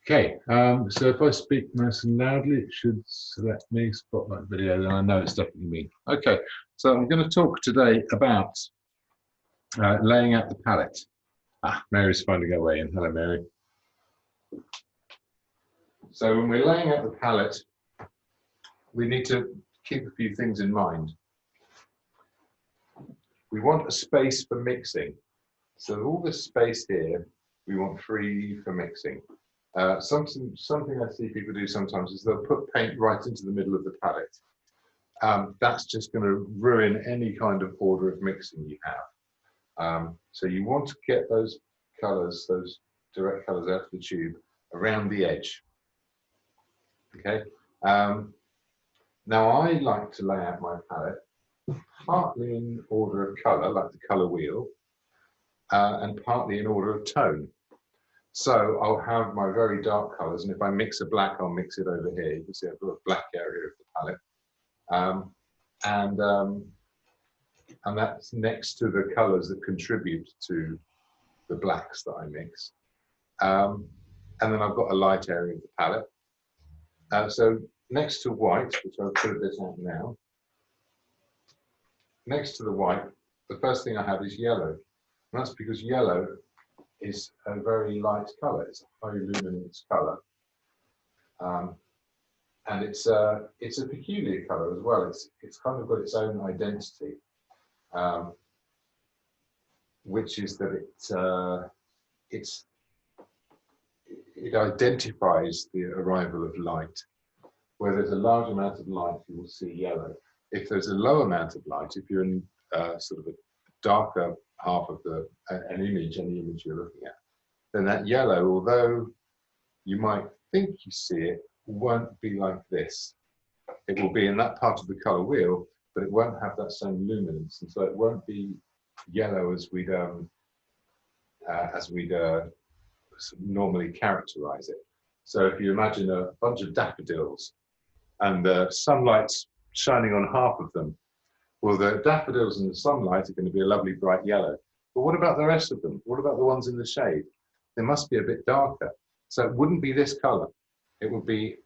Okay, so if I speak nice and loudly, it should select me, spotlight video, then I know it's definitely me. Okay, so I'm going to talk today about laying out the palette. Mary's finding her way in. Hello, Mary. So when we're laying out the palette, we need to keep a few things in mind. We want a space for mixing. So all this space here, we want free for mixing. Something I see people do sometimes is they'll put paint right into the middle of the palette. That's just going to ruin any kind of order of mixing you have. So you want to get those colors, those direct colors out of the tube around the edge. Okay. Now I like to lay out my palette partly in order of color, like the color wheel, and partly in order of tone. So I'll have my very dark colors, and if I mix a black, I'll mix it over here. You can see I've got a black area of the palette. And that's next to the colors that contribute to the blacks that I mix. And then I've got a light area of the palette. So next to white, which I'll put this out now, next to the white, the first thing I have is yellow. And that's because yellow is a very light color. It's a high luminance color. And it's a peculiar color as well. It's kind of got its own identity, which is that it identifies the arrival of light. Where there's a large amount of light, you will see yellow. If there's a low amount of light, if you're in sort of a darker half of any image you're looking at, then that yellow, although you might think you see it, won't be like this. It will be in that part of the color wheel, but it won't have that same luminance, and so it won't be yellow as we'd normally characterize it. So if you imagine a bunch of daffodils and the sunlight's shining on half of them, well, the daffodils in the sunlight are going to be a lovely bright yellow. But what about the rest of them? What about the ones in the shade? They must be a bit darker. So it wouldn't be this color. It would be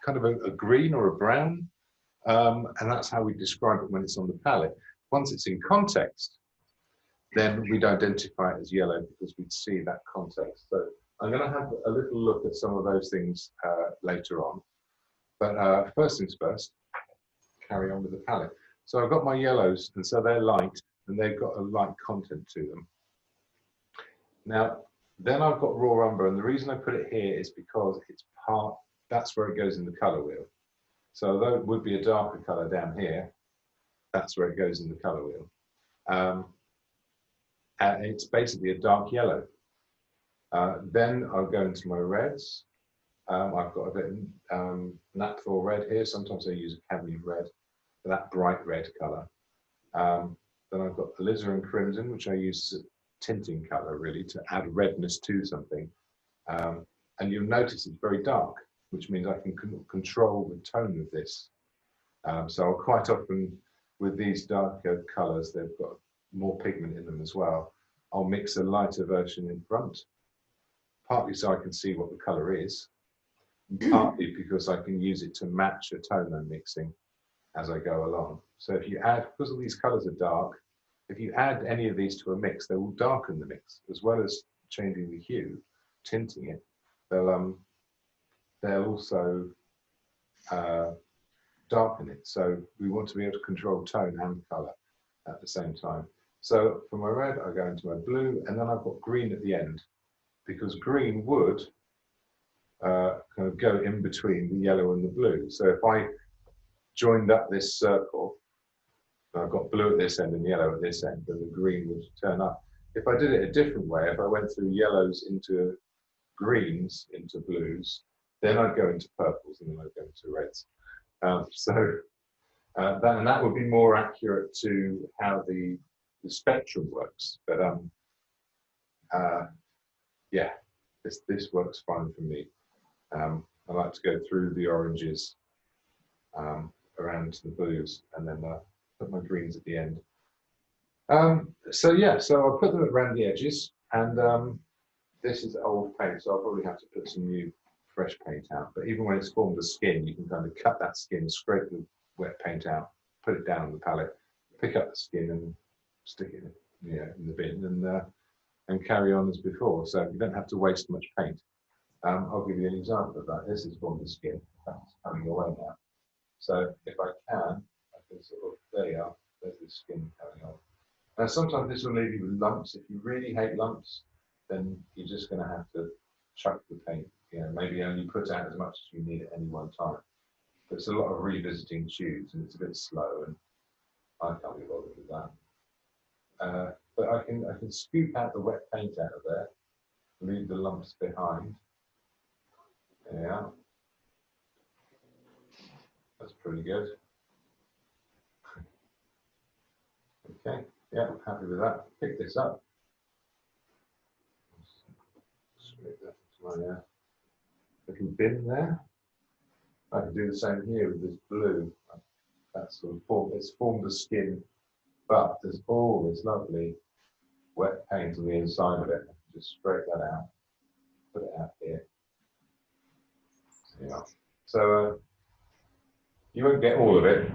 kind of a green or a brown. And that's how we describe it when it's on the palette. Once it's in context, then we'd identify it as yellow because we'd see that context. So I'm going to have a little look at some of those things later on. But first things first, carry on with the palette. So I've got my yellows, and so they're light, and they've got a light content to them. Now, then I've got raw umber, and the reason I put it here is because that's where it goes in the color wheel. So although it would be a darker color down here, that's where it goes in the color wheel. And it's basically a dark yellow. Then I'll go into my reds. I've got a bit of natural red here. Sometimes I use a cadmium red for that bright red color. Then I've got alizarin crimson, which I use as a tinting color really to add redness to something. And you'll notice it's very dark, which means I can control the tone of this. So I'll quite often, with these darker colors, they've got more pigment in them as well. I'll mix a lighter version in front, partly so I can see what the color is, and partly because I can use it to match a tone I'm mixing as I go along. So if you add, because all these colors are dark, if you add any of these to a mix, they will darken the mix, as well as changing the hue, tinting it. They'll also darken it. So we want to be able to control tone and color at the same time. So for my red, I go into my blue, and then I've got green at the end, because green would kind of go in between the yellow and the blue. So if I joined up this circle, I've got blue at this end and yellow at this end, then the green would turn up. If I did it a different way, if I went through yellows into greens into blues, then I'd go into purples, and then I'd go into reds. That would be more accurate to how the spectrum works. But yeah, this works fine for me. I like to go through the oranges around to the blues, and then put my greens at the end. So yeah, so I'll put them around the edges, and this is old paint, so I'll probably have to put some new fresh paint out. But even when it's formed the skin, you can kind of cut that skin, scrape the wet paint out, put it down on the palette, pick up the skin and stick it in the bin and carry on as before. So you don't have to waste much paint. I'll give you an example of that. This is formed the skin. That's coming away now. So if I can sort of, there you are, there's the skin coming on. Now sometimes this will leave you with lumps. If you really hate lumps, then you're just going to have to chuck the paint. Maybe only put out as much as you need at any one time. But it's a lot of revisiting tubes and it's a bit slow, and I can't be bothered with that. But I can scoop out the wet paint out of there, leave the lumps behind. Yeah, that's pretty good. Okay, yeah, I'm happy with that. Pick this up. Straight that into my little bin there. I can do the same here with this blue. That's sort of it's formed the skin, but there's all this lovely wet paint on the inside of it. Just scrape that out, put it out here. Yeah. So you won't get all of it,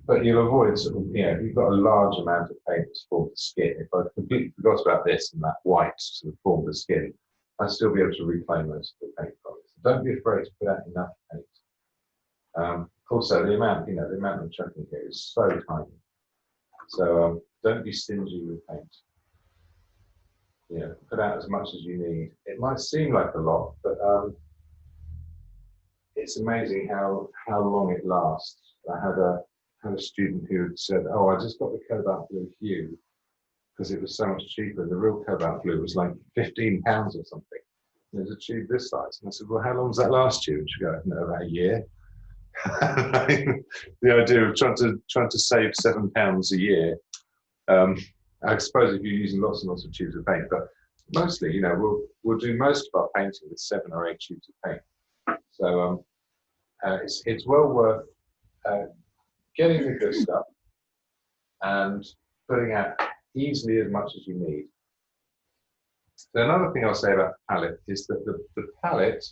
but you'll avoid sort of, if you've got a large amount of paint that's formed the skin, if I completely forgot about this and that white sort of formed the skin, I'd still be able to reclaim most of the paint from it. So don't be afraid to put out enough paint. Also, the amount of chucking here is so tiny. So don't be stingy with paint. Put out as much as you need. It might seem like a lot, but it's amazing how long it lasts. I had a student who had said, "Oh, I just got the Cobalt Blue hue because it was so much cheaper. The real Cobalt Blue was like £15 or something. There's a tube this size." And I said, "Well, how long does that last you?" And she goes, "No, about a year." The idea of trying to save £7 a year. I suppose if you're using lots and lots of tubes of paint, but mostly, we'll do most of our painting with 7 or 8 tubes of paint. So it's well worth getting the good stuff and putting out easily as much as you need. So another thing I'll say about the palette is that the palette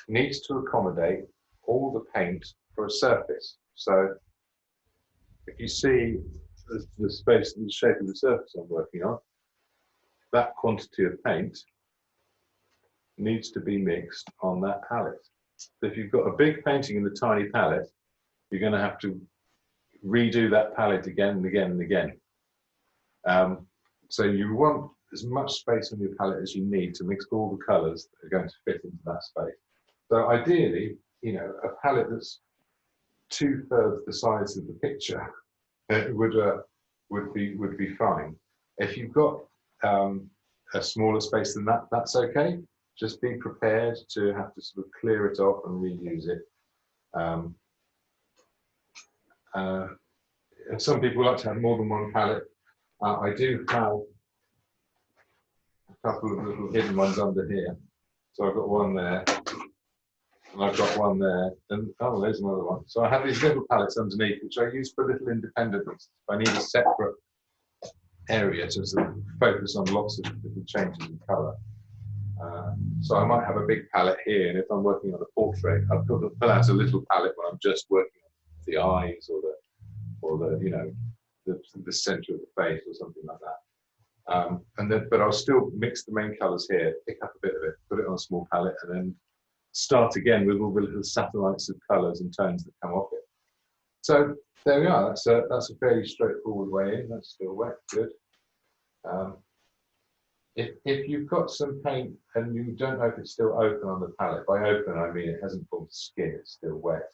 needs to accommodate all the paint for a surface. So if you see the space and the shape of the surface I'm working on, that quantity of paint needs to be mixed on that palette. So if you've got a big painting in the tiny palette, you're going to have to redo that palette again and again and again. So you want as much space on your palette as you need to mix all the colours that are going to fit into that space. So ideally, a palette that's 2/3 the size of the picture would be fine. If you've got a smaller space than that, that's okay. Just be prepared to have to sort of clear it off and reuse it. And some people like to have more than one palette. I do have a couple of little hidden ones under here. So I've got one there, and I've got one there, and oh, there's another one. So I have these little palettes underneath, which I use for little independently. I need a separate area to sort of focus on lots of little changes in colour. So I might have a big palette here, and if I'm working on a portrait, I'll pull out a little palette when I'm just working on the eyes or the centre of the face or something like that. But I'll still mix the main colours here, pick up a bit of it, put it on a small palette, and then start again with all the little satellites of colours and tones that come off it. So there we are. That's a fairly straightforward way in. That's still wet, good. If you've got some paint and you don't know if it's still open on the palette, by open I mean it hasn't formed skin, it's still wet.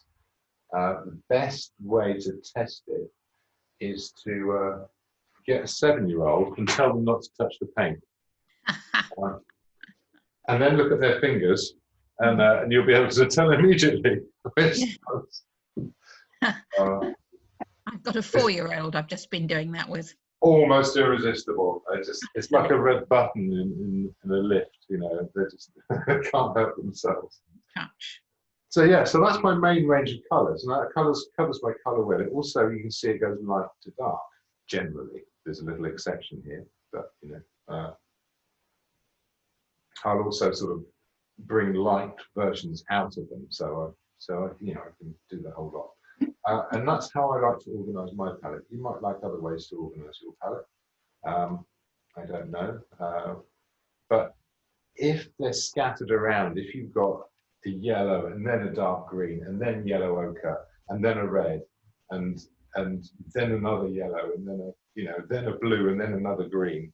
The best way to test it is to get a 7-year-old and tell them not to touch the paint. And then look at their fingers, and you'll be able to tell immediately which ones. I've got a 4-year-old I've just been doing that with. Almost irresistible. It's like a red button in a lift, they just can't help themselves. Touch. So yeah, so that's my main range of colours, and that covers my colour wheel. Also, you can see it goes from light to dark. Generally, there's a little exception here, but I'll also sort of bring light versions out of them. So I can do the whole lot. And that's how I like to organize my palette. You might like other ways to organize your palette. I don't know. But if they're scattered around, if you've got a yellow and then a dark green and then yellow ochre and then a red and then another yellow and then then a blue and then another green,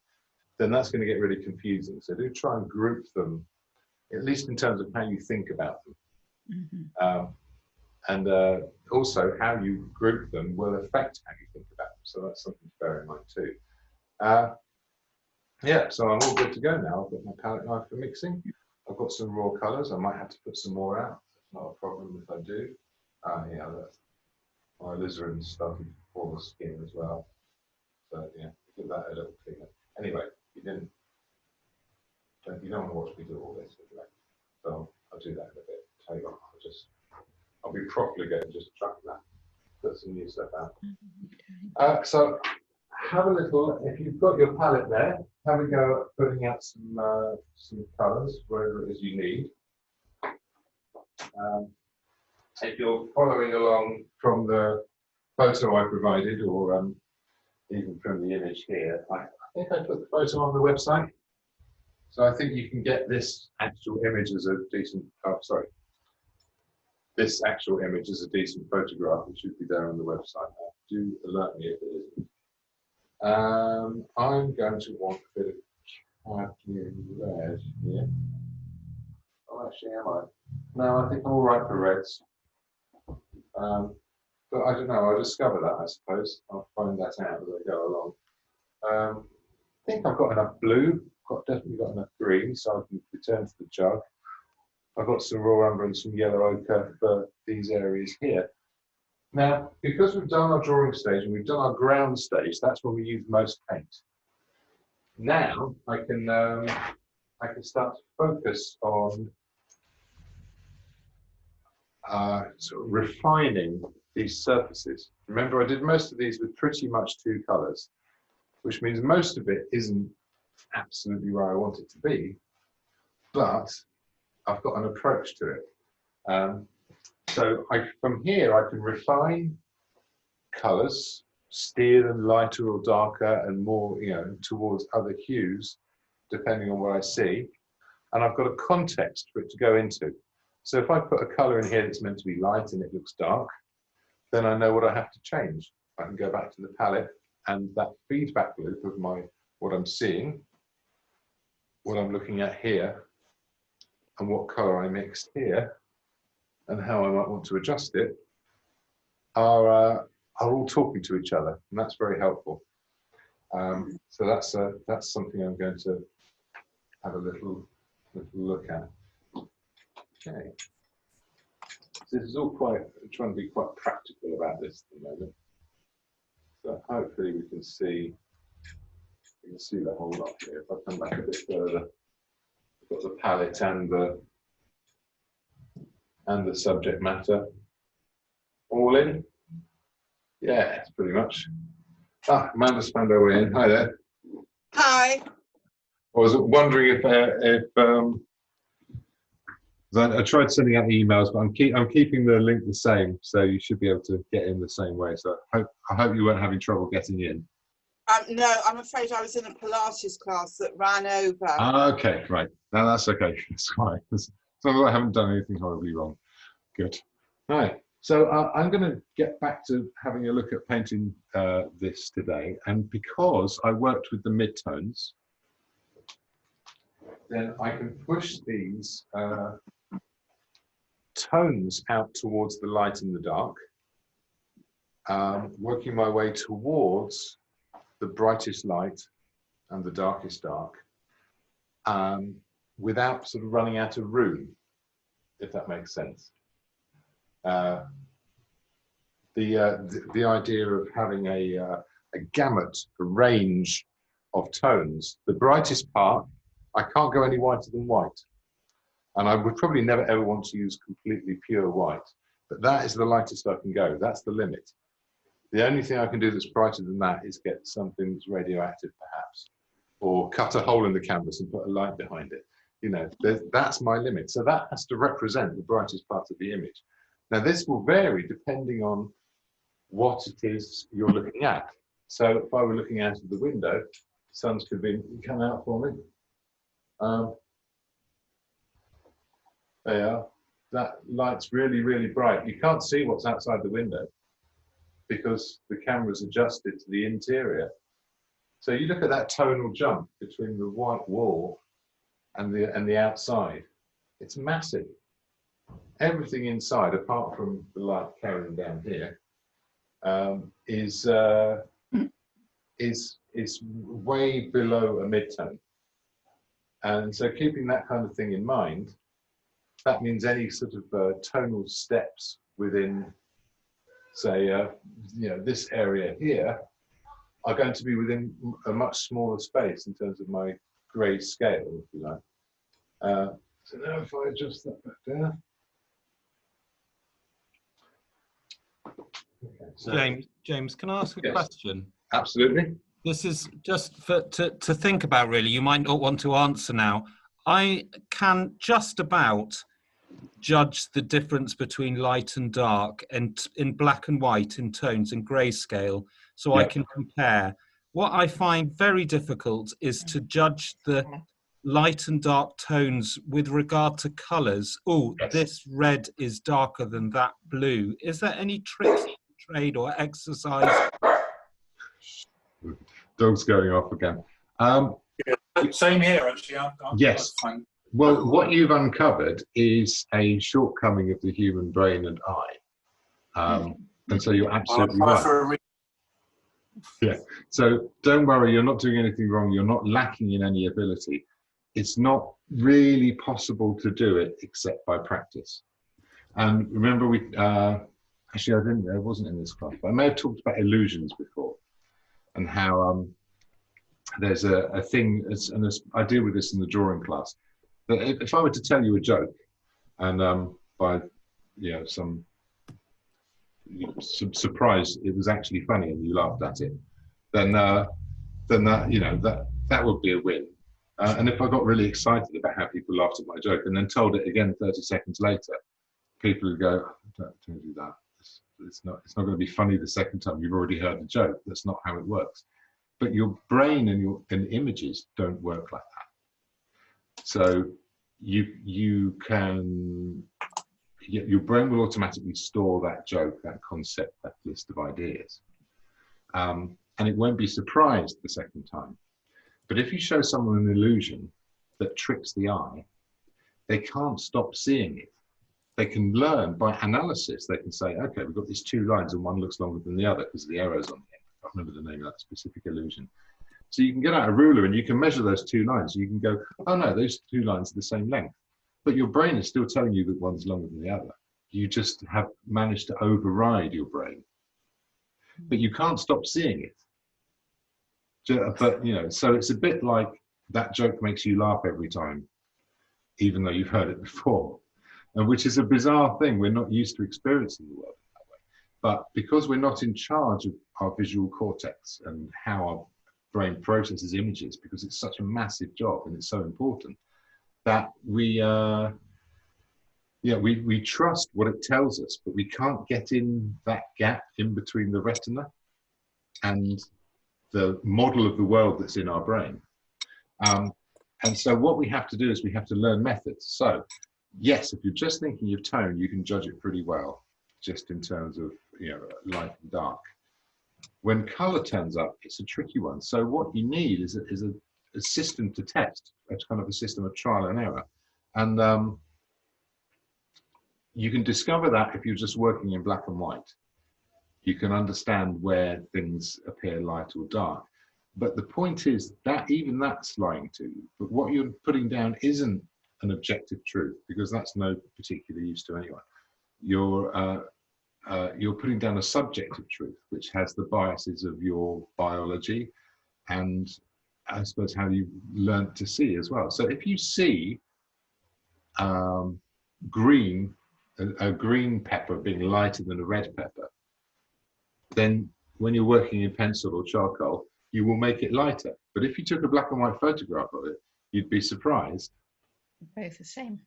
then that's going to get really confusing. So do try and group them, at least in terms of how you think about them. And also how you group them will affect how you think about them. So that's something to bear in mind too. Yeah, so I'm all good to go now. I've got my palette knife for mixing. I've got some raw colours. I might have to put some more out. It's not a problem if I do. Yeah, that's my alizarin starting to form the skin as well. So yeah, give that a little cleaner. Anyway, you don't want to watch me do all this, anyway. So I'll do that in a bit. Tell you what, I'll be properly going to just track that, put some new stuff out. So have a little, if you've got your palette there, have a go at putting out some colours wherever it is you need. If you're following along from the photo I provided, or even from the image here, I think I put the photo on the website. So I think you can get this actual image as a decent, this actual image is a decent photograph. It should be there on the website. Do alert me if it isn't. I'm going to want a bit of khaki red here. Oh, actually, am I? No, I think I'm all right for reds. But I don't know. I'll discover that, I suppose. I'll find that out as I go along. I think I've got enough blue. Definitely got enough green, so I can return to the jug. I've got some raw umber and some yellow ochre for these areas here. Now, because we've done our drawing stage and we've done our ground stage, that's when we use most paint. Now I can start to focus on sort of refining these surfaces. Remember, I did most of these with pretty much two colours, which means most of it isn't absolutely where I want it to be, but I've got an approach to it. So from here, I can refine colours, steer them lighter or darker and more, towards other hues, depending on what I see. And I've got a context for it to go into. So if I put a colour in here that's meant to be light and it looks dark, then I know what I have to change. I can go back to the palette and that feedback loop of what I'm seeing, what I'm looking at here, and what colour I mixed here, and how I might want to adjust it, are all talking to each other, and that's very helpful. So that's something I'm going to have a little look at. Okay. So this is all trying to be quite practical about this at the moment. So hopefully we can see the whole lot here. If I come back a bit further, we've got the palette and the subject matter all in. Yeah, it's pretty much. Amanda Spando in. Hi there. Hi. I was wondering I tried sending out emails, but I'm keeping the link the same, so you should be able to get in the same way. So I hope you weren't having trouble getting in. No, I'm afraid I was in a Pilates class that ran over. Okay, right. No, that's okay. That's fine. As long as I haven't done anything horribly wrong. Good. All right. So I'm going to get back to having a look at painting this today. And because I worked with the midtones, then I can push these tones out towards the light and the dark, working my way towards the brightest light and the darkest dark, without sort of running out of room, if that makes sense. The idea of having a gamut, a range of tones. The brightest part, I can't go any whiter than white. And I would probably never ever want to use completely pure white, but that is the lightest I can go. That's the limit. The only thing I can do that's brighter than that is get something that's radioactive perhaps, or cut a hole in the canvas and put a light behind it. You know, that's my limit. So that has to represent the brightest part of the image. Now, this will vary depending on what it is you're looking at. So if I were looking out of the window, sun's could be come out for me. There you are. That light's really, really bright. You can't see what's outside the window because the camera's adjusted to the interior. So you look at that tonal jump between the white wall and the outside. It's massive. Everything inside, apart from the light carrying down here, is way below a midtone. And so keeping that kind of thing in mind, that means any sort of tonal steps within, say, you know, this area here are going to be within a much smaller space in terms of my grade scale, if you like. So now if I adjust that back down. Okay, so, James, can I ask a Yes. question? absolutely. This is just to think about, really. You might not want to answer now. I can just about judge the difference between light and dark and in black and white in tones and grayscale, so I Yeah. can compare. What I find very difficult is to judge the light and dark tones with regard to colours. Oh, Yes. this red is darker than that blue. Is there any tricks you can trade or exercise? Dog's going off again. Same here, actually. Yes. Fine. Well, what you've uncovered is a shortcoming of the human brain and eye. And so you're absolutely I'll apply right. for a Yeah. So don't worry, you're not doing anything wrong. You're not lacking in any ability. It's not really possible to do it except by practice. And remember, actually, I wasn't in this class, but I may have talked about illusions before and how there's a thing, and I deal with this in the drawing class, that if I were to tell you a joke and by, you know, some surprise it was actually funny and you laughed at it, then that, you know, that would be a win. And if I got really excited about how people laughed at my joke and then told it again 30 seconds later, people would go, don't do that. It's not going to be funny the second time. You've already heard the joke. That's not how it works. But your brain and images don't work like that. So your brain will automatically store that joke, that concept, that list of ideas. And it won't be surprised the second time. But if you show someone an illusion that tricks the eye, they can't stop seeing it. They can learn by analysis. They can say, okay, we've got these two lines and one looks longer than the other because the arrow's on the end. I can't remember the name of that specific illusion. So you can get out a ruler and you can measure those two lines. You can go, oh no, those two lines are the same length. But your brain is still telling you that one's longer than the other. You just have managed to override your brain. But you can't stop seeing it. But, you know, so it's a bit like that joke makes you laugh every time, even though you've heard it before. And which is a bizarre thing. We're not used to experiencing the world that way. But because we're not in charge of our visual cortex and how our brain processes images, because it's such a massive job and it's so important, that we trust what it tells us, but we can't get in that gap in between the retina and the model of the world that's in our brain. And so what we have to do is we have to learn methods. So yes, if you're just thinking of tone, you can judge it pretty well, just in terms of, you know, light and dark. When color turns up, it's a tricky one. So what you need is a system to test. It's kind of a system of trial and error. And you can discover that if you're just working in black and white. You can understand where things appear light or dark. But the point is that even that's lying to you. But what you're putting down isn't an objective truth, because that's no particular use to anyone. You're putting down a subjective truth, which has the biases of your biology and I suppose how you learn to see as well. So if you see green, a green pepper being lighter than a red pepper, then when you're working in pencil or charcoal, you will make it lighter. But if you took a black and white photograph of it, you'd be surprised Both the same.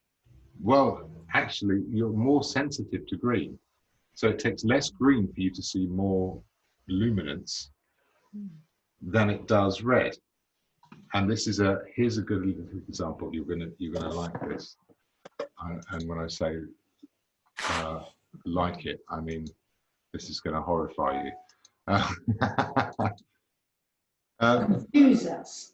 Well, actually, you're more sensitive to green. So it takes less green for you to see more luminance than it does red. And this is here's a good example. You're gonna like this. And when I say like it, I mean this is gonna horrify you. Confuse us.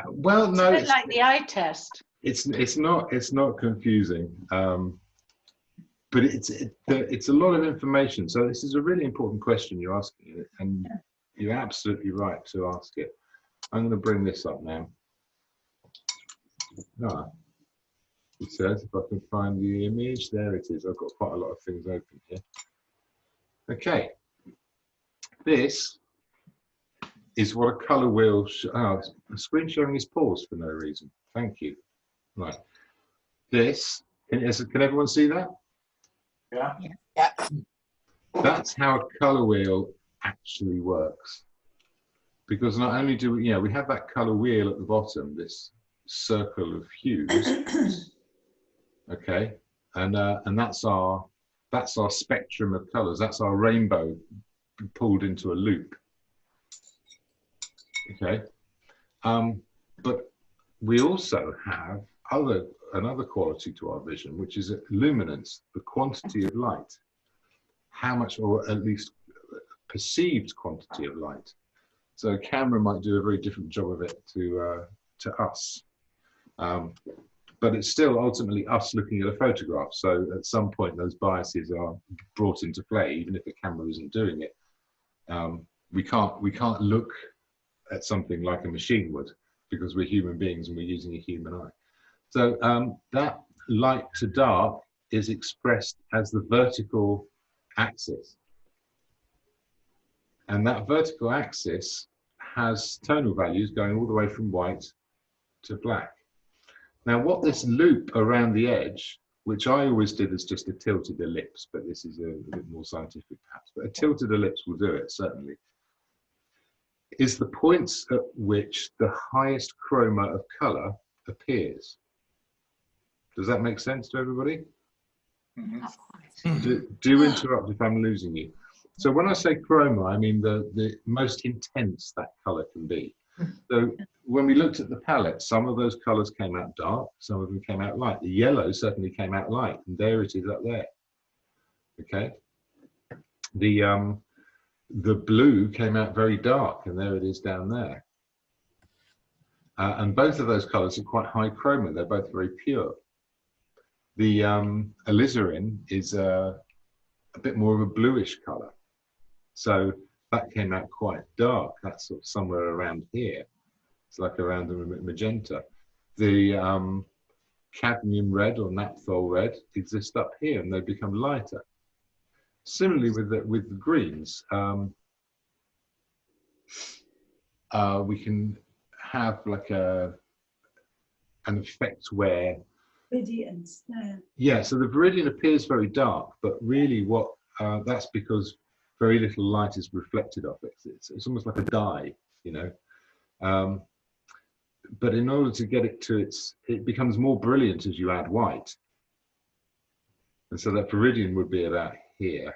Well, no, It's a bit like the eye test. it's not confusing, but it's a lot of information. So this is a really important question you're asking, and you're absolutely right to ask it. I'm going to bring this up now. It says, if I can find the image, there it is. I've got quite a lot of things open here. Okay, this is what a colour wheel. The screen sharing is paused for no reason. Thank you. Right. This can everyone see that? Yeah. Yeah. That's how a colour wheel actually works. Because not only do we, we have that colour wheel at the bottom, this circle of hues. Okay, and that's our spectrum of colours. That's our rainbow pulled into a loop. Okay, but we also have another quality to our vision, which is luminance, the quantity of light, how much, or at least perceived quantity of light. So a camera might do a very different job of it to us, but it's still ultimately us looking at a photograph. So at some point, those biases are brought into play, even if the camera isn't doing it. We can't look at something like a machine would, because we're human beings and we're using a human eye. So that light to dark is expressed as the vertical axis. And that vertical axis has tonal values going all the way from white to black. Now, what this loop around the edge, which I always did as just a tilted ellipse, but this is a bit more scientific perhaps, but a tilted ellipse will do it, certainly, is the points at which the highest chroma of color appears. Does that make sense to everybody? Mhm. Do interrupt if I'm losing you. So when I say chroma, I mean the most intense that color can be. So when we looked at the palette, some of those colors came out dark, some of them came out light. The yellow certainly came out light, and there it is up there. Okay. The blue came out very dark, and there it is down there. And both of those colors are quite high chroma. They're both very pure. The alizarin is a bit more of a bluish color. So that came out quite dark. That's sort of somewhere around here. It's like around the magenta. The cadmium red or naphthol red exist up here, and they become lighter. Similarly with the greens, we can have like an effect where Radiance. so the viridian appears very dark, but really that's because very little light is reflected off it. It's almost like a dye, but in order to get it it becomes more brilliant as you add white. And so that viridian would be about here.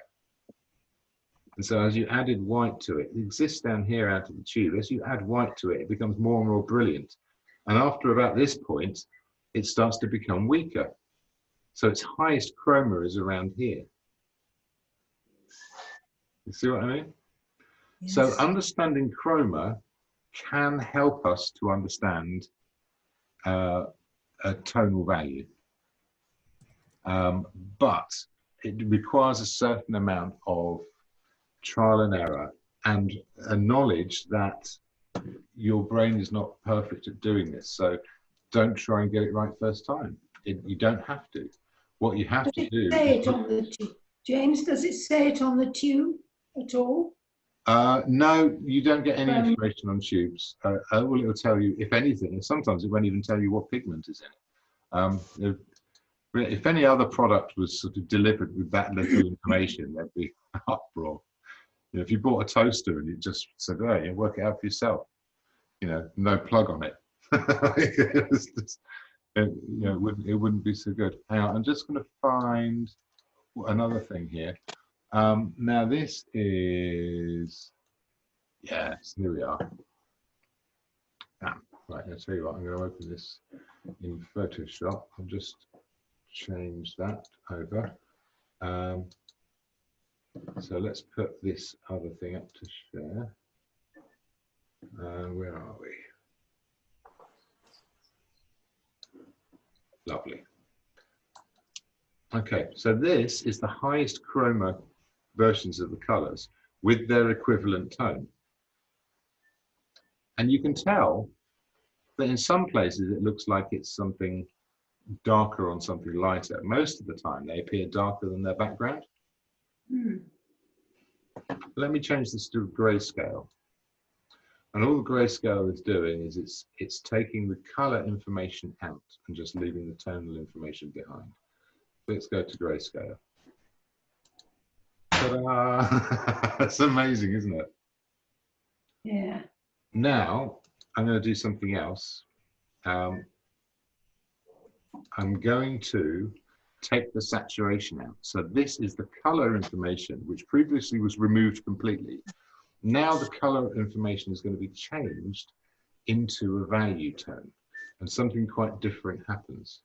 And so as you added white to it, it exists down here out of the tube. As you add white to it, it becomes more and more brilliant. And after about this point, it starts to become weaker. So its highest chroma is around here. You see what I mean? Yes. So understanding chroma can help us to understand a tonal value. But it requires a certain amount of trial and error and a knowledge that your brain is not perfect at doing this. So don't try and get it right first time. You don't have to. What you have to do. Say it on the tube. James, does it say it on the tube at all? No, you don't get any information on tubes. All it will tell you, if anything, and sometimes it won't even tell you what pigment is in it. If any other product was sort of delivered with that little information, there'd be an uproar. If you bought a toaster and it just said, "Oh, you work it out for yourself," no plug on it. it wouldn't be so good. Hang on, I'm just going to find another thing here. Now this is, yes, here we are. Right, I'll tell you what, I'm going to open this in Photoshop. I'll just change that over. So let's put this other thing up to share. Where are we? Lovely. Okay, so this is the highest chroma versions of the colors with their equivalent tone. And you can tell that in some places it looks like it's something darker on something lighter. Most of the time they appear darker than their background. Let me change this to grayscale. And all the grayscale is doing is it's taking the color information out and just leaving the tonal information behind. Let's go to grayscale. Ta-da! That's amazing, isn't it? Yeah. Now I'm going to do something else. I'm going to take the saturation out. So this is the color information, which previously was removed completely. Now the color information is going to be changed into a value tone, and something quite different happens.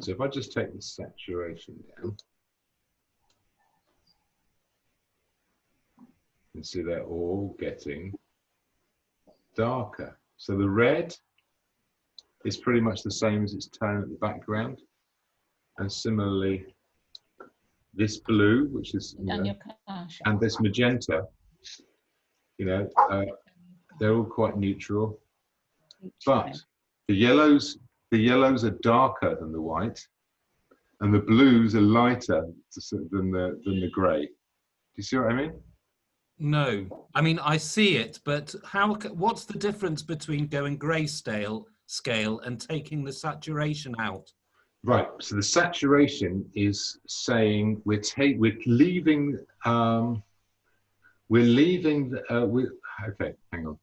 So if I just take the saturation down, you can see they're all getting darker. So the red is pretty much the same as its tone at the background, and similarly this blue, which is, and this magenta, they're all quite neutral, but the yellows are darker than the white, and the blues are lighter than the grey. Do you see what I mean? No, I mean I see it, but what's the difference between going grayscale and taking the saturation out? Right. So the saturation is saying we're leaving. Okay, hang on.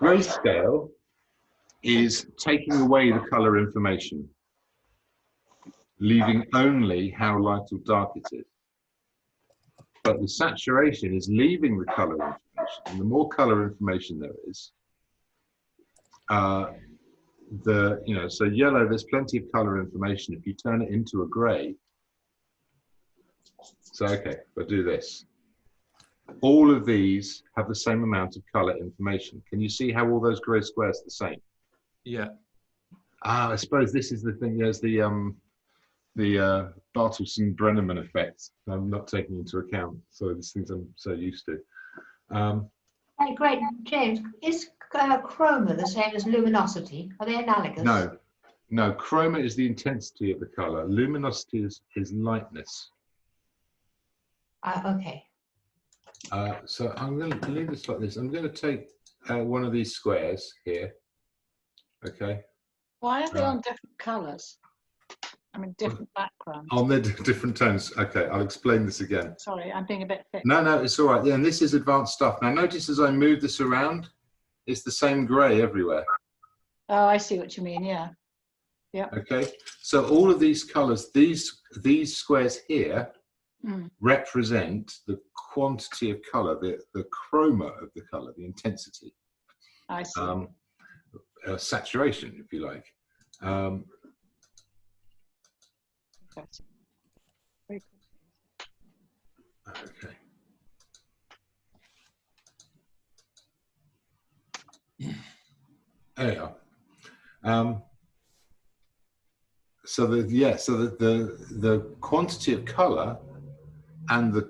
Grayscale is taking away the color information, leaving only how light or dark it is. But the saturation is leaving the color information, and the more color information there is, so yellow, there's plenty of color information. If you turn it into a gray, so okay, we'll do this. All of these have the same amount of color information. Can you see how all those gray squares are the same? Yeah. I suppose this is the thing. There's the Bartolson-Brenneman effect. I'm not taking into account. So these things I'm so used to. Hey, great, James. Is chroma the same as luminosity? Are they analogous? No. Chroma is the intensity of the color. Luminosity is lightness. Okay. So I'm going to leave this like this. I'm going to take one of these squares here. Okay. Why are they on different colours? I mean, different backgrounds. On the different tones. Okay, I'll explain this again. Sorry, I'm being a bit thick. No, it's all right. Yeah, and this is advanced stuff. Now notice as I move this around, it's the same grey everywhere. Oh, I see what you mean. Yeah. Yeah. Okay. So all of these colours, these squares here, represent the quantity of colour, the chroma of the colour, the intensity. I see. Saturation, if you like. Very cool. Okay. There you are. So the quantity of color and the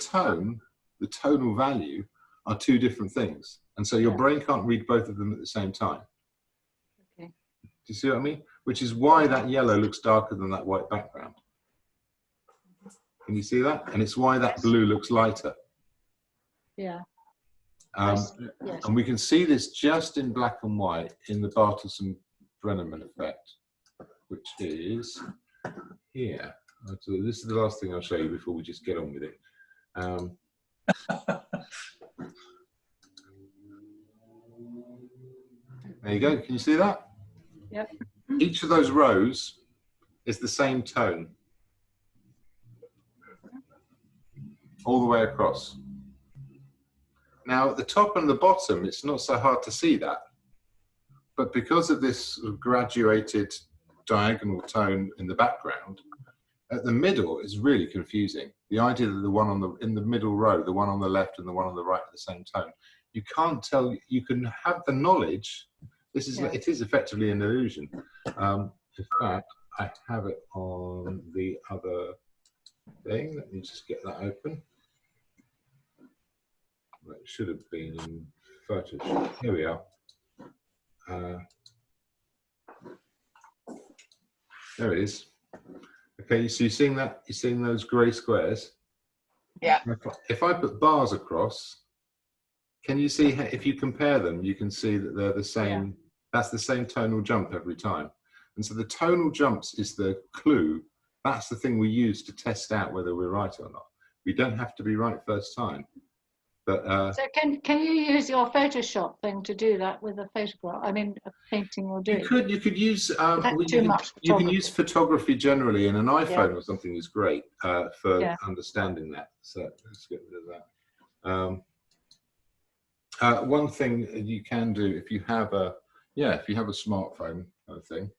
tonal value are two different things, and so your brain can't read both of them at the same time. Okay. Do you see what I mean? Which is why that yellow looks darker than that white background. Can you see that? And it's why that blue looks lighter. Yeah. Yes. And we can see this just in black and white in the Bartolson-Brenneman effect, which is here. So this is the last thing I'll show you before we just get on with it. There you go. Can you see that? Yep. Each of those rows is the same tone all the way across. Now, at the top and the bottom, it's not so hard to see that. But because of this sort of graduated diagonal tone in the background, at the middle is really confusing. The idea that the one in the middle row, the one on the left and the one on the right are the same tone. You can't tell, you can have the knowledge. This is, it is effectively an illusion. In fact, I have it on the other thing. Let me just get that open. Well, it should have been in Photoshop. Here we are. There it is. Okay, so you're seeing that? You're seeing those grey squares? Yeah. If I put bars across, can you see, if you compare them, you can see that they're the same. Yeah. That's the same tonal jump every time. And so the tonal jumps is the clue. That's the thing we use to test out whether we're right or not. We don't have to be right first time. But, so can you use your Photoshop thing to do that with a photograph? I mean, a painting or doing? You could use you can use photography generally, and an iPhone or something is great for understanding that. So let's get rid of that. One thing you can do if you have a smartphone kind of thing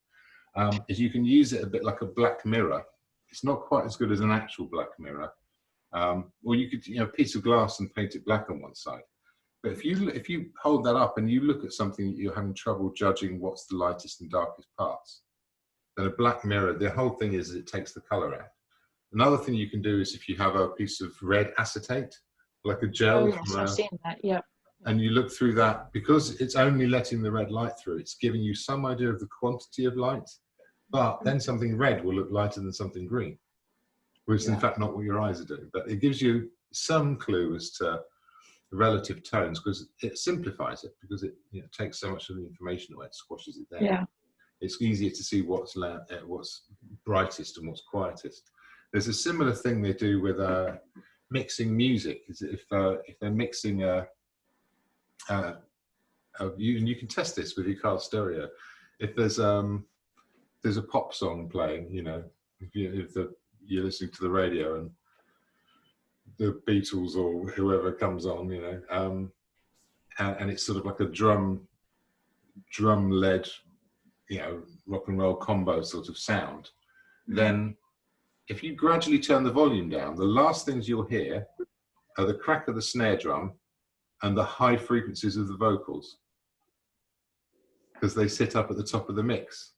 is you can use it a bit like a black mirror. It's not quite as good as an actual black mirror. Or you could, a piece of glass and paint it black on one side. But if you hold that up and you look at something that you're having trouble judging what's the lightest and darkest parts, then a black mirror, the whole thing is it takes the color out. Another thing you can do is if you have a piece of red acetate, like a gel. Oh, yes, I've seen that, yeah. And you look through that, because it's only letting the red light through, it's giving you some idea of the quantity of light, but then something red will look lighter than something green, which is in fact not what your eyes are doing. But it gives you some clue as to the relative tones, because it simplifies it, because it takes so much of the information away, it squashes it down. Yeah. It's easier to see what's brightest and what's quietest. There's a similar thing they do with mixing music. Is if they're mixing and you can test this with your car stereo. If there's a pop song playing, if you're listening to the radio and the Beatles or whoever comes on, and it's sort of like a drum-led, rock and roll combo sort of sound, then if you gradually turn the volume down, the last things you'll hear are the crack of the snare drum and the high frequencies of the vocals, because they sit up at the top of the mix.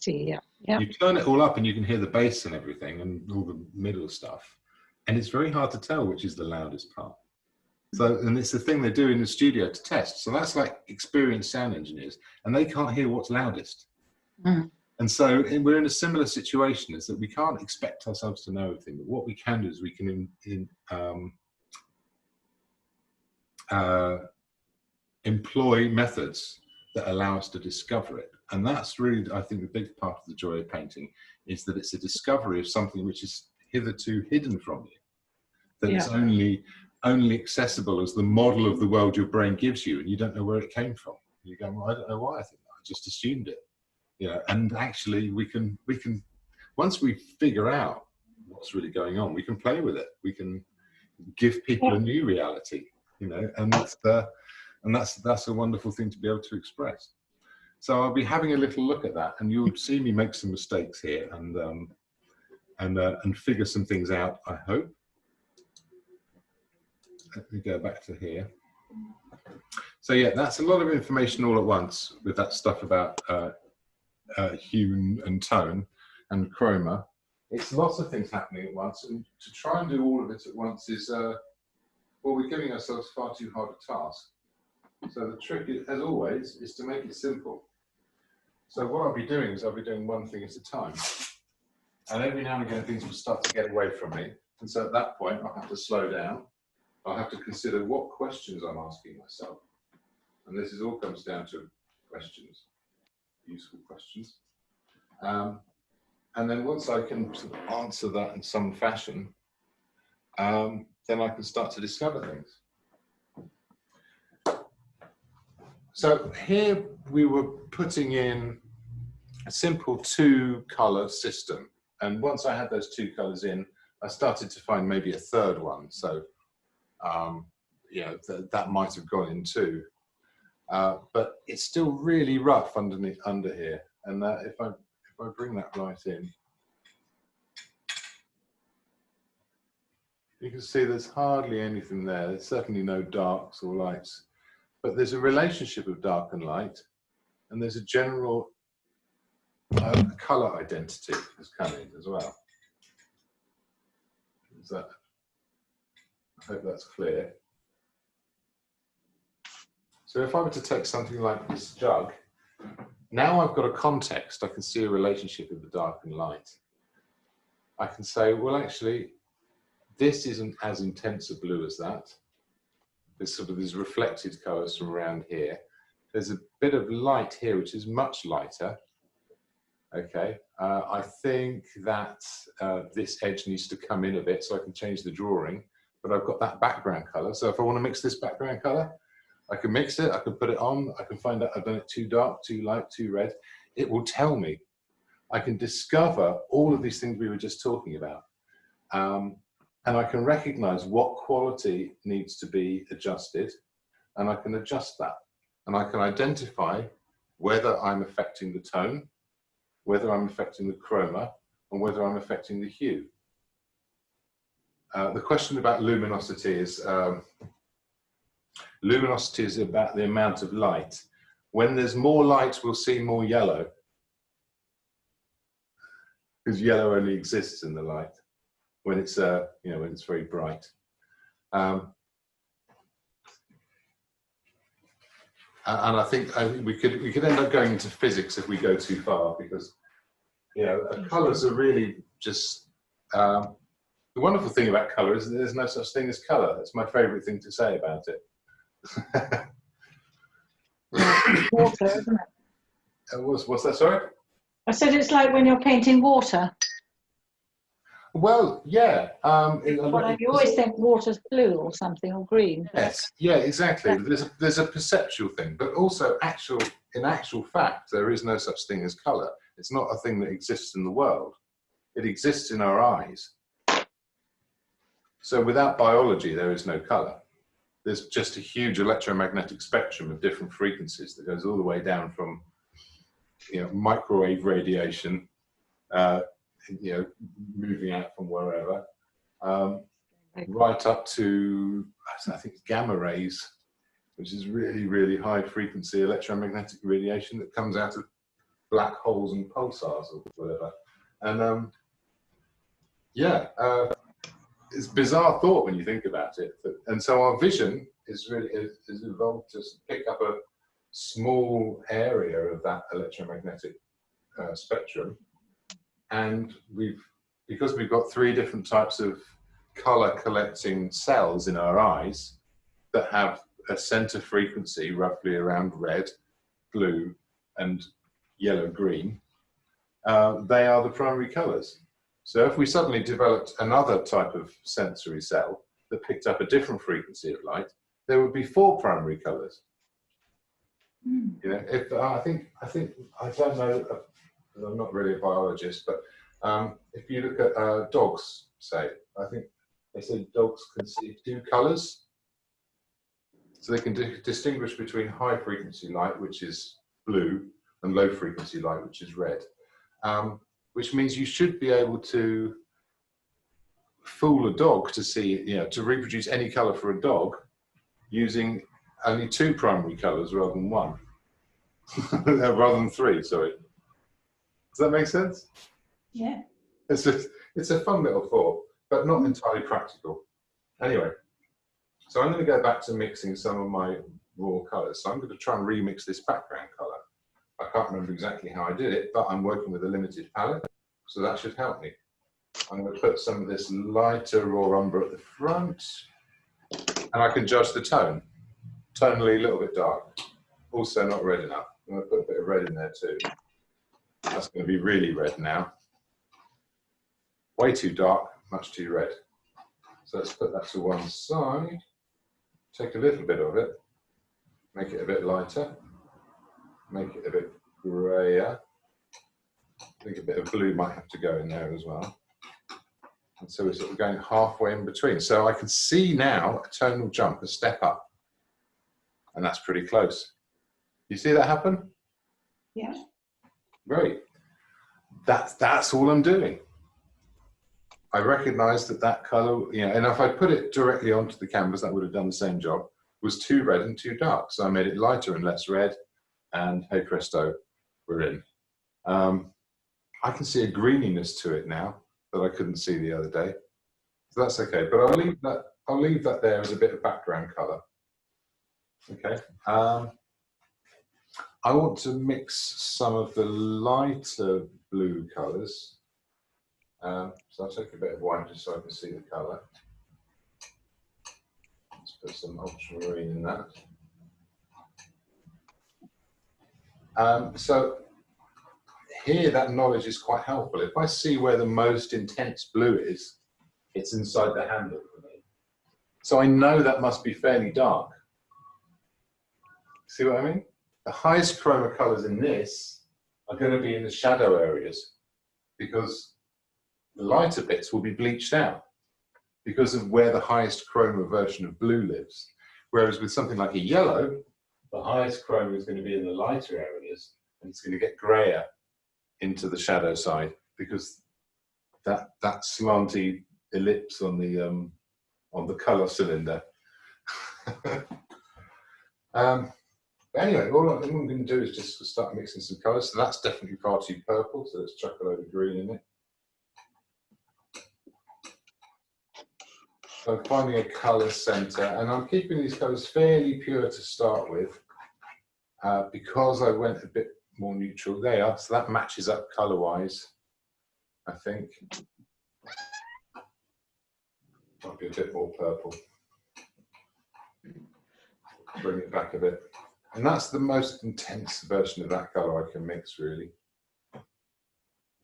See, yeah. You turn it all up and you can hear the bass and everything and all the middle stuff, and it's very hard to tell which is the loudest part. So, and it's the thing they do in the studio to test. So that's like experienced sound engineers, and they can't hear what's loudest. And so we're in a similar situation, is that we can't expect ourselves to know everything, but what we can do is we can employ methods that allow us to discover it. And that's really, I think, the big part of the joy of painting, is that it's a discovery of something which is hitherto hidden from you, that it's only accessible as the model of the world your brain gives you, and you don't know where it came from. You go, well, I don't know why I think that, I just assumed it. And actually we can once we figure out what's really going on, we can play with it. We can give people a new reality, and that's a wonderful thing to be able to express. So I'll be having a little look at that, and you'll see me make some mistakes here and figure some things out, I hope. Let me go back to here. So yeah, that's a lot of information all at once with that stuff about hue and tone and chroma. It's lots of things happening at once, and to try and do all of it at once is, well, we're giving ourselves far too hard a task. So the trick, as always, is to make it simple. So what I'll be doing is I'll be doing one thing at a time. And every now and again, things will start to get away from me. And so at that point, I'll have to slow down. I'll have to consider what questions I'm asking myself. And this all comes down to questions, useful questions. And then once I can sort of answer that in some fashion, then I can start to discover things. So here we were putting in a simple 2-color system. And once I had those 2 colors in, I started to find maybe a third one. So, that might have gone in too. But it's still really rough under here. And if I bring that light in, you can see there's hardly anything there. There's certainly no darks or lights, but there's a relationship of dark and light, and there's a general color identity has come in as well. I hope that's clear. So if I were to take something like this jug, now I've got a context, I can see a relationship of the dark and light. I can say, well, actually, this isn't as intense a blue as that. There's sort of these reflected colors from around here. There's a bit of light here, which is much lighter. Okay, I think that this edge needs to come in a bit so I can change the drawing, but I've got that background color. So if I want to mix this background color, I can mix it, I can put it on, I can find out I've done it too dark, too light, too red. It will tell me. I can discover all of these things we were just talking about. And I can recognize what quality needs to be adjusted, and I can adjust that. And I can identify whether I'm affecting the tone, whether I'm affecting the chroma, and whether I'm affecting the hue. The question about luminosity is about the amount of light. When there's more light, we'll see more yellow, because yellow only exists in the light when it's when it's very bright. And I think we could end up going into physics if we go too far, because colours are really just the wonderful thing about colour is that there's no such thing as colour. That's my favourite thing to say about it. Water, isn't it? What's that? Sorry. I said it's like when you're painting water. Well, yeah. Well, you always think water's blue or something, or green. Yes, yeah, exactly. There's a perceptual thing, but also in actual fact, there is no such thing as colour. It's not a thing that exists in the world. It exists in our eyes. So without biology, there is no colour. There's just a huge electromagnetic spectrum of different frequencies that goes all the way down from microwave radiation, moving out from wherever, right up to, I think, gamma rays, which is really, really high frequency electromagnetic radiation that comes out of black holes and pulsars or whatever. And it's a bizarre thought when you think about it. And so our vision is evolved to pick up a small area of that electromagnetic spectrum. And because we've got 3 different types of color collecting cells in our eyes that have a center frequency roughly around red, blue, and yellow-green, they are the primary colors. So if we suddenly developed another type of sensory cell that picked up a different frequency of light, there would be 4 primary colors. If I don't know. I'm not really a biologist, but if you look at dogs, say, I think they say dogs can see 2 colors. So they can distinguish between high frequency light, which is blue, and low frequency light, which is red. Which means you should be able to fool a dog to see, to reproduce any color for a dog using only 2 primary colors rather than 1. Rather than 3, sorry. Does that make sense? Yeah. It's a fun little thought, but not entirely practical. Anyway, so I'm going to go back to mixing some of my raw colours. So I'm going to try and remix this background colour. I can't remember exactly how I did it, but I'm working with a limited palette, so that should help me. I'm going to put some of this lighter raw umber at the front, and I can judge the tone. Tonally a little bit dark, also not red enough. I'm going to put a bit of red in there too. That's going to be really red now. Way too dark, much too red. So let's put that to one side. Take a little bit of it. make it a bit lighter, make it a bit grayer. I think a bit of blue might have to go in there as well. And so we're sort of going halfway in between. So I can see now a tonal jump, a step up. And that's pretty close. You see that happen? Yeah. Great. That's all I'm doing. I recognize that colour, you know, and if I put it directly onto the canvas, that would have done the same job, was too red and too dark. So I made it lighter and less red, and hey presto, we're in. I can see a greeniness to it now that I couldn't see the other day. So that's okay, but I'll leave that there as a bit of background colour. Okay. I want to mix some of the lighter blue colours. So I'll take a bit of white just so I can see the colour. Let's put some ultramarine in that. So here that knowledge is quite helpful. If I see where the most intense blue is, it's inside the handle for me. So I know that must be fairly dark. See what I mean? The highest chroma colours in this are going to be in the shadow areas because the lighter bits will be bleached out because of where the highest chroma version of blue lives. Whereas with something like a yellow, the highest chroma is going to be in the lighter areas and it's going to get grayer into the shadow side because that slanty ellipse on the colour cylinder. Anyway, all I'm going to do is just start mixing some colours. So that's definitely far too purple, so let's chuck a load of green in it. So I'm finding a colour centre, and I'm keeping these colours fairly pure to start with because I went a bit more neutral. There you are, so that matches up colour-wise, I think. Might be a bit more purple. Bring it back a bit. And that's the most intense version of that colour I can mix, really.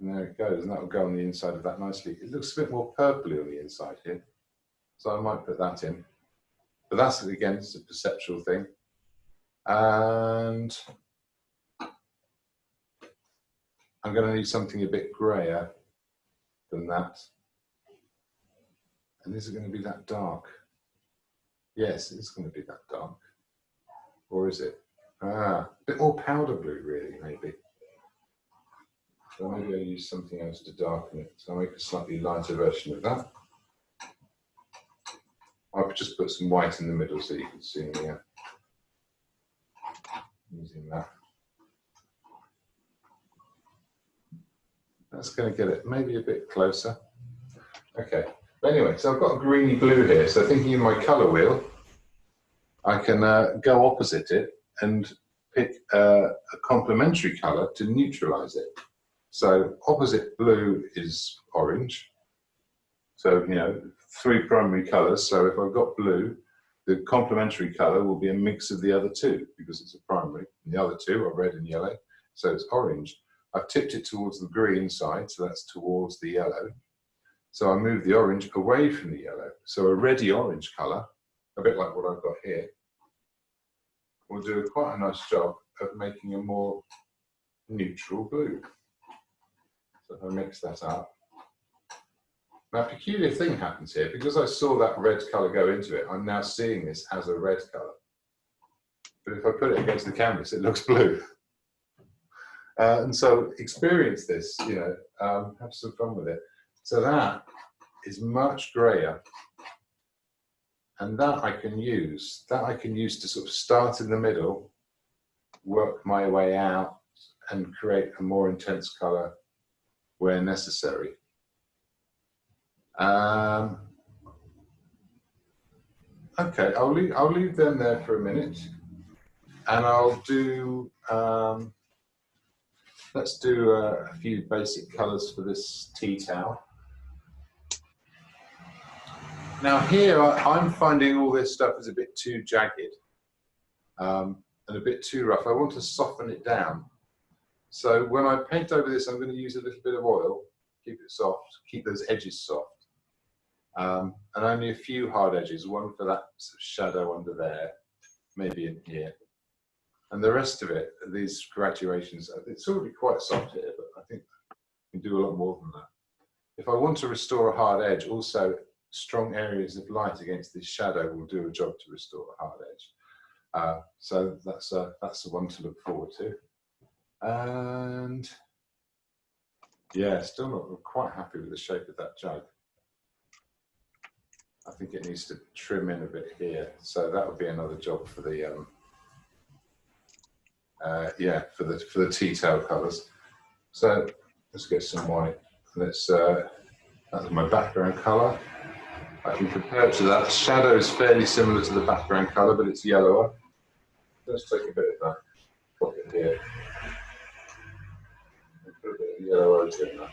And there it goes, and that will go on the inside of that nicely. It looks a bit more purpley on the inside here, so I might put that in. But that's, again, it's a perceptual thing. And I'm going to need something a bit grayer than that. And is it going to be that dark? Yes, it's going to be that dark. Or is it? A bit more powder blue, really, maybe. So maybe I'll use something else to darken it. So I'll make a slightly lighter version of that. I'll just put some white in the middle so you can see me using that. That's going to get it maybe a bit closer. Okay. But anyway, so I've got a greeny blue here. So thinking in my colour wheel, I can go opposite it and pick a complementary colour to neutralise it. So opposite blue is orange. So, you know, 3 primary colours. So if I've got blue, the complementary colour will be a mix of the other 2 because it's a primary. And the other 2 are red and yellow. So it's orange. I've tipped it towards the green side, so that's towards the yellow. So I move the orange away from the yellow. So a reddy orange colour, a bit like what I've got here, will do quite a nice job of making a more neutral blue. So if I mix that up. Now, a peculiar thing happens here. Because I saw that red colour go into it, I'm now seeing this as a red colour. But if I put it against the canvas, it looks blue. And so experience this, you know, have some fun with it. So that is much grayer. And that I can use to sort of start in the middle, work my way out, and create a more intense colour where necessary. Okay, I'll leave them there for a minute, and I'll do. Let's do a few basic colours for this tea towel. Now here, I'm finding all this stuff is a bit too jagged and a bit too rough. I want to soften it down. So when I paint over this, I'm going to use a little bit of oil, keep it soft, keep those edges soft. And only a few hard edges, one for that sort of shadow under there, maybe in here. And the rest of it, these graduations, it's already quite soft here, but I think you can do a lot more than that. If I want to restore a hard edge, also strong areas of light against this shadow will do a job to restore a hard edge. So that's the one to look forward to. And yeah, still not quite happy with the shape of that jug. I think it needs to trim in a bit here. So that would be another job for the for the tea towel colours. So let's get some white. That's my background colour. I can compare it to that. The shadow is fairly similar to the background colour, but it's yellower. Let's take a bit of that, pop it here. And put a bit of yellow over in that.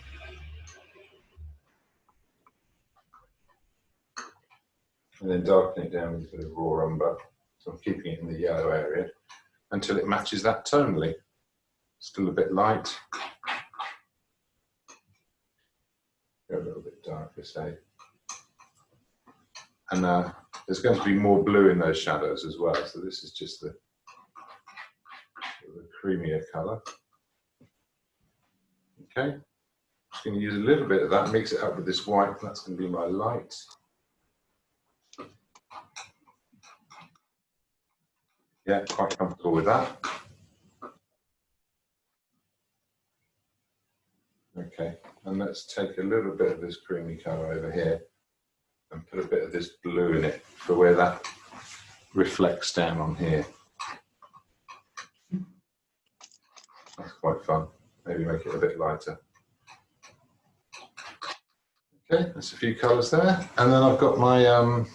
And then darken it down with a bit of raw umber. So I'm keeping it in the yellow area until it matches that tonally. Still a bit light. Go a little bit darker, say. And there's going to be more blue in those shadows as well. So this is just the creamier colour. Okay, just going to use a little bit of that, mix it up with this white. That's going to be my light. Yeah, quite comfortable with that. Okay, and let's take a little bit of this creamy colour over here and put a bit of this blue in it for where that reflects down on here. That's quite fun. Maybe make it a bit lighter. Okay, that's a few colours there. And then I've got my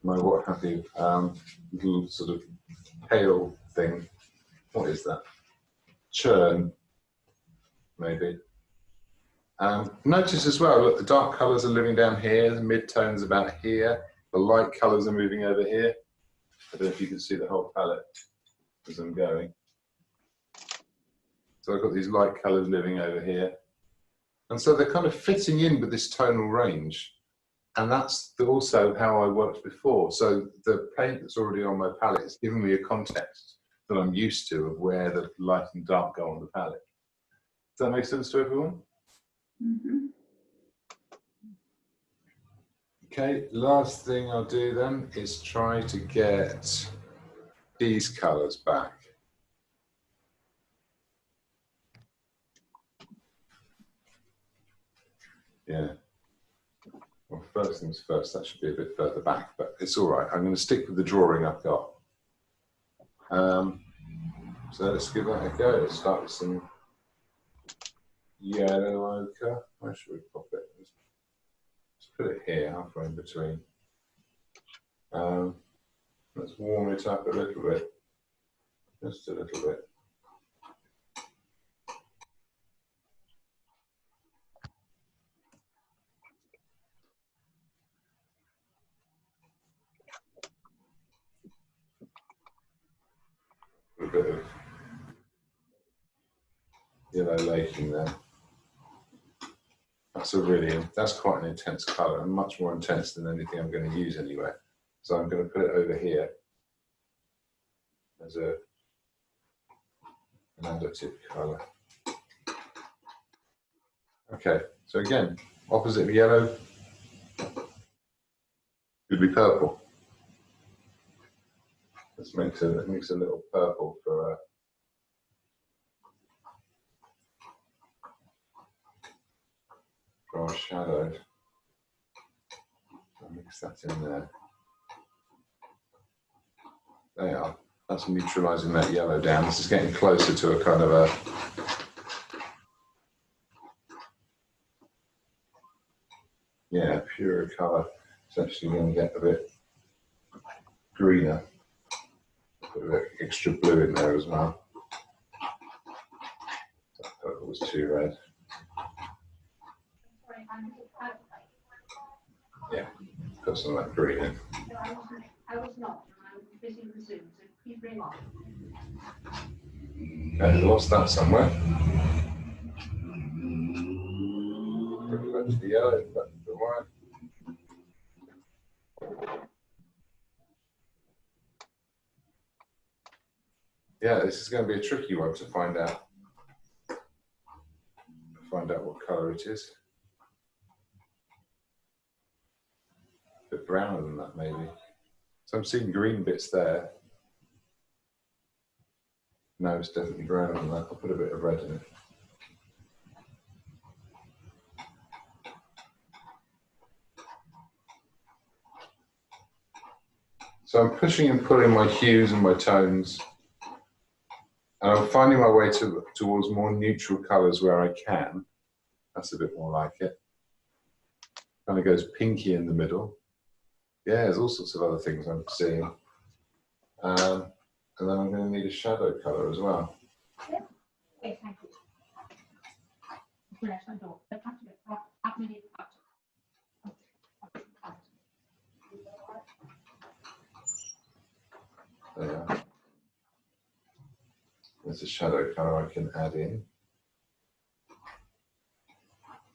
my what have you, little sort of pale thing. What is that? Churn, maybe. Notice as well, look, the dark colours are living down here, the mid-tones about here, the light colours are moving over here. I don't know if you can see the whole palette as I'm going. So I've got these light colours living over here. And so they're kind of fitting in with this tonal range. And that's also how I worked before. So the paint that's already on my palette is giving me a context that I'm used to of where the light and dark go on the palette. Does that make sense to everyone? Mm-hmm. Okay, last thing I'll do then is try to get these colours back. Yeah. Well, first things first, that should be a bit further back, but it's all right. I'm going to stick with the drawing I've got. So let's give that a go. Let's start with some yellow ochre. Where should we pop it? Let's put it here, halfway in between. Let's warm it up a little bit. Just a little bit. A bit of yellow laking there. That's quite an intense colour, and much more intense than anything I'm going to use anywhere. So I'm going to put it over here as an additive colour. Okay, so again, opposite of yellow would be purple. Let's mix a little purple for our shadow. I'll mix that in there. There you are. That's neutralising that yellow down. This is getting closer to a kind of a purer colour. It's actually going to get a bit greener. Put a bit extra blue in there as well. That purple was too red. Yeah, put some of that green in. I was not. I was busy with Zoom, so please bring on. Okay, lost that somewhere. Back to the yellow, back to the white. Yeah, this is going to be a tricky one to find out. Find out what colour it is. A bit browner than that, maybe. So I'm seeing green bits there. No, it's definitely browner than that. I'll put a bit of red in it. So I'm pushing and pulling my hues and my tones, and I'm finding my way towards more neutral colours where I can. That's a bit more like it. Kind of goes pinky in the middle. Yeah, there's all sorts of other things I'm seeing. And then I'm going to need a shadow colour as well. Okay, thank you. There you are. There's a shadow colour I can add in.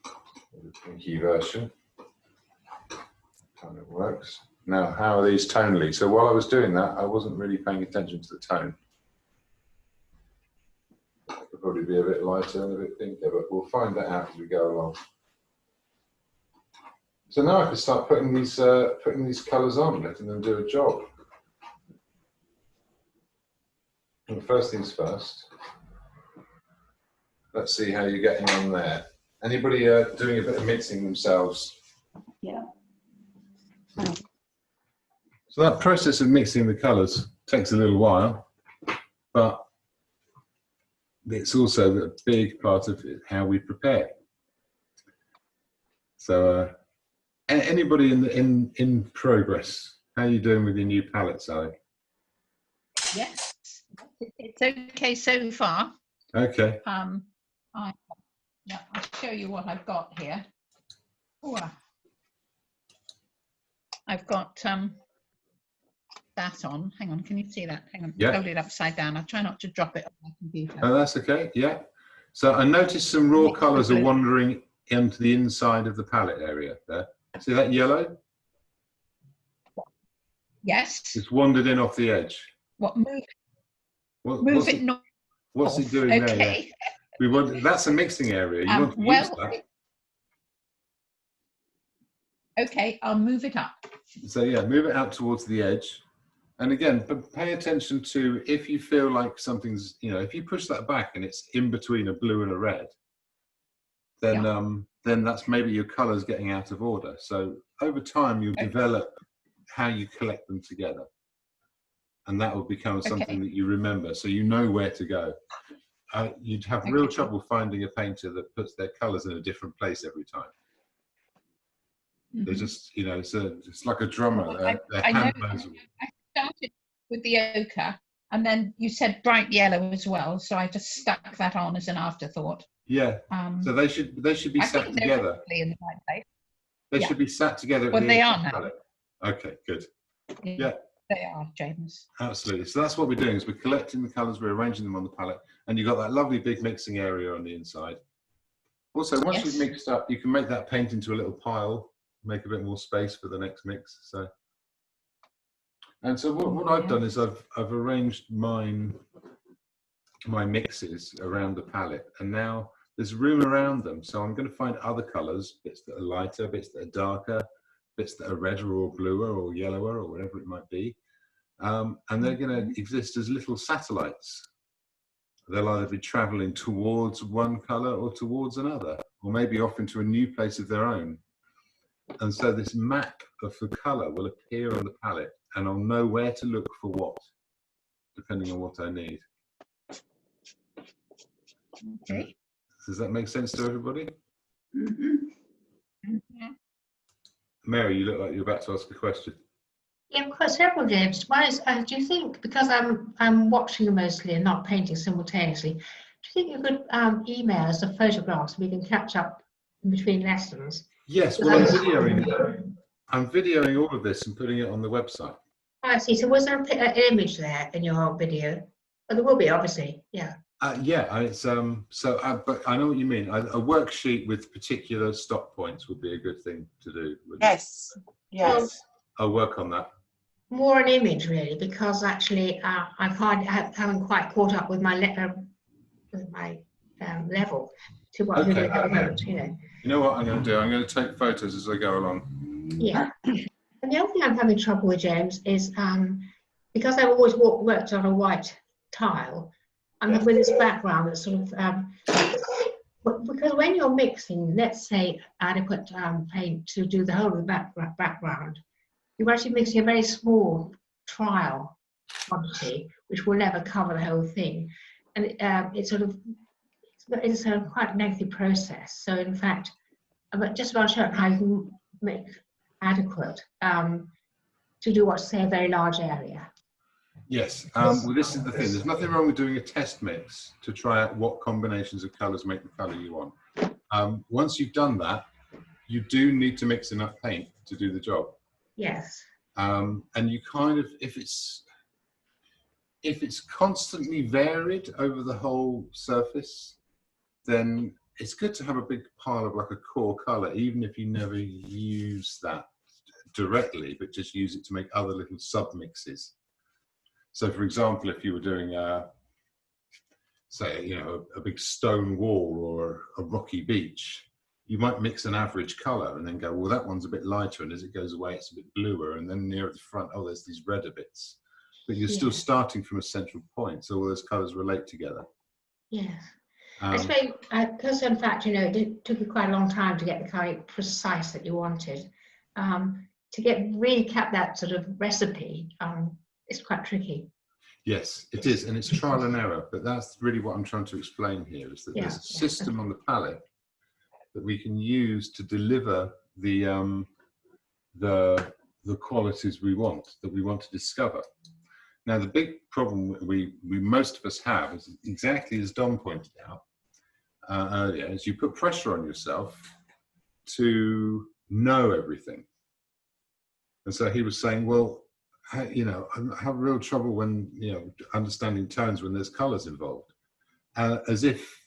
The pinky version. Kind of works. Now, how are these tonally? So while I was doing that, I wasn't really paying attention to the tone. It could probably be a bit lighter and a bit pinker, but we'll find that out as we go along. So now I can start putting these colours on, letting them do a job. And first things first, let's see how you're getting on there. Anybody doing a bit of mixing themselves? Yeah. So that process of mixing the colours takes a little while, but it's also a big part of how we prepare. So anybody in progress, how are you doing with your new palette, Sally? Yes, it's okay so far. Okay. I'll show you what I've got here. I've got that on. Hang on, can you see that? Hang on, Yeah. hold it upside down. I'll try not to drop it on my computer. Oh, that's okay. Yeah. So I noticed some raw colours are wandering into the inside of the palette area there. See that yellow? Yes. It's wandered in off the edge. What move? What's it north. What's it doing there? Okay. Yeah. We want, that's a mixing area. You want to use Well, that. okay, I'll move it up. So yeah, move it out towards the edge. And again, but pay attention to if you feel like something's, you know, if you push that back and it's in between a blue and a red, then then that's maybe your colours getting out of order. So over time, you'll develop how you collect them together, and that will become something that you remember, so you know where to go. You'd have real trouble finding a painter that puts their colours in a different place every time. They're just, you know, it's like a drummer. Well, I started with the ochre, and then you said bright yellow as well, so I just stuck that on as an afterthought. Yeah. So they should be sat together. In the right place. They should be sat together. Well, they are now. Okay, good. Yeah, they are, James. Absolutely. So that's what we're doing: is we're collecting the colours, we're arranging them on the palette, and you've got that lovely big mixing area on the inside. Also, once you've mixed up, you can make that paint into a little pile, make a bit more space for the next mix. So. And so what I've done is I've arranged my mixes around the palette, and now there's room around them. So I'm going to find other colours, bits that are lighter, bits that are darker, bits that are redder or bluer or yellower or whatever it might be. And they're going to exist as little satellites. They'll either be travelling towards one colour or towards another, or maybe off into a new place of their own. And so this map of the colour will appear on the palette, and I'll know where to look for what, depending on what I need. Okay. Does that make sense to everybody? Mm-hmm. Mary, you look like you're about to ask a question. Yeah, I've got several, James. One is, do you think, because I'm watching them mostly and not painting simultaneously, do you think you could email us the photographs so we can catch up in between lessons? Yes, well, I'm videoing all of this and putting it on the website. Oh, I see. So was there an image there in your video? Oh, there will be, obviously. Yeah. Yeah, it's but I know what you mean. A worksheet with particular stop points would be a good thing to do. Yes. Yes. I'll work on that. more an image really, because actually I haven't quite caught up with my level to what you're doing at the moment, you know. You know what I'm going to do? I'm going to take photos as I go along. Yeah. And the other thing I'm having trouble with, James, is because I've always worked on a white tile, and with this background that's sort of because when you're mixing, let's say, adequate paint to do the whole of the background, you're actually mixing a very small trial quantity, which will never cover the whole thing, and it's a quite lengthy process. So in fact, but just about showing how you can make adequate to do what, say, a very large area. Yes. Well, this is the thing. There's nothing wrong with doing a test mix to try out what combinations of colours make the colour you want. Once you've done that, you do need to mix enough paint to do the job. Yes. And you kind of, if it's constantly varied over the whole surface, then it's good to have a big pile of like a core colour, even if you never use that directly, but just use it to make other little sub-mixes. So for example, if you were doing say, you know, a big stone wall or a rocky beach, you might mix an average colour and then go, well, that one's a bit lighter, and as it goes away, it's a bit bluer, and then near the front, oh, there's these redder bits. But you're still starting from a central point, so all those colours relate together. Yes. Because in fact, you know, it took you quite a long time to get the kind of precise that you wanted. To recap that sort of recipe, it's quite tricky. Yes, it is, and it's trial and error. But that's really what I'm trying to explain here: is that there's a system on the palette that we can use to deliver the qualities we want to discover. Now, the big problem we most of us have is exactly as Don pointed out earlier, is you put pressure on yourself to know everything. And so he was saying, well, you know, I have real trouble when, you know, understanding tones when there's colours involved. As if,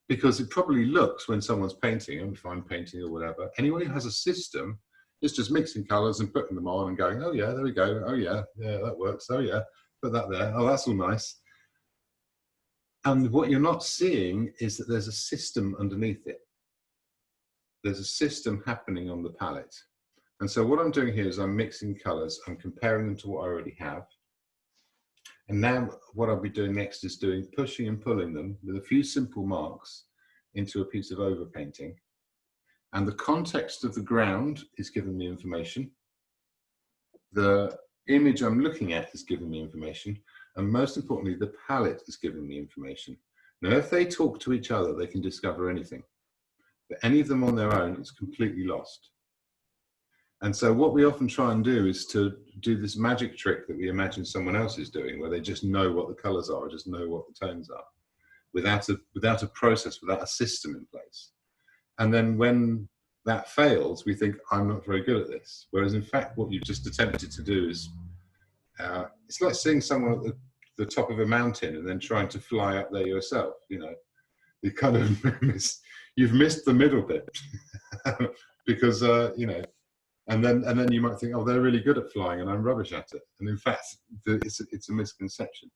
because it probably looks when someone's painting, and fine painting or whatever, anyone who has a system is just mixing colours and putting them on and going, oh yeah, there we go, oh yeah, yeah, that works, oh yeah, put that there, oh that's all nice. And what you're not seeing is that there's a system underneath it. There's a system happening on the palette. And so what I'm doing here is I'm mixing colours, I'm comparing them to what I already have. And now what I'll be doing next is pushing and pulling them with a few simple marks into a piece of overpainting. And the context of the ground is giving me information. The image I'm looking at is giving me information. And most importantly, the palette is giving me information. Now, if they talk to each other, they can discover anything. But any of them on their own, it's completely lost. And so what we often try and do is to do this magic trick that we imagine someone else is doing, where they just know what the colours are, just know what the tones are, without a process, without a system in place. And then when that fails, we think, I'm not very good at this. Whereas in fact, what you've just attempted to do is, it's like seeing someone at the top of a mountain and then trying to fly up there yourself. You know, you kind of you've missed the middle bit because you know, and then you might think, oh, they're really good at flying and I'm rubbish at it. And in fact, it's a misconception.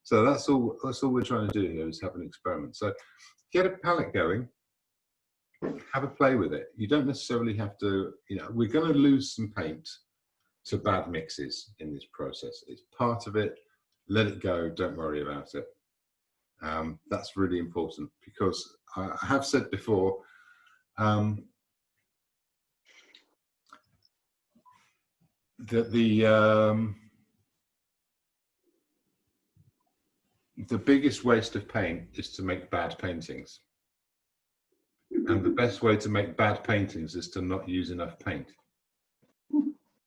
So that's all we're trying to do here, is have an experiment. So get a palette going, have a play with it. You don't necessarily have to, you know, we're going to lose some paint to bad mixes in this process. It's part of it. Let it go. Don't worry about it. That's really important, because I have said before, that the biggest waste of paint is to make bad paintings. And the best way to make bad paintings is to not use enough paint.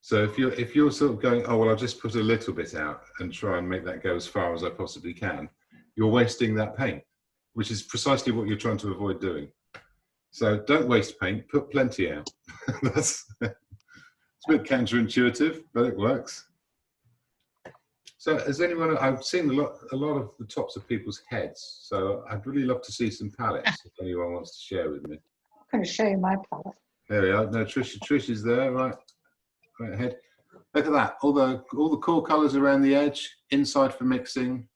So if you're sort of going, oh, well, I'll just put a little bit out and try and make that go as far as I possibly can, you're wasting that paint, which is precisely what you're trying to avoid doing. So don't waste paint, put plenty out. It's a bit counterintuitive, but it works. So has anyone, I've seen a lot of the tops of people's heads, so I'd really love to see some palettes if anyone wants to share with me. I'm going to show you my palette. There we are. No, Trish is there, right ahead. Look at that. All the cool colours around the edge, inside for mixing.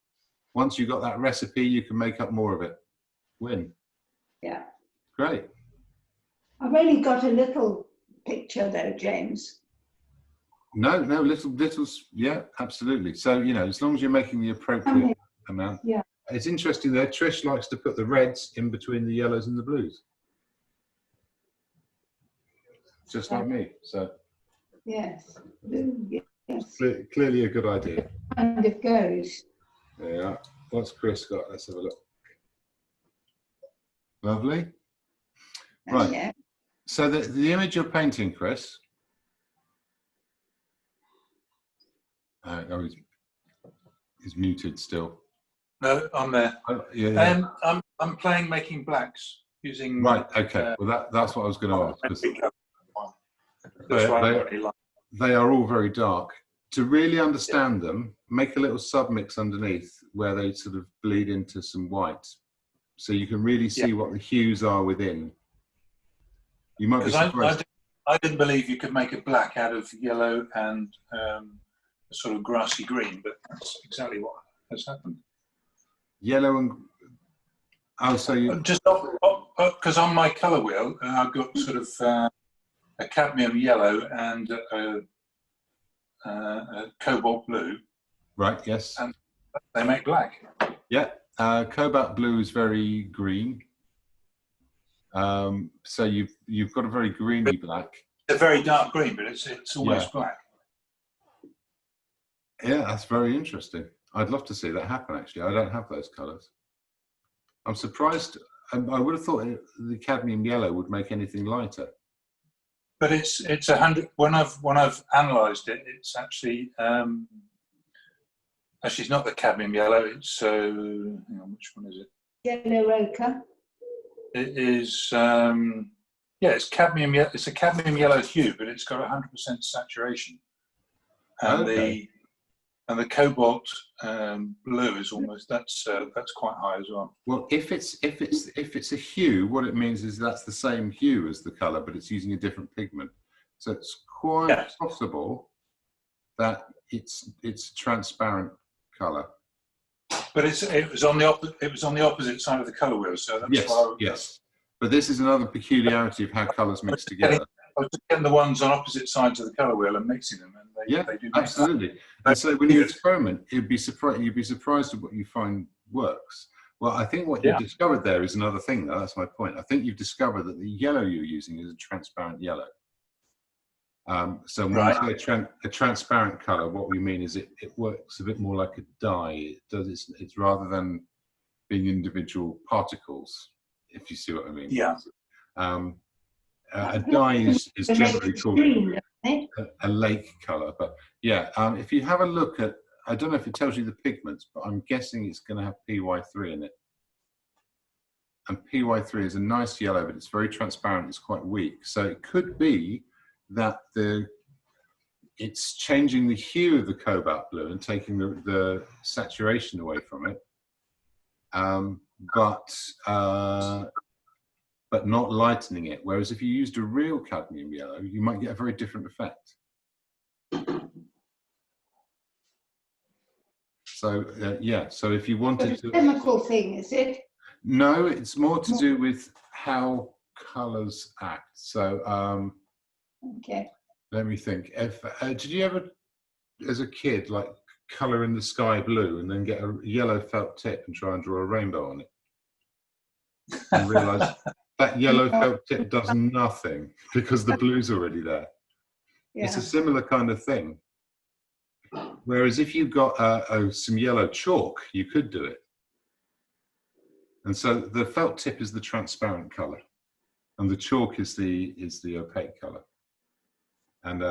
Once you've got that recipe, you can make up more of it. Win. Yeah. Great. I've only got a little picture though, James. No, littles. Yeah, absolutely. So, you know, as long as you're making the appropriate amount. Yeah. It's interesting there. Trish likes to put the reds in between the yellows and the blues. Just like me. So. Yes. Yes. Clearly a good idea. And it goes. Yeah. What's Chris got? Let's have a look. Lovely. Right. Yeah. So the image you're painting, Chris. Oh, he's muted still. No, I'm there. Oh, yeah. I'm playing making blacks using. Right. Okay. Well, that's what I was going to ask. 'Cause That's why I really like. they are all very dark. To really understand them, make a little submix underneath where they sort of bleed into some white, so you can really see what the hues are within. You might be surprised. I didn't believe you could make a black out of yellow and a sort of grassy green, but that's exactly what has happened. Yellow and so you Just because on my colour wheel, I've got sort of a cadmium yellow and a cobalt blue. right? Yes. And they make black. Yeah. Cobalt blue is very green. So you've got a very greeny black. It's a very dark green, but it's almost black. Yeah, that's very interesting. I'd love to see that happen. Actually, I don't have those colours. I'm surprised. I would have thought the cadmium yellow would make anything lighter. But it's 100. When I've analysed it, it's actually it's not the cadmium yellow. It's hang on, which one is it? Yellow ochre. It is it's cadmium. It's a cadmium yellow hue, but it's got 100% saturation, and the cobalt blue is almost that's quite high as well. Well, if it's a hue, what it means is that's the same hue as the colour, but it's using a different pigment. So it's quite possible that it's a transparent colour. But it was on the opposite side of the colour wheel, so that's why. Yes. But this is another peculiarity of how colours mix together. I was just getting the ones on opposite sides of the colour wheel and mixing them, and they do. Absolutely. And so when you experiment, you'd be surprised at what you find works. Well, I think what you've discovered there is another thing, though. That's my point. I think you've discovered that the yellow you're using is a transparent yellow. So when we say a transparent colour, what we mean is it works a bit more like a dye. It's rather than being individual particles, if you see what I mean. Yeah. A dye is generally called a lake colour, but if you have a look at, I don't know if it tells you the pigments, but I'm guessing it's going to have PY3 in it. And PY3 is a nice yellow, but it's very transparent. It's quite weak, so it could be that it's changing the hue of the cobalt blue and taking the saturation away from it, but not lightening it. Whereas if you used a real cadmium yellow, you might get a very different effect. So so if you wanted to, Chemical thing, is it? no, it's more to do with how colours act. So Okay. let me think. Did you ever, as a kid, like colour in the sky blue and then get a yellow felt tip and try and draw a rainbow on it, and realise that yellow felt tip does nothing because the blue's already there? Yeah. It's a similar kind of thing. Whereas if you've got some yellow chalk, you could do it. And so the felt tip is the transparent colour, and the chalk is the opaque colour. And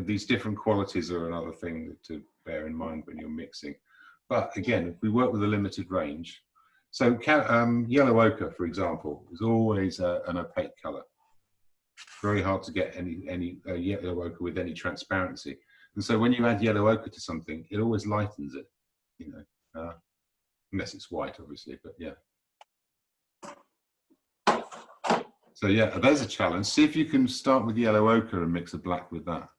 these different qualities are another thing to bear in mind when you're mixing. But again, if we work with a limited range, so yellow ochre, for example, is always an opaque colour. Very hard to get any yellow ochre with any transparency. And so when you add yellow ochre to something, it always lightens it, unless it's white, obviously, but yeah. So yeah, there's a challenge. See if you can start with yellow ochre and mix a black with that.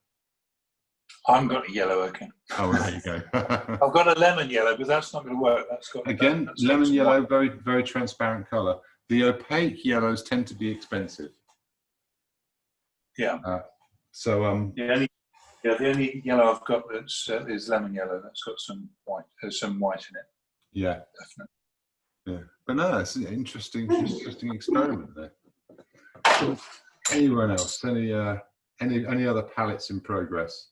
I haven't got a yellow ochre. Oh, well, there you go. I've got a lemon yellow, but that's not going to work. That's got Again, that's got lemon some yellow, white. very, very transparent colour. The opaque yellows tend to be expensive. Yeah. So, The only yellow I've got that's is lemon yellow. That's got some white. There's some white in it. yeah, Definitely. yeah. But no, it's an interesting experiment there. So, anyone else? Any other palettes in progress?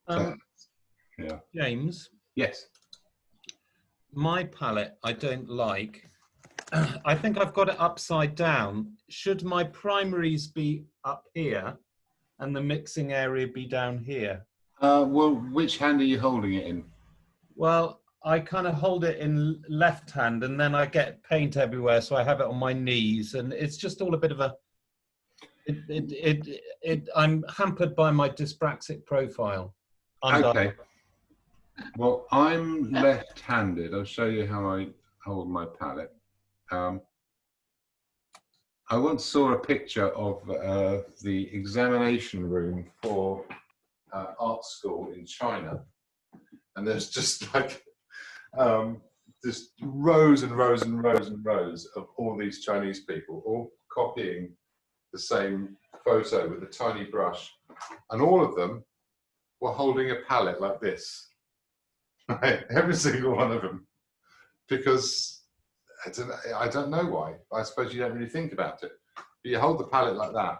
Yeah. James, Yes. my palette I don't like. I think I've got it upside down. Should my primaries be up here and the mixing area be down here? Well, which hand are you holding it in? Well, I kind of hold it in left hand and then I get paint everywhere, so I have it on my knees, and it's just all a bit of a. I'm hampered by my dyspraxic profile. Okay. Well, I'm left-handed. I'll show you how I hold my palette. I once saw a picture of the examination room for art school in China, and there's just like just rows and rows and rows and rows of all these Chinese people all copying the same photo with a tiny brush, and all of them were holding a palette like this, right? Every single one of them, because I don't know why. I suppose you don't really think about it. But you hold the palette like that,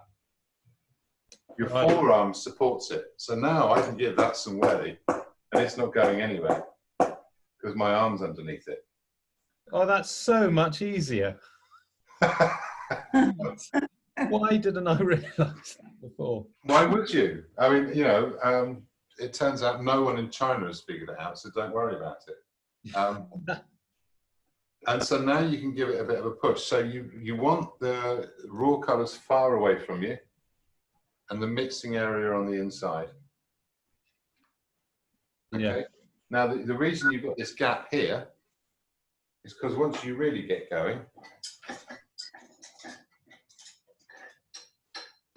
your forearm supports it. So now I can give that some way, and it's not going anywhere because my arm's underneath it. Oh, that's so much easier. Why didn't I realise that before? Why would you? I mean, you know, it turns out no one in China has figured it out, so don't worry about it. And so now you can give it a bit of a push. So you want the raw colours far away from you and the mixing area on the inside. Okay. Yeah. Now, the reason you've got this gap here is because once you really get going,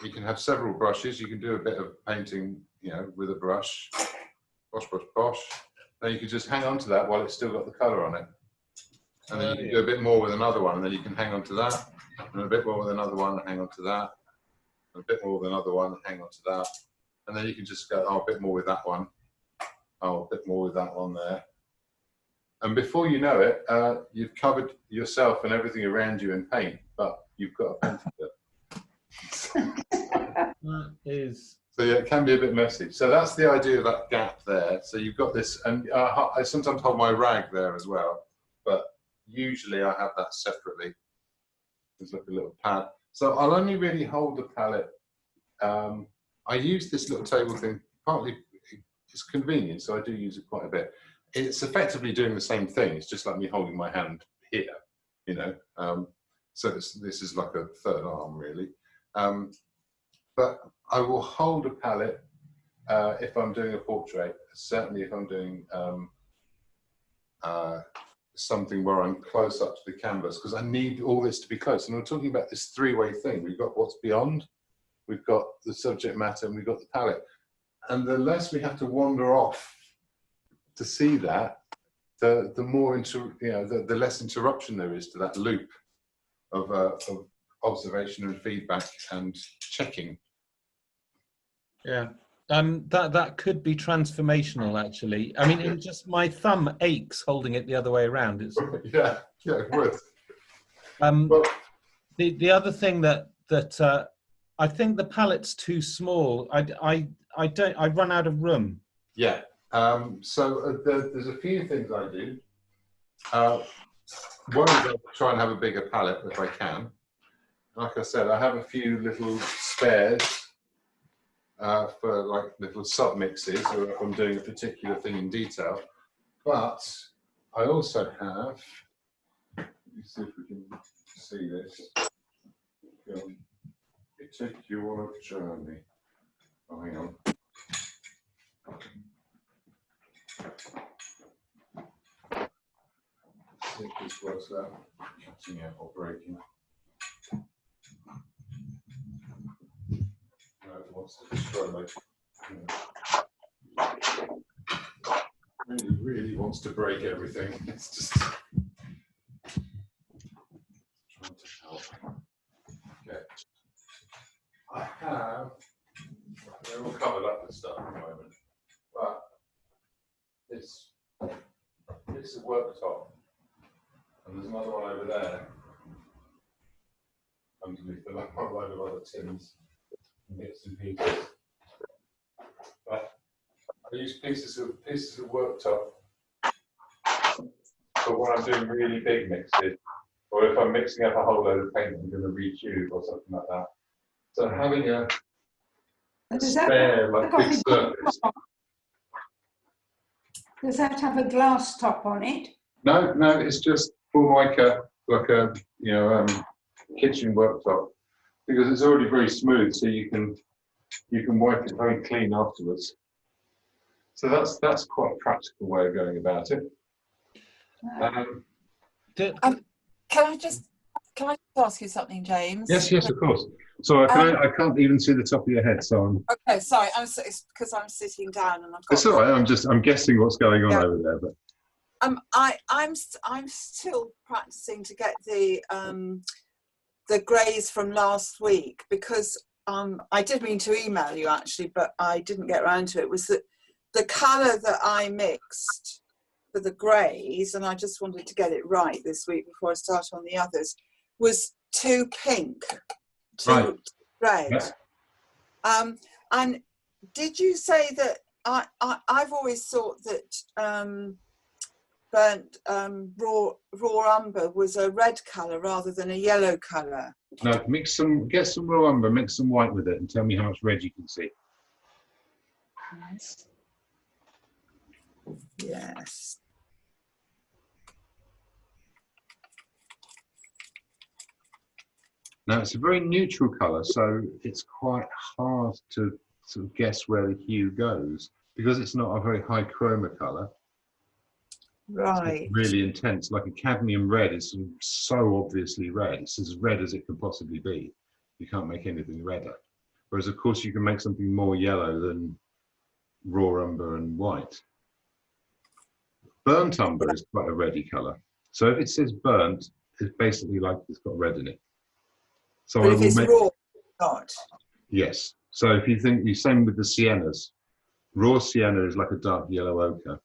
you can have several brushes. You can do a bit of painting, you know, with a brush, bosh, bosh, bosh. Then you can just hang on to that while it's still got the colour on it. And then you can do a bit more with another one, and then you can hang on to that, and a bit more with another one, and hang on to that, and a bit more with another one, and hang on to that. And then you can just go, oh, a bit more with that one. Oh, a bit more with that one there. And before you know it, you've covered yourself and everything around you in paint, but you've got a painting bit. That is. So yeah, it can be a bit messy. So that's the idea of that gap there. So you've got this, and I sometimes hold my rag there as well, but usually I have that separately. There's like a little pad. So I'll only really hold the palette. I use this little table thing, partly it's convenient, so I do use it quite a bit. It's effectively doing the same thing. It's just like me holding my hand here, you know. So this is like a third arm, really. But I will hold a palette if I'm doing a portrait, certainly if I'm doing something where I'm close up to the canvas, because I need all this to be close. And we're talking about this three-way thing. We've got what's beyond, we've got the subject matter, and we've got the palette. And the less we have to wander off to see that, the more the less interruption there is to that loop of observation and feedback and checking. Yeah. That could be transformational, actually. I mean, it just my thumb aches holding it the other way around. It's yeah, it would. The other thing that I think the palette's too small. I run out of room. Yeah. So there's a few things I do. One is I try and have a bigger palette if I can. Like I said, I have a few little spares for like little sub mixes, or if I'm doing a particular thing in detail. But I also have. Let me see if we can see this. Take you on a journey. Oh, hang on. See if this works out. Cutting out or breaking. No, it wants to destroy my. really wants to break everything. It's just trying to help. Okay. I have, they're all covered up with stuff at the moment, but it's a worktop, and there's another one over there underneath the whole load of other tins and bits and pieces. But I use pieces of worktop for when I'm doing really big mixes, or if I'm mixing up a whole load of paint, I'm going to retube or something like that. So having a Does that, spare, like, got big a glass surface. top? Does that have a glass top on it? No, it's just Formica, like a kitchen worktop, because it's already very smooth, so you can wipe it very clean afterwards. So that's quite a practical way of going about it. Can I just ask you something, James? Yes, of course. Sorry, I can't even see the top of your head, so Okay, sorry. It's because I'm sitting down and I've got. it's all right. I'm guessing what's going on over there, but. I'm still practicing to get the greys from last week, because I did mean to email you actually, but I didn't get around to it. Was that the colour that I mixed for the greys, and I just wanted to get it right this week before I start on the others, was too pink, too red. Yeah. And did you say that I've always thought that burnt raw umber was a red colour rather than a yellow colour? No, get some raw umber, mix some white with it, and tell me how much red you can see. Yes. Now it's a very neutral colour, so it's quite hard to sort of guess where the hue goes, because it's not a very high chroma colour. Right. It's really intense, like a cadmium red is so obviously red. It's as red as it can possibly be. You can't make anything redder. Whereas of course you can make something more yellow than raw umber and white. Burnt umber is quite a reddy colour. So if it says burnt, it's basically like it's got red in it. So But if it's raw, not. Yes. So if you think the same with the siennas, raw sienna is like a dark yellow ochre,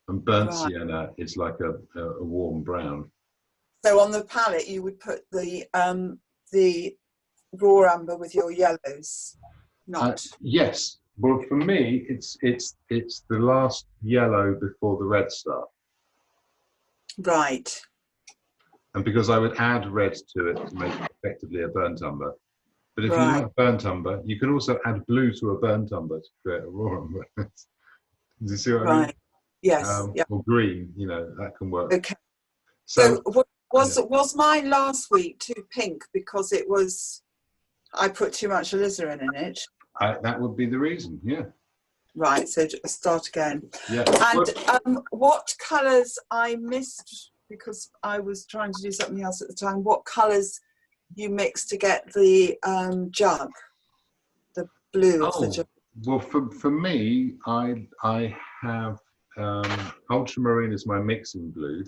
and burnt sienna is like a warm brown. So on the palette, you would put the raw umber with your yellows, not. Yes. Well, for me, it's the last yellow before the red start. Right. And because I would add red to it to make it effectively a burnt umber. But if you Right. like burnt umber, you can also add blue to a burnt umber to create a raw umber. Do you see what I mean? Right. Yes. Yeah. Or green, that can work. Okay. So was mine last week too pink because I put too much alizarin in it? that would be the reason, yeah. Right, so start again. Yeah. And what colours I missed, because I was trying to do something else at the time, what colours you mixed to get the jug, the blue of the jug? Well, for me, I have ultramarine as my mixing blue.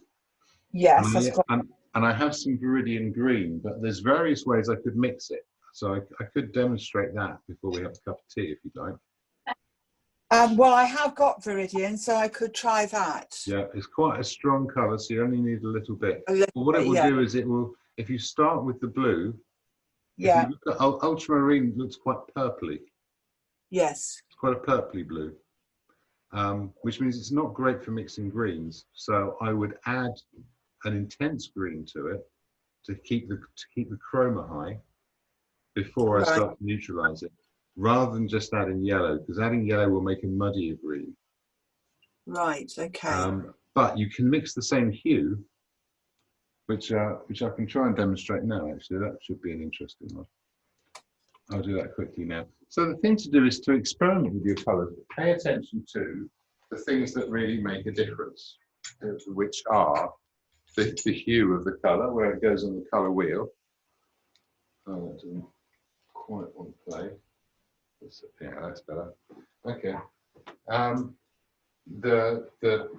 Yes, and I have some Viridian green, but there's various ways I could mix it. So I could demonstrate that before we have a cup of tea, if you'd like. Well, I have got Viridian, so I could try that. Yeah, it's quite a strong colour, so you only need a little bit. But what it will do is if you start with the blue, yeah, ultramarine looks quite purpley. Yes. It's quite a purpley blue, which means it's not great for mixing greens. So I would add an intense green to it to keep the chroma high before I start to neutralise it, rather than just adding yellow, because adding yellow will make a muddier green. Right. Okay. But you can mix the same hue, which I can try and demonstrate now. Actually, that should be an interesting one. I'll do that quickly now. So the thing to do is to experiment with your colours. Pay attention to the things that really make a difference, which are the hue of the colour, where it goes on the colour wheel. Oh, that doesn't quite want to play. Yeah, that's better. Okay. the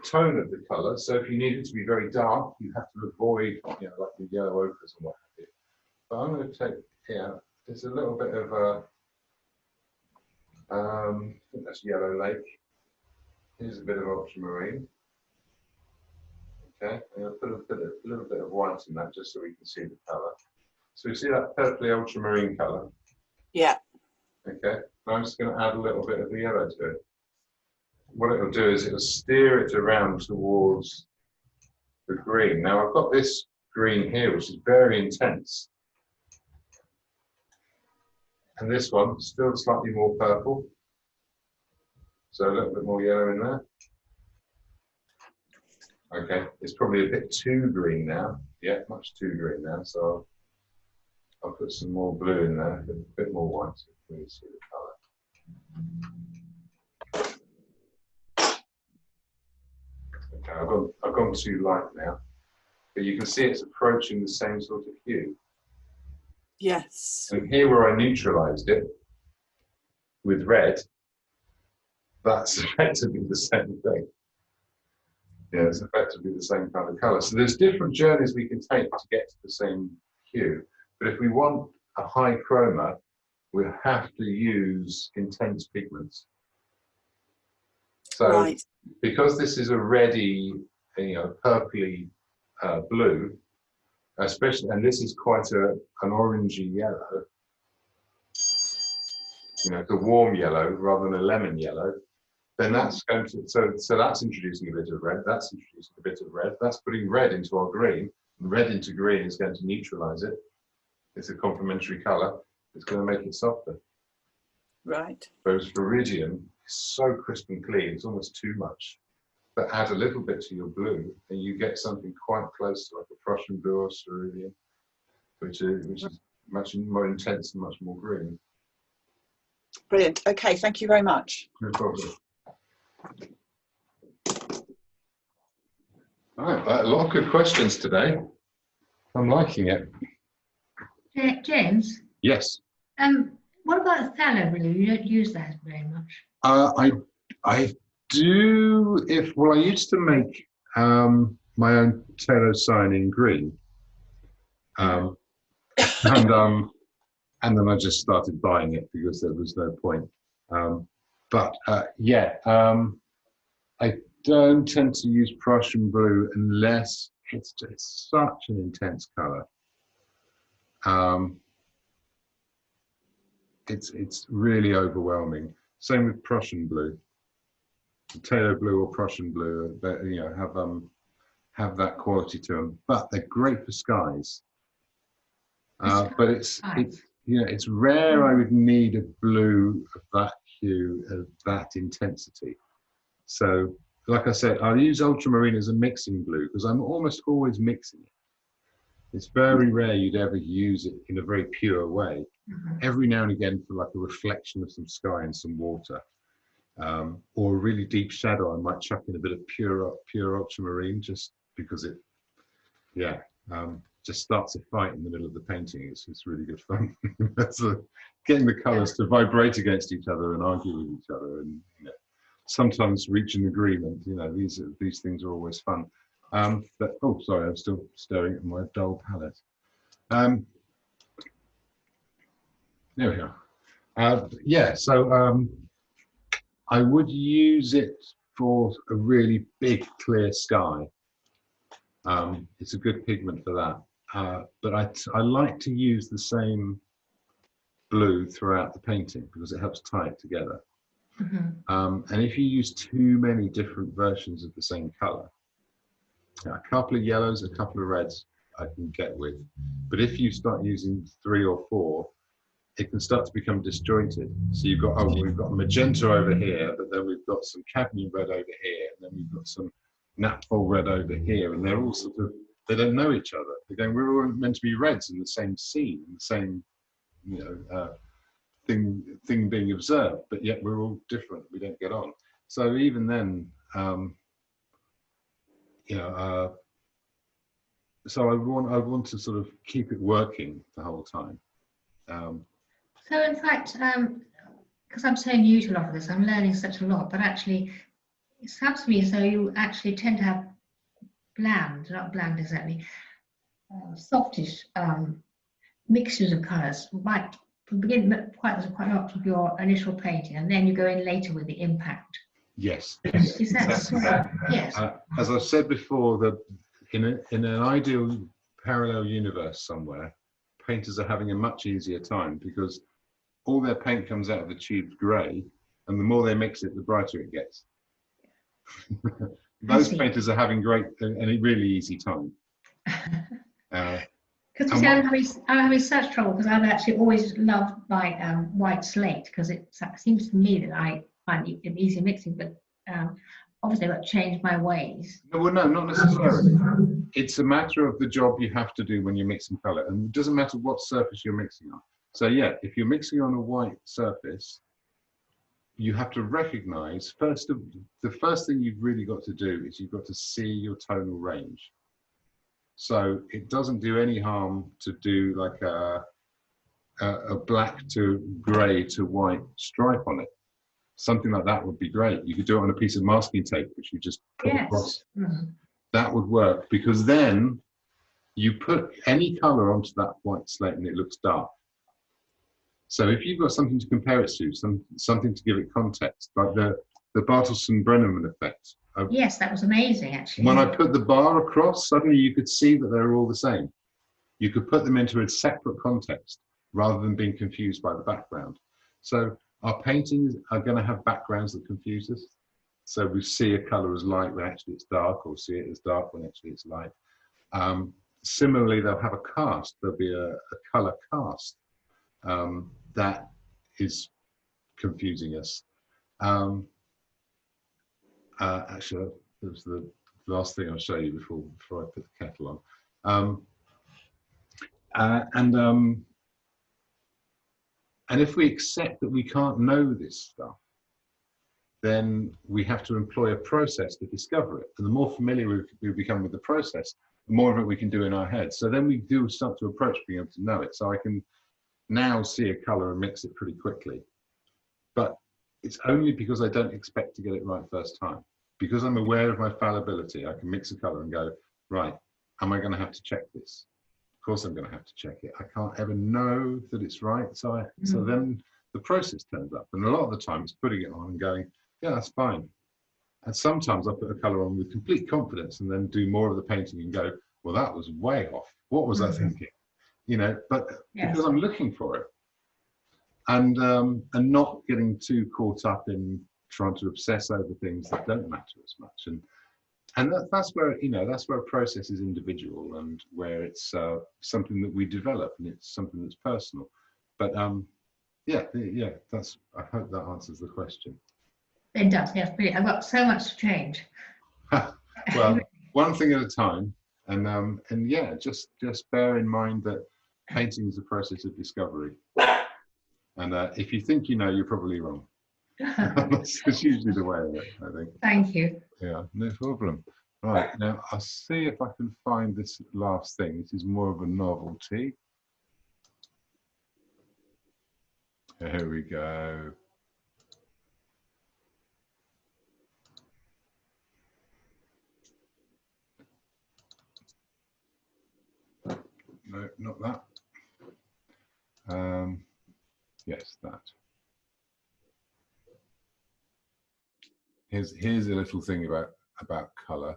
tone of the colour. So if you need it to be very dark, you have to avoid, like the yellow ochres and what have you. But I'm going to take here. There's a little bit of a, I think that's Yellow Lake. Here's a bit of ultramarine. Okay, and I'll put a little bit of white in that just so we can see the colour. So you see that purpley ultramarine colour? Yeah. Okay, I'm just going to add a little bit of the yellow to it. What it'll do is it'll steer it around towards the green. Now I've got this green here, which is very intense. And this one, still slightly more purple. So a little bit more yellow in there. Okay, it's probably a bit too green now. Yeah, much too green now. So I'll put some more blue in there, a bit more white so you can really see the colour. Okay, I've gone too light now. But you can see it's approaching the same sort of hue. Yes. And here where I neutralised it with red, that's effectively the same thing. Yeah, it's effectively the same kind of colour. So there's different journeys we can take to get to the same hue. But if we want a high chroma, we have to use intense pigments. So Right. because this is a reddy, purpley blue, especially, and this is quite an orangey yellow, the warm yellow rather than a lemon yellow, then that's going to, so that's introducing a bit of red, that's introducing a bit of red, that's putting red into our green, and red into green is going to neutralize it. It's a complementary color, it's going to make it softer. Right. Whereas Viridian is so crisp and clean, it's almost too much. But add a little bit to your blue, and you get something quite close to like a Prussian blue or cerulean, which is much more intense and much more green. Brilliant. Okay, thank you very much. No problem. All right, a lot of good questions today. I'm liking it. James, Yes. what about phthalo blue? You don't use that very much. I do. I used to make my own Taylor sign in green, and then I just started buying it because there was no point. I don't tend to use Prussian blue unless it's just such an intense color. It's really overwhelming. Same with Prussian blue. Taylor blue or Prussian blue, have that quality to them, but they're great for skies. But it's rare I would need a blue of that hue, of that intensity. So, like I said, I'll use ultramarine as a mixing blue because I'm almost always mixing it. It's very rare you'd ever use it in a very pure way. Mhm. Every now and again for like a reflection of some sky and some water. Or a really deep shadow, I might chuck in a bit of pure ultramarine just because it, just starts a fight in the middle of the painting. It's really good fun. Getting the colours to vibrate against each other and argue with each other, and sometimes reach an agreement. These things are always fun. But oh, sorry, I'm still staring at my dull palette. There we are. So I would use it for a really big, clear sky. It's a good pigment for that. But I like to use the same blue throughout the painting because it helps tie it together. Mhm. And if you use too many different versions of the same color, a couple of yellows, a couple of reds, I can get with. But if you start using 3 or 4, it can start to become disjointed. So you've got, we've got magenta over here, but then we've got some cadmium red over here, and then we've got some naphtha red over here, and they're all sort of, they don't know each other. They're going, we're all meant to be reds in the same scene, in the same, thing being observed, but yet we're all different. We don't get on. So even then, so I want to sort of keep it working the whole time. So in fact, because I'm so new to a lot of this, I'm learning such a lot, but actually It sounds to me as though you actually tend to have bland, not bland exactly, softish mixtures of colours. Right from the beginning, quite a lot of your initial painting, and then you go in later with the impact. Yes. Is that exactly. yes? As I've said before, that in an ideal parallel universe somewhere, painters are having a much easier time because all their paint comes out of the tube grey, and the more they mix it, the brighter it gets. Those painters are having a really easy time. Because you see, I'm having such trouble because I've actually always loved my white slate because it seems to me that I find it easy mixing, but obviously I've got to change my ways. No, well, no, not necessarily. It's a matter of the job you have to do when you're mixing colour, and it doesn't matter what surface you're mixing on. So yeah, if you're mixing on a white surface, you have to recognise the first thing you've really got to do is you've got to see your tonal range. So it doesn't do any harm to do like a black to grey to white stripe on it. Something like that would be great. You could do it on a piece of masking tape, which you just put across. That would work because then you put any colour onto that white slate and it looks dark. So if you've got something to compare it to, something to give it context, like the Bartolson-Brenneman effect. Yes, that was amazing, actually. When I put the bar across, suddenly you could see that they were all the same. You could put them into a separate context rather than being confused by the background. So our paintings are going to have backgrounds that confuse us. So we see a colour as light when actually it's dark, or see it as dark when actually it's light. Similarly, they'll have a cast. There'll be a colour cast that is confusing us. Actually, that was the last thing I'll show you before I put the kettle on. And if we accept that we can't know this stuff, then we have to employ a process to discover it. And the more familiar we become with the process, the more of it we can do in our heads. So then we do start to approach being able to know it. So I can now see a colour and mix it pretty quickly. But it's only because I don't expect to get it right first time. Because I'm aware of my fallibility, I can mix a colour and go, right, am I going to have to check this? Of course I'm going to have to check it. I can't ever know that it's right. So then the process turns up. And a lot of the time it's putting it on and going, yeah, that's fine. And sometimes I put a colour on with complete confidence and then do more of the painting and go, well, that was way off. What was I thinking? You know, but because I'm looking for it. And not getting too caught up in trying to obsess over things that don't matter as much. And that's where, you know, that's where a process is individual and where it's something that we develop and it's something that's personal. But yeah, I hope that answers the question. It does, yes, brilliant. I've got so much to change. Well, one thing at a time. And yeah, just bear in mind that painting is a process of discovery. And if you think you know, you're probably wrong. That's usually the way of it, I think. Thank you. Yeah, no problem. Right, now I'll see if I can find this last thing. This is more of a novelty. Here we go. No, not that. Yes, that. Here's a little thing about colour.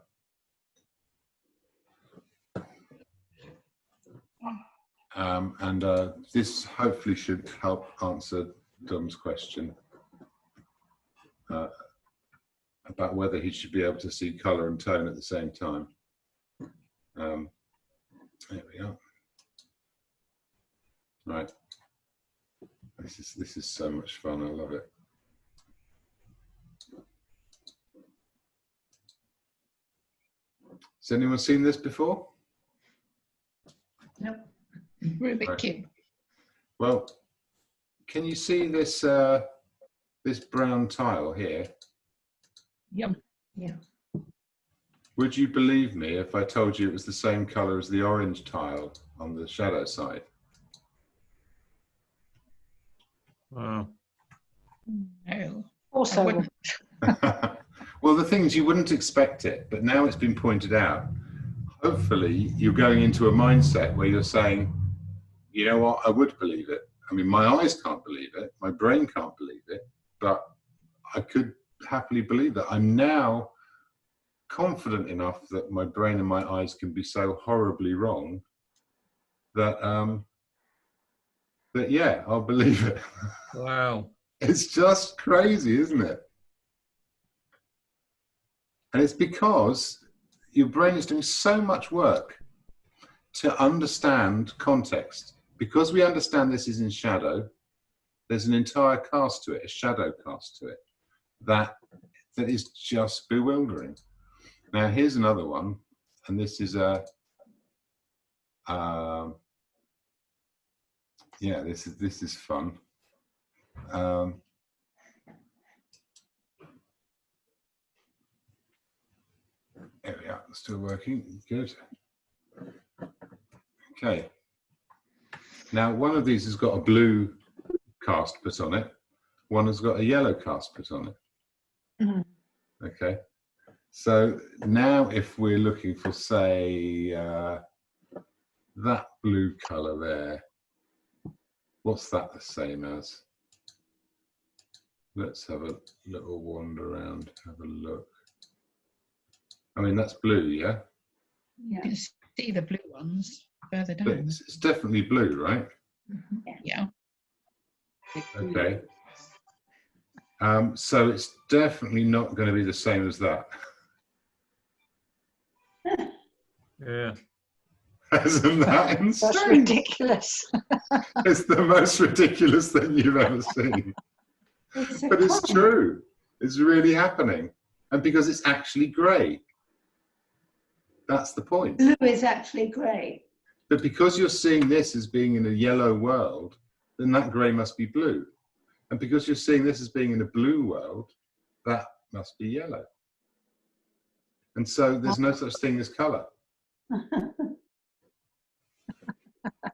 This hopefully should help answer Dom's question about whether he should be able to see colour and tone at the same time. There we are. Right. This is so much fun. I love it. Has anyone seen this before? Nope. Rubik Cube. Well, can you see this this brown tile here? Yep. Yeah. Would you believe me if I told you it was the same colour as the orange tile on the shadow side? Wow. No. Also, I wouldn't. Well, the thing is, you wouldn't expect it, but now it's been pointed out. Hopefully, you're going into a mindset where you're saying, you know what, I would believe it. I mean, my eyes can't believe it, my brain can't believe it, but I could happily believe that. I'm now confident enough that my brain and my eyes can be so horribly wrong that, that yeah, I'll believe it. Wow. It's just crazy, isn't it? And it's because your brain is doing so much work to understand context. Because we understand this is in shadow, there's an entire cast to it, a shadow cast to it, that is just bewildering. Now, here's another one, and this is a, yeah, this is fun. There we are, still working, good. Okay. Now, one of these has got a blue cast put on it. One has got a yellow cast put on it. Mhm. Okay. So now if we're looking for, say, that blue colour there, what's that the same as? Let's have a little wander around, have a look. I mean, that's blue, yeah? You can see the blue ones further But down. it's definitely blue, right? Yeah. Okay. So it's definitely not going to be the same as that. Yeah. Isn't that That's insane? ridiculous. It's the most ridiculous thing you've ever seen. It's a But it's common- true. It's really happening. And because it's actually grey. That's the point. Blue is actually grey. But because you're seeing this as being in a yellow world, then that grey must be blue. And because you're seeing this as being in a blue world, that must be yellow. And so there's no such thing as colour.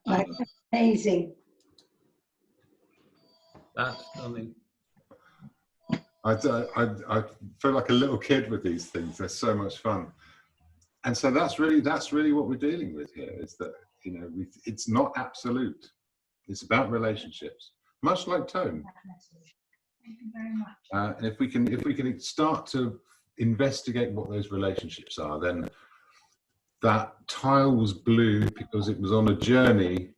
Like, amazing. That's stunning. I feel like a little kid with these things. They're so much fun. And so that's really what we're dealing with here, is that, you know, it's not absolute. It's about relationships, much like tone. Thank you very much. And if we can start to investigate what those relationships are, then that tile was blue because it was on a journey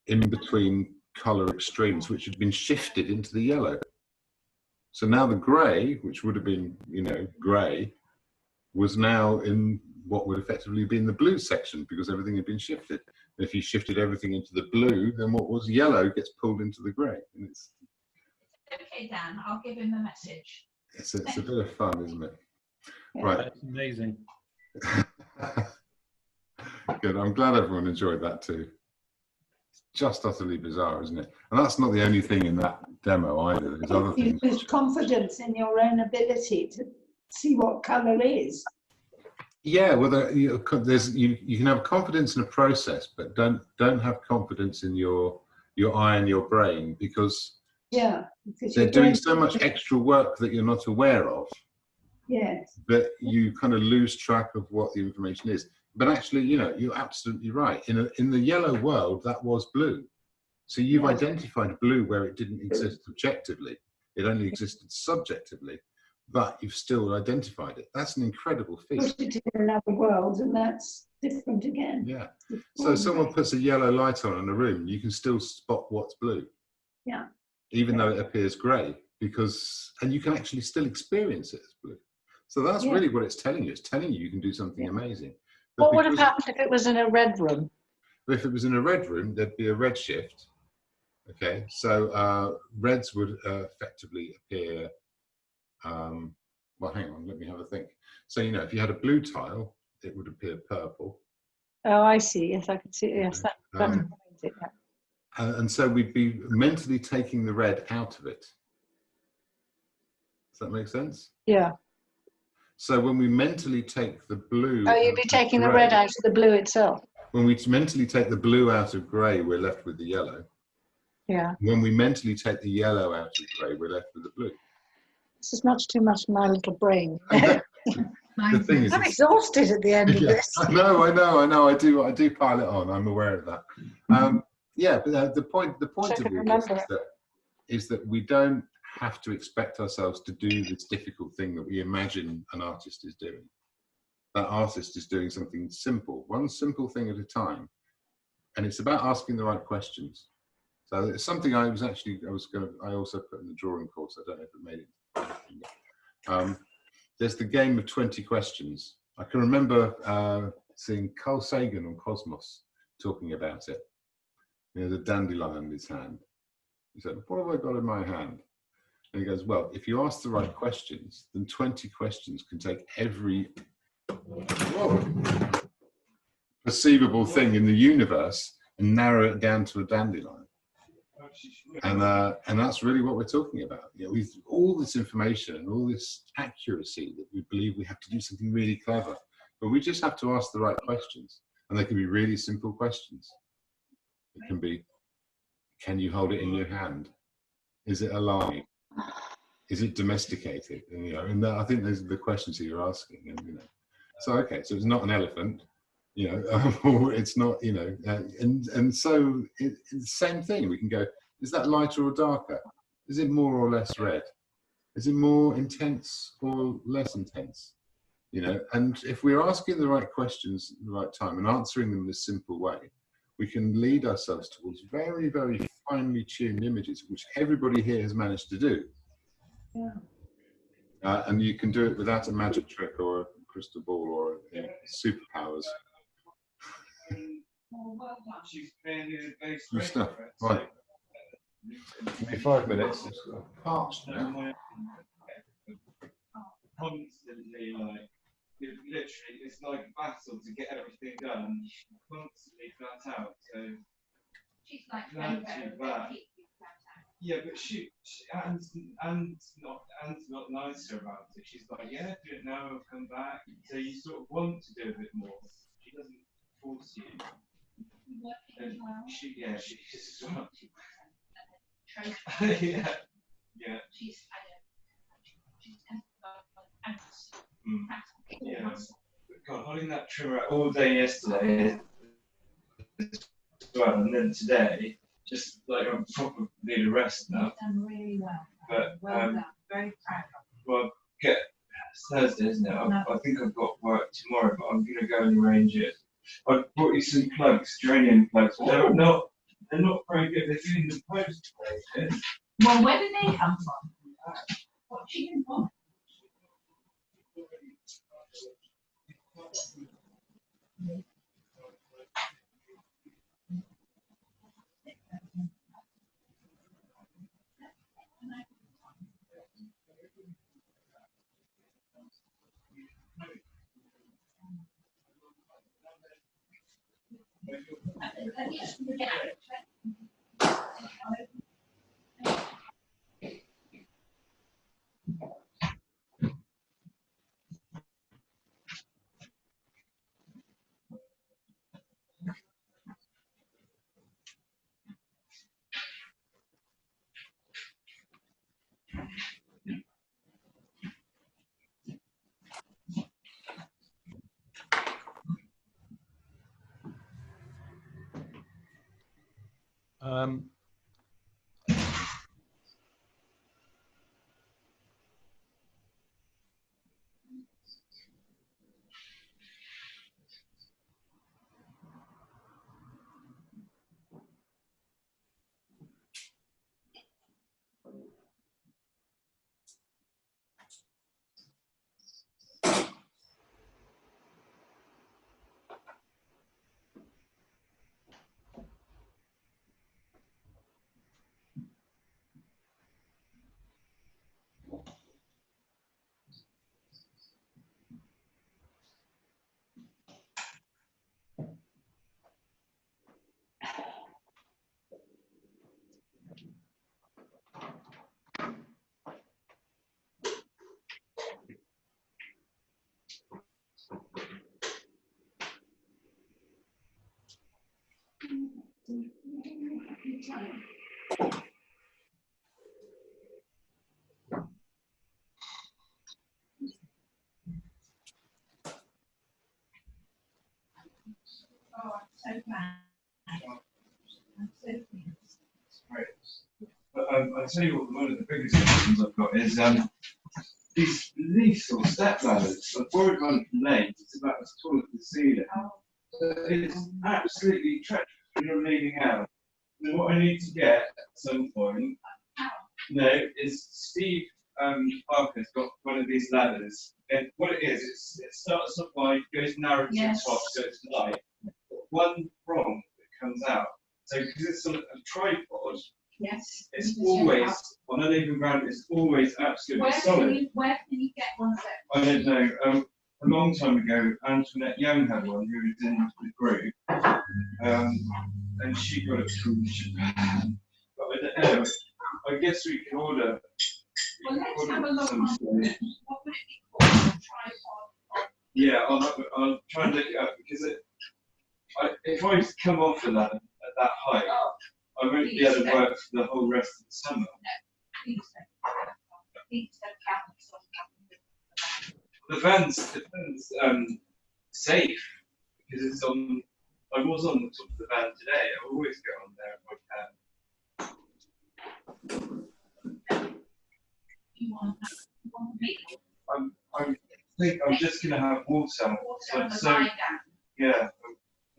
in between color extremes, which had been shifted into the yellow. So now the grey, which would have been, you know, grey, was now in what would effectively be in the blue section because everything had been shifted. And if you shifted everything into the blue, then what was yellow gets pulled into the grey. And it's Okay, Dan, I'll give him the message. it's a bit of fun, isn't it? Yeah. Right. That's amazing. Good. I'm glad everyone enjoyed that too. It's just utterly bizarre, isn't it? And that's not the only thing in that demo either. There's other You things. lose confidence in your own ability to see what colour is. Yeah, well, you can have confidence in a process, but don't have confidence in your eye and your brain because Yeah. Because they're you're doing going- so much extra work that you're not aware of Yes. that you kind of lose track of what the information is. But actually, you know, you're absolutely right. In the yellow world, that was blue. So you've Yes. identified blue where it didn't exist objectively. It only existed subjectively, but you've still identified it. That's an incredible feat. Put it in another world and that's different again. Yeah. So someone puts a yellow light on in a room, you can still spot what's blue. Yeah. Even though it appears grey, and you can actually still experience it as blue. So that's Yeah. really what it's telling you. It's telling you can do something Yeah. amazing. But What would have because- happened if it was in a red room? If it was in a red room, there'd be a red shift. Okay, so reds would effectively appear. Well, hang on, let me have a think. So, you know, if you had a blue tile, it would appear purple. Oh, I see. Yes, I can see. Yes, that Um, explains it. Yeah. And so we'd be mentally taking the red out of it. Does that make sense? Yeah. So when we mentally take the blue. Oh, you'd out be of taking the grey- red out of the blue itself. When we mentally take the blue out of grey, we're left with the yellow. Yeah. When we mentally take the yellow out of grey, we're left with the blue. This is much too much for my little brain. The thing is, I'm exhausted at the end of yeah, this. I know. I do pile it on. I'm aware of that. Yeah, but the point I of all can this remember is that we don't have to expect ourselves to do this difficult thing that we imagine an artist is doing. That artist is doing something simple, one simple thing at a time, and it's about asking the right questions. So it's something I also put in the drawing course. I don't know if it made it. There's the game of 20 questions. I can remember seeing Carl Sagan on Cosmos talking about it. You know, the dandelion in his hand. He said, "What have I got in my hand?" And he goes, "Well, if you ask the right questions, then 20 questions can take every perceivable thing in the universe and narrow it down to a dandelion." And that's really what we're talking about. You know, with all this information and all this accuracy that we believe we have to do something really clever, but we just have to ask the right questions, and they can be really simple questions. It can be, can you hold it in your hand? Is it alive? Is it domesticated? And, you know, and I think those are the questions that you're asking. And you know, so okay, so it's not an elephant, you know, or it's not, you know, and so it's the same thing. We can go, is that lighter or darker? Is it more or less red? Is it more intense or less intense? You know, and if we're asking the right questions at the right time and answering them in a simple way, we can lead ourselves towards very, very finely tuned images, which everybody here has managed to do. Yeah. And you can do it without a magic trick or a crystal ball or superpowers. Good stuff. Right. Give me 5 minutes. Parts now. Constantly, like, literally, it's like a battle to get everything done. Constantly flat out. So She's like, not too bad. Yeah, but Anne's not nicer about it. She's like, yeah, do it now, I'll come back. So you sort of want to do a bit more. She doesn't force you. And she's as well. Yeah. Yeah. God, holding that trimmer out all day yesterday as well, and then today, just like I'm probably need a rest now. You've done really well. But Done. Very proud. Well, it's Thursday, isn't it? I think I've got work tomorrow, but I'm gonna go and arrange it. I brought you some plugs, geranium plugs. They're not very good. They've been in the post today. Well, where did they come from? What chicken from? Oh, I'm so glad. I'm so pleased. Great. But I'll tell you what, one of the biggest problems I've got is these lethal step ladders. I've borrowed one from Lane. It's about as tall as the ceiling. It's absolutely treacherous when you're leaning out. And what I need to get at some point, is Steve Parker's got one of these ladders. And what it is, it starts off wide, goes narrow to the top, so it's light. One prong that comes out. So because it's on a tripod, Yes. it's always on uneven ground. It's always absolutely solid. Where can you get one of those? I don't know. A long time ago, Antoinette Young had one who was in the group, and she got it from Japan. But I don't know. I guess we can order. Well, let's have a look some on sort. what would it be called? A tripod. Yeah, I'll try and look it up because if I come off of that at that height, I won't be able to work for the whole rest of the summer. Please don't. Please don't count this on. The van's safe because it's on. I was on the top of the van today. I always go on there if I can. You want me? I think I'm just gonna have water. Water on the lie down. Yeah,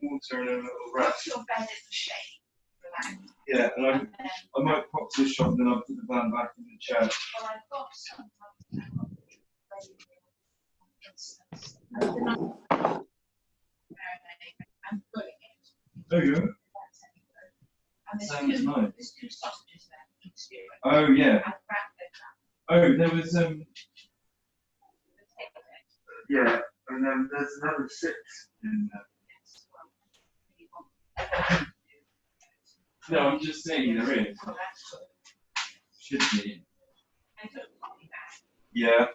water and a little wrap. Put your bed in the shade. Relax. Yeah, and I might pop to the shop and then I'll put the van back in the chair. Well, I've got some. I'm putting it. Oh yeah. And there's Sounds two, nice. there's two sausages there. You can steer it. Oh yeah. I've wrapped it up. Oh, there was The tail yeah, and then there's another 6 in there. Yes, well, you want- No, I'm just saying there is. Well, that's good. Should be. I took the coffee back. Yeah.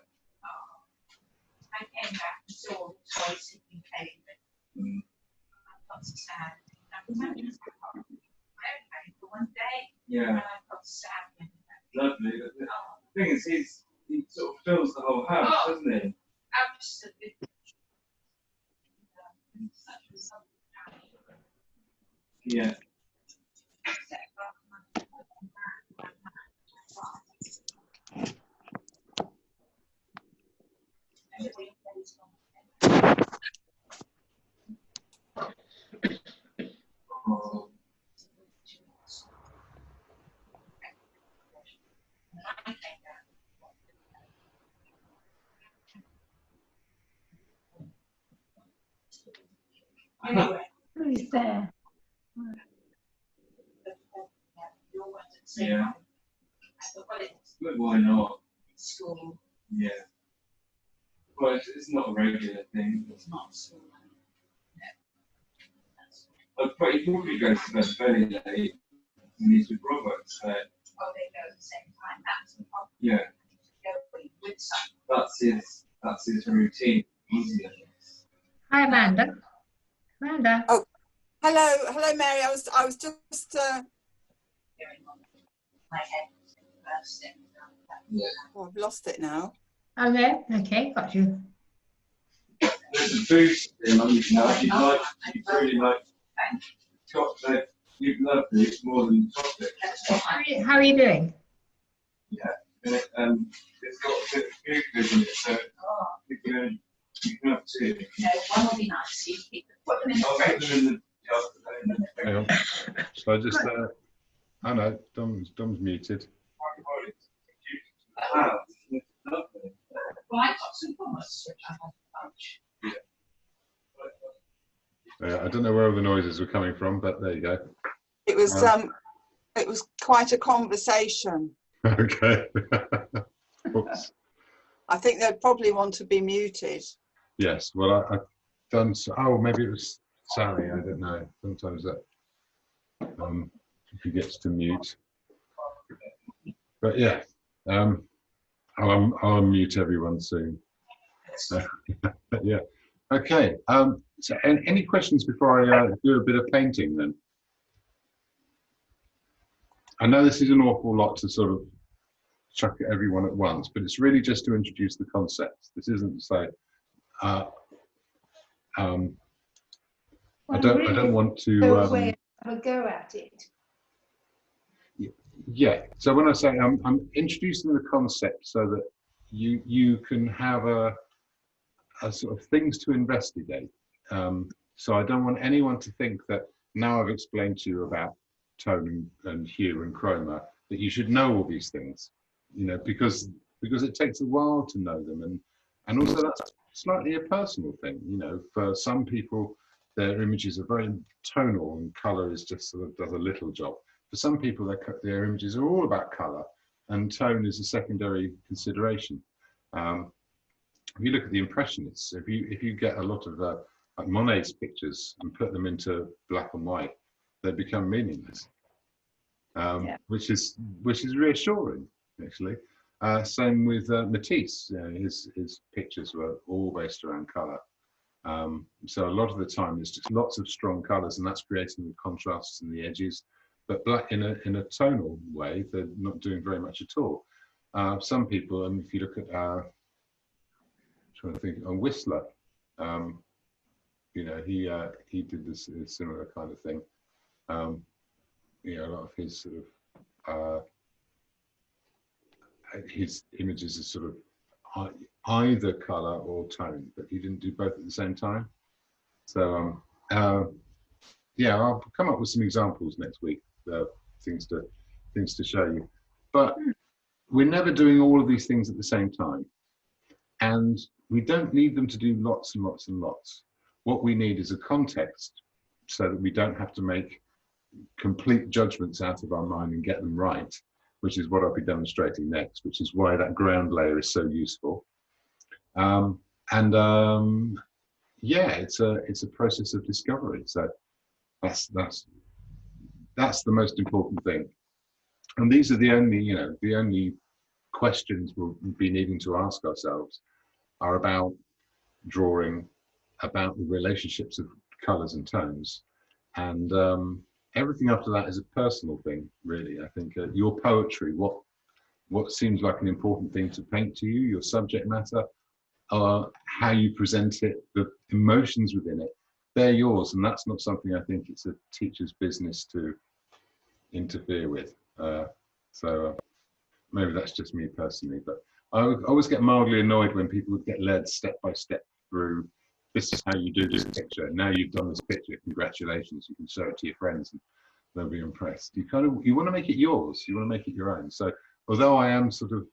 I came back and saw the toys that you came with. Mm. I got sad. I remember this before. I paid for one day. Yeah. And I got sad. Lovely. The thing is, he sort of fills the whole house, Oh. doesn't he? Absolutely. Yeah. Oh. Anyway. Who's there? Yeah. But why not? School. Yeah. Well, it's not a regular thing. It's not school. But he probably goes to bed fairly late and he's with Robert, so Oh, they go at the same time. That's the problem. yeah, Go with someone. that's his routine, isn't it? Hi, Amanda. Amanda. Hello, Mary. I was just. Going on my head bursting. Oh, I've lost it now. Oh, there. Okay, got you. There's a boost in on you now. You'd really like chocolate. You'd love these more than chocolate. How are you doing? And it's got a bit of glucose in it, so you can have 2. No, one will be nice. You keep put them in I'll the put fridge. them in the Hang on. So I just, oh no, Dom's muted. Wow, it's lovely. Well, I got some hummus, which I had for lunch. I don't know where all the noises were coming from, but there you go. It was quite a conversation. Okay. Oops. I think they'd probably want to be muted. Yes, well, I've done, maybe it was Sally, I don't know. Sometimes that he gets to mute. But yeah, I'll unmute everyone soon. Yeah, okay. So any questions before I do a bit of painting then? I know this is an awful lot to sort of chuck at everyone at once, but it's really just to introduce the concept. This isn't to say, I don't want to. Go away and have a go at it. Yeah. So when I say I'm introducing the concept so that you can have a sort of things to investigate. So I don't want anyone to think that now I've explained to you about tone and hue and chroma that you should know all these things, you know, because it takes a while to know them, and also that's slightly a personal thing, you know. For some people, their images are very tonal and color is just sort of does a little job. For some people, their images are all about color, and tone is a secondary consideration. If you look at the Impressionists, if you get a lot of like Monet's pictures and put them into black and white, they become meaningless, which is reassuring, actually. Same with Matisse. You know, his pictures were all based around color. So a lot of the time, there's just lots of strong colors, and that's creating the contrasts and the edges. But black in a tonal way, they're not doing very much at all. Some people, and if you look at trying to think on Whistler, you know, he did this similar kind of thing. You know, a lot of his sort of his images are sort of either color or tone, but he didn't do both at the same time. So yeah, I'll come up with some examples next week, things to show you. But we're never doing all of these things at the same time, and we don't need them to do lots and lots and lots. What we need is a context so that we don't have to make complete judgments out of our mind and get them right, which is what I'll be demonstrating next, which is why that ground layer is so useful. Yeah, it's a process of discovery. So that's the most important thing. And these are the only questions we'll be needing to ask ourselves are about drawing, about the relationships of colors and tones, and everything after that is a personal thing, really. I think your poetry, what seems like an important thing to paint to you, your subject matter, how you present it, the emotions within it, they're yours, and that's not something I think it's a teacher's business to interfere with. So maybe that's just me personally, but I always get mildly annoyed when people would get led step by step through, this is how you do this picture. Now you've done this picture, congratulations, you can show it to your friends and they'll be impressed. You want to make it yours, you want to make it your own. So although I am sort of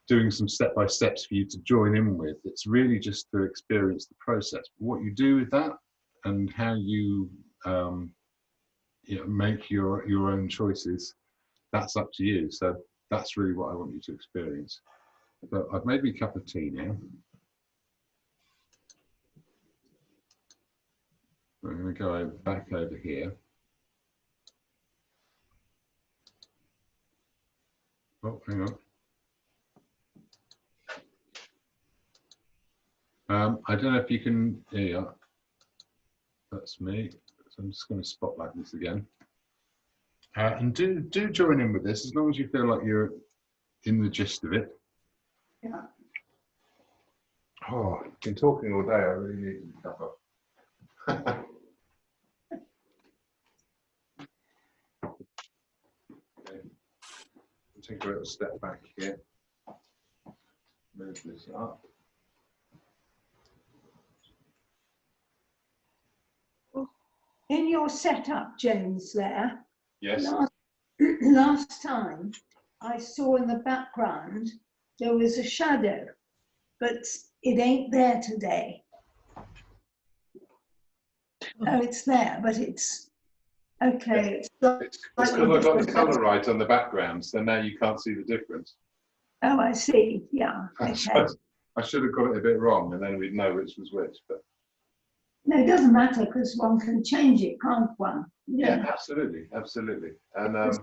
doing some step-by-steps for you to join in with, it's really just to experience the process. But what you do with that and how you, make your own choices, that's up to you. So that's really what I want you to experience. But I've made me a cup of tea now. I'm going to go back over here. Oh, hang on. I don't know if you can, there you are. That's me. So I'm just going to spotlight this again. And do join in with this as long as you feel like you're in the gist of it. Yeah. Oh, I've been talking all day. I really need to cover. Okay. Take a little step back here. Move this up. In your setup, James, there, Yes. last time I saw in the background there was a shadow, but it ain't there today. Oh, it's there, but it's okay. It's It's because I got the colour right on the background, so now you can't see the difference. Oh, I see. Yeah. Okay. I should have got it a bit wrong, and then we'd know which was which. But No, it doesn't matter because one can change it, can't one? yeah, absolutely, absolutely. And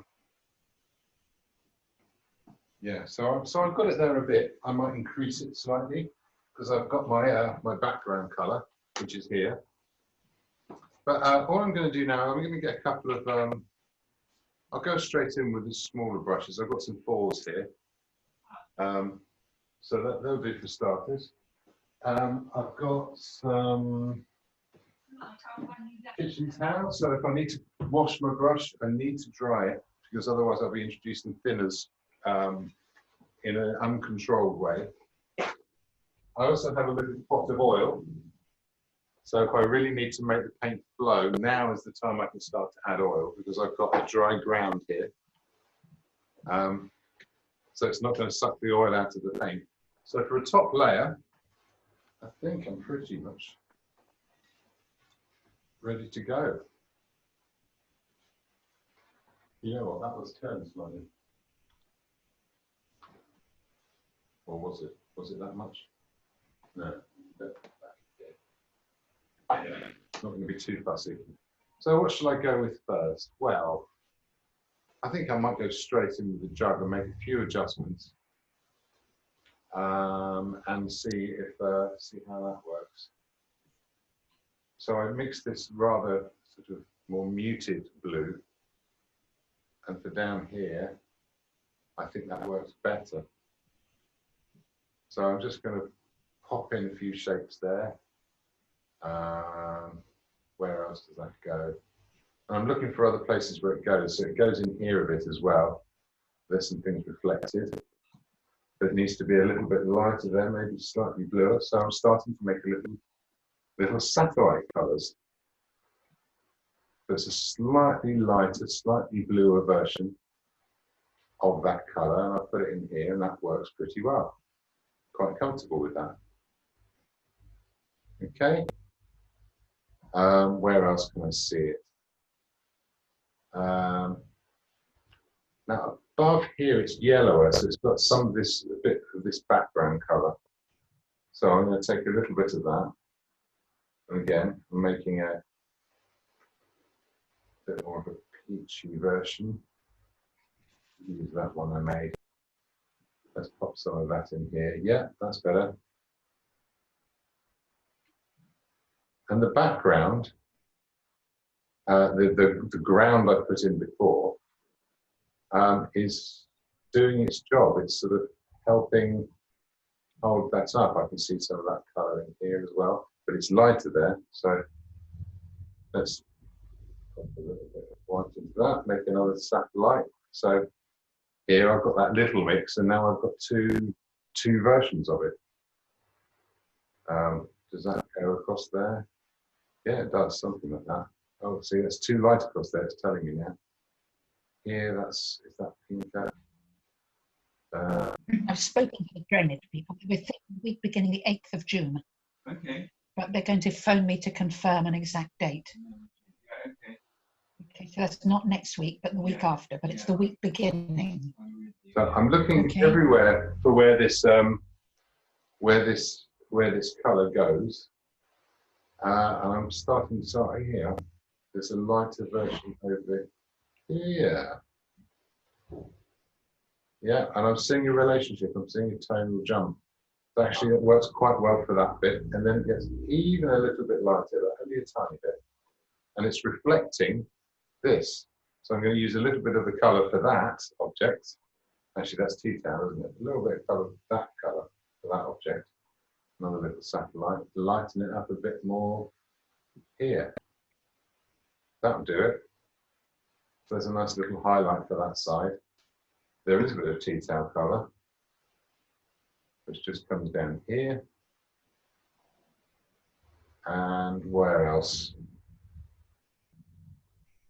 yeah, so I've got it there a bit. I might increase it slightly because I've got my my background colour, which is here. But all I'm going to do now, I'm going to get a couple of. I'll go straight in with the smaller brushes. I've got some fours here, so that'll do for starters. I've got some. kitchen towel. So if I need to wash my brush, I need to dry it, because otherwise I'll be introducing thinners in an uncontrolled way. I also have a little pot of oil. So if I really need to make the paint flow, now is the time I can start to add oil, because I've got a dry ground here. So it's not going to suck the oil out of the paint. So for a top layer, I think I'm pretty much ready to go. You know what, that was turned slightly. Or was it? Was it that much? No. Not going to be too fussy. So what shall I go with first? Well, I think I might go straight in with the jug and make a few adjustments, and see how that works. So I mix this rather sort of more muted blue, and for down here, I think that works better. So I'm just going to pop in a few shapes there. Where else does that go? And I'm looking for other places where it goes. So it goes in here a bit as well. There's some things reflected. But it needs to be a little bit lighter there, maybe slightly bluer. So I'm starting to make a little satellite colours. So it's a slightly lighter, slightly bluer version of that colour. And I'll put it in here, and that works pretty well. Quite comfortable with that. Okay. Where else can I see it? Now above here it's yellower, so it's got some of this, a bit of this background colour. So I'm going to take a little bit of that, and again I'm making a bit more of a peachy version. Use that one I made. Let's pop some of that in here. Yeah, that's better. And the background, the ground I put in before, is doing its job. It's sort of helping hold that up. I can see some of that colour in here as well, but it's lighter there. So let's put a little bit of white into that, make another satellite. So here I've got that little mix, and now I've got two versions of it. Does that go across there? Yeah, it does, something like that. Oh, see, that's too light across there, it's telling me now. Here, is that pinker? I've spoken to the drainage people. We're thinking week beginning the 8th of June. Okay. But they're going to phone me to confirm an exact date. Yeah, okay. Okay, so that's not next week, but the week after, but it's the week beginning. So I'm looking everywhere for where this colour goes. And I'm starting to start here. There's a lighter version over here. Yeah, and I'm seeing a relationship. I'm seeing a tonal jump. So actually, it works quite well for that bit, and then it gets even a little bit lighter, but only a tiny bit. And it's reflecting this. So I'm going to use a little bit of the colour for that object. Actually, that's tea towel, isn't it? A little bit of colour, that colour for that object. Another little satellite, lighten it up a bit more here. That'll do it. There's a nice little highlight for that side. There is a bit of tea towel colour, which just comes down here. And where else?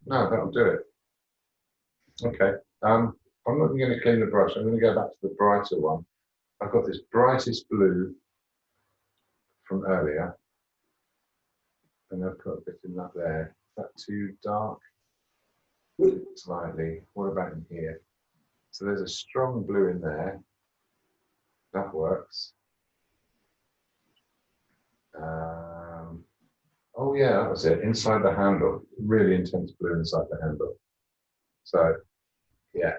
No, that'll do it. Okay. I'm not going to clean the brush. I'm going to go back to the brighter one. I've got this brightest blue from earlier, and I've got a bit in that there. Is that too dark? Slightly. What about in here? So there's a strong blue in there. That works. Oh yeah, that was it. Inside the handle, really intense blue inside the handle. So yeah,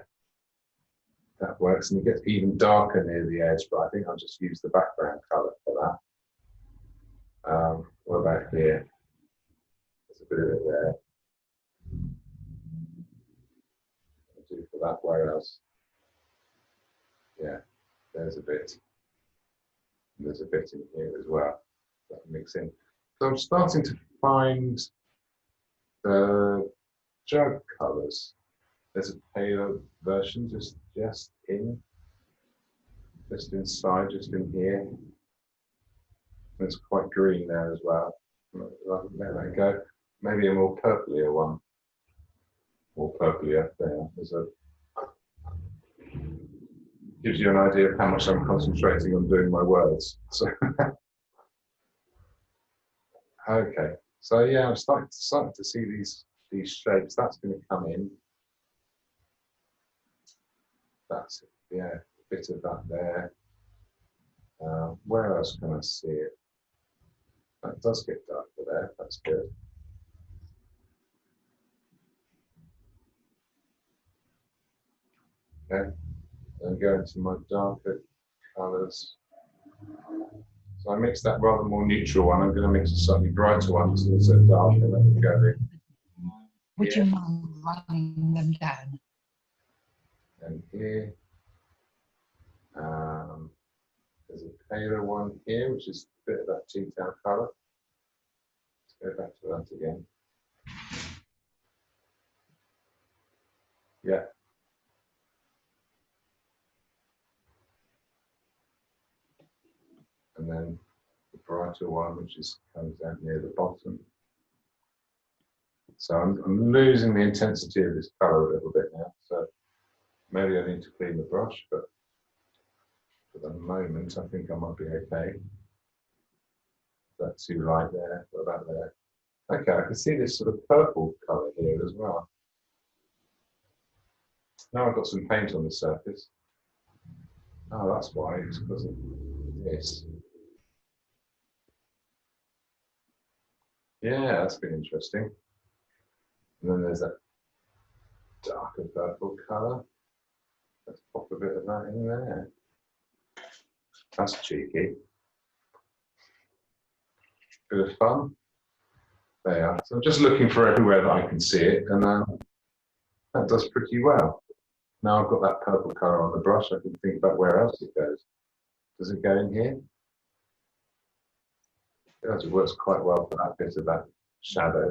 that works, and it gets even darker near the edge. But I think I'll just use the background colour for that. What about here? There's a bit of it there. I'll do for that. Where else? Yeah, there's a bit. And there's a bit in here as well. That mix in. So I'm starting to find The jug colours. There's a paler version just inside, just in here. It's quite green there as well. Let that go. Maybe a more purplier one. More purplier there. There's a gives you an idea of how much I'm concentrating on doing my words. So okay. So yeah, I'm starting to see these shapes. That's going to come in. That's it. Yeah, a bit of that there. Where else can I see it? That does get darker there. That's good. Okay, then go into my darker colours. So I mixed that rather more neutral one. I'm going to mix a slightly brighter one, so it's a darker. Let me go in. Would you mind running them down? And here, there's a paler one here, which is a bit of that tea-towel colour. Let's go back to that again. Yeah. And then the brighter one, which comes down near the bottom. So I'm losing the intensity of this colour a little bit now. So maybe I need to clean the brush, but for the moment, I think I might be okay. That's too light there. What about there? Okay, I can see this sort of purple colour here as well. Now I've got some paint on the surface. Oh, that's why, it's because of this. Yeah, that's been interesting. And then there's that darker purple colour. Let's pop a bit of that in there. That's cheeky. Bit of fun. There. So I'm just looking for everywhere that I can see it, and that does pretty well. Now I've got that purple colour on the brush, I can think about where else it goes. Does it go in here? It does. It works quite well for that bit of that shadow.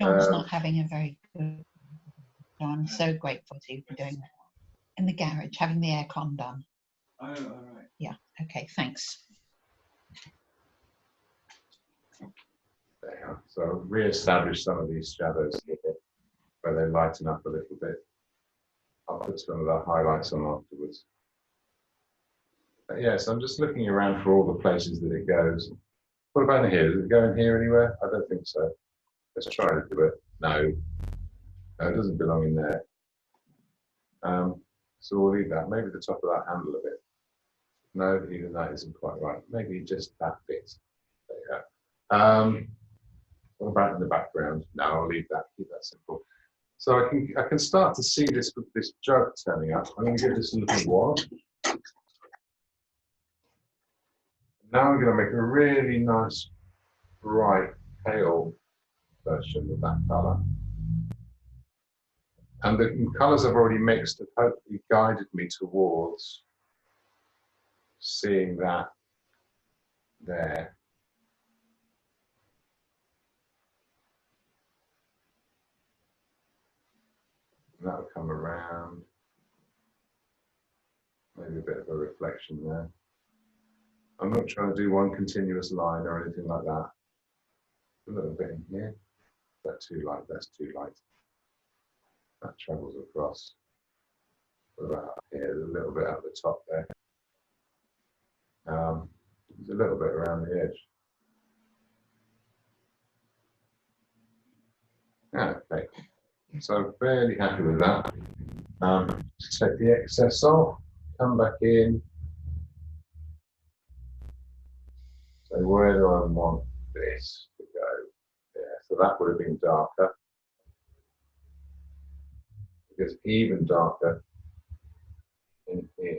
John's not having a very good. I'm so grateful to you for doing that. In the garage, having the aircon done. Oh, all right. Yeah. Okay. Thanks. There. So re-establish some of these shadows here, where they lighten up a little bit. I'll put some of the highlights on afterwards. But yeah, so I'm just looking around for all the places that it goes. What about here? Does it go in here anywhere? I don't think so. Let's try to do it. No, it doesn't belong in there. So we'll leave that. Maybe the top of that handle a bit. No, even that isn't quite right. Maybe just that bit. There you go. What about in the background? No, I'll leave that. Keep that simple. So I can start to see this with this jug turning up. I'm going to give this a little whirl. Now I'm going to make a really nice, bright, pale version of that colour. And the colours I've already mixed have hopefully guided me towards seeing that there. And that'll come around. Maybe a bit of a reflection there. I'm not trying to do one continuous line or anything like that. A little bit in here. That's too light, that's too light. That travels across. What about up here? There's a little bit at the top there. There's a little bit around the edge. Okay, so I'm fairly happy with that. Just take the excess off, come back in. So where do I want this to go? Yeah, so that would have been darker. Because even darker in here.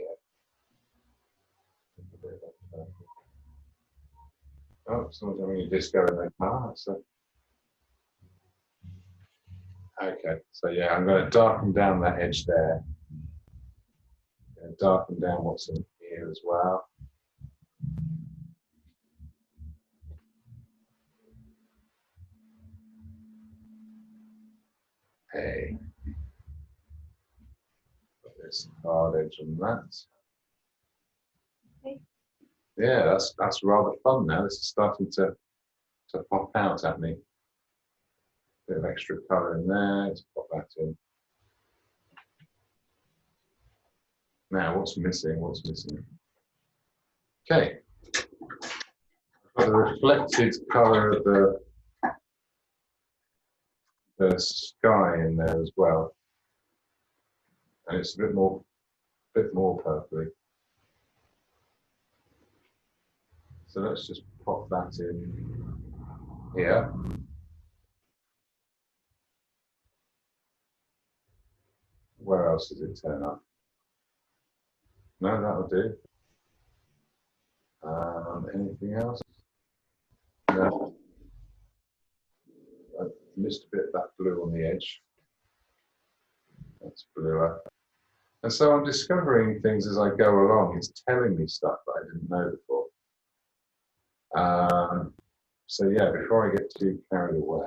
Oh, someone's having a disco in their car. So. Okay, so yeah, I'm going to darken down that edge there. And darken down what's in here as well. Hey. Put this hard edge on that. Yeah, that's rather fun now. This is starting to pop out at me. Bit of extra colour in there. Let's pop that in. Now, what's missing? What's missing? Okay. I've got the reflected colour of the sky in there as well, and it's a bit more purpley. So let's just pop that in here. Where else does it turn up? No, that'll do. Anything else? No. I missed a bit of that blue on the edge. That's bluer. And so I'm discovering things as I go along. It's telling me stuff that I didn't know before. So yeah, before I get too carried away,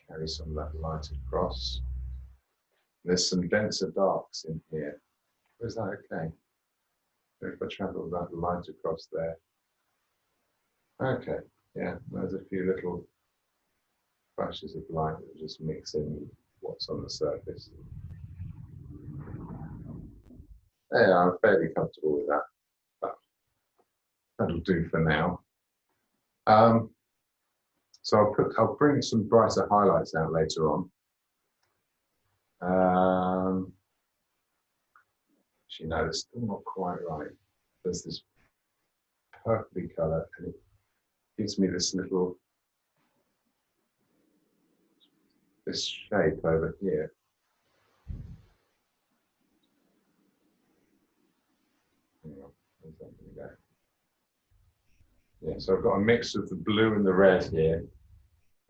carry some of that light across. There's some denser darks in here. Is that okay? If I travel that light across there. Okay, yeah, there's a few little flashes of light that just mix in what's on the surface. Yeah, I'm fairly comfortable with that, but that'll do for now. So I'll bring some brighter highlights out later on. Actually, no, it's still not quite right. There's this purpley colour, and it gives me this shape over here. Where's that gonna go? Yeah, so I've got a mix of the blue and the red here.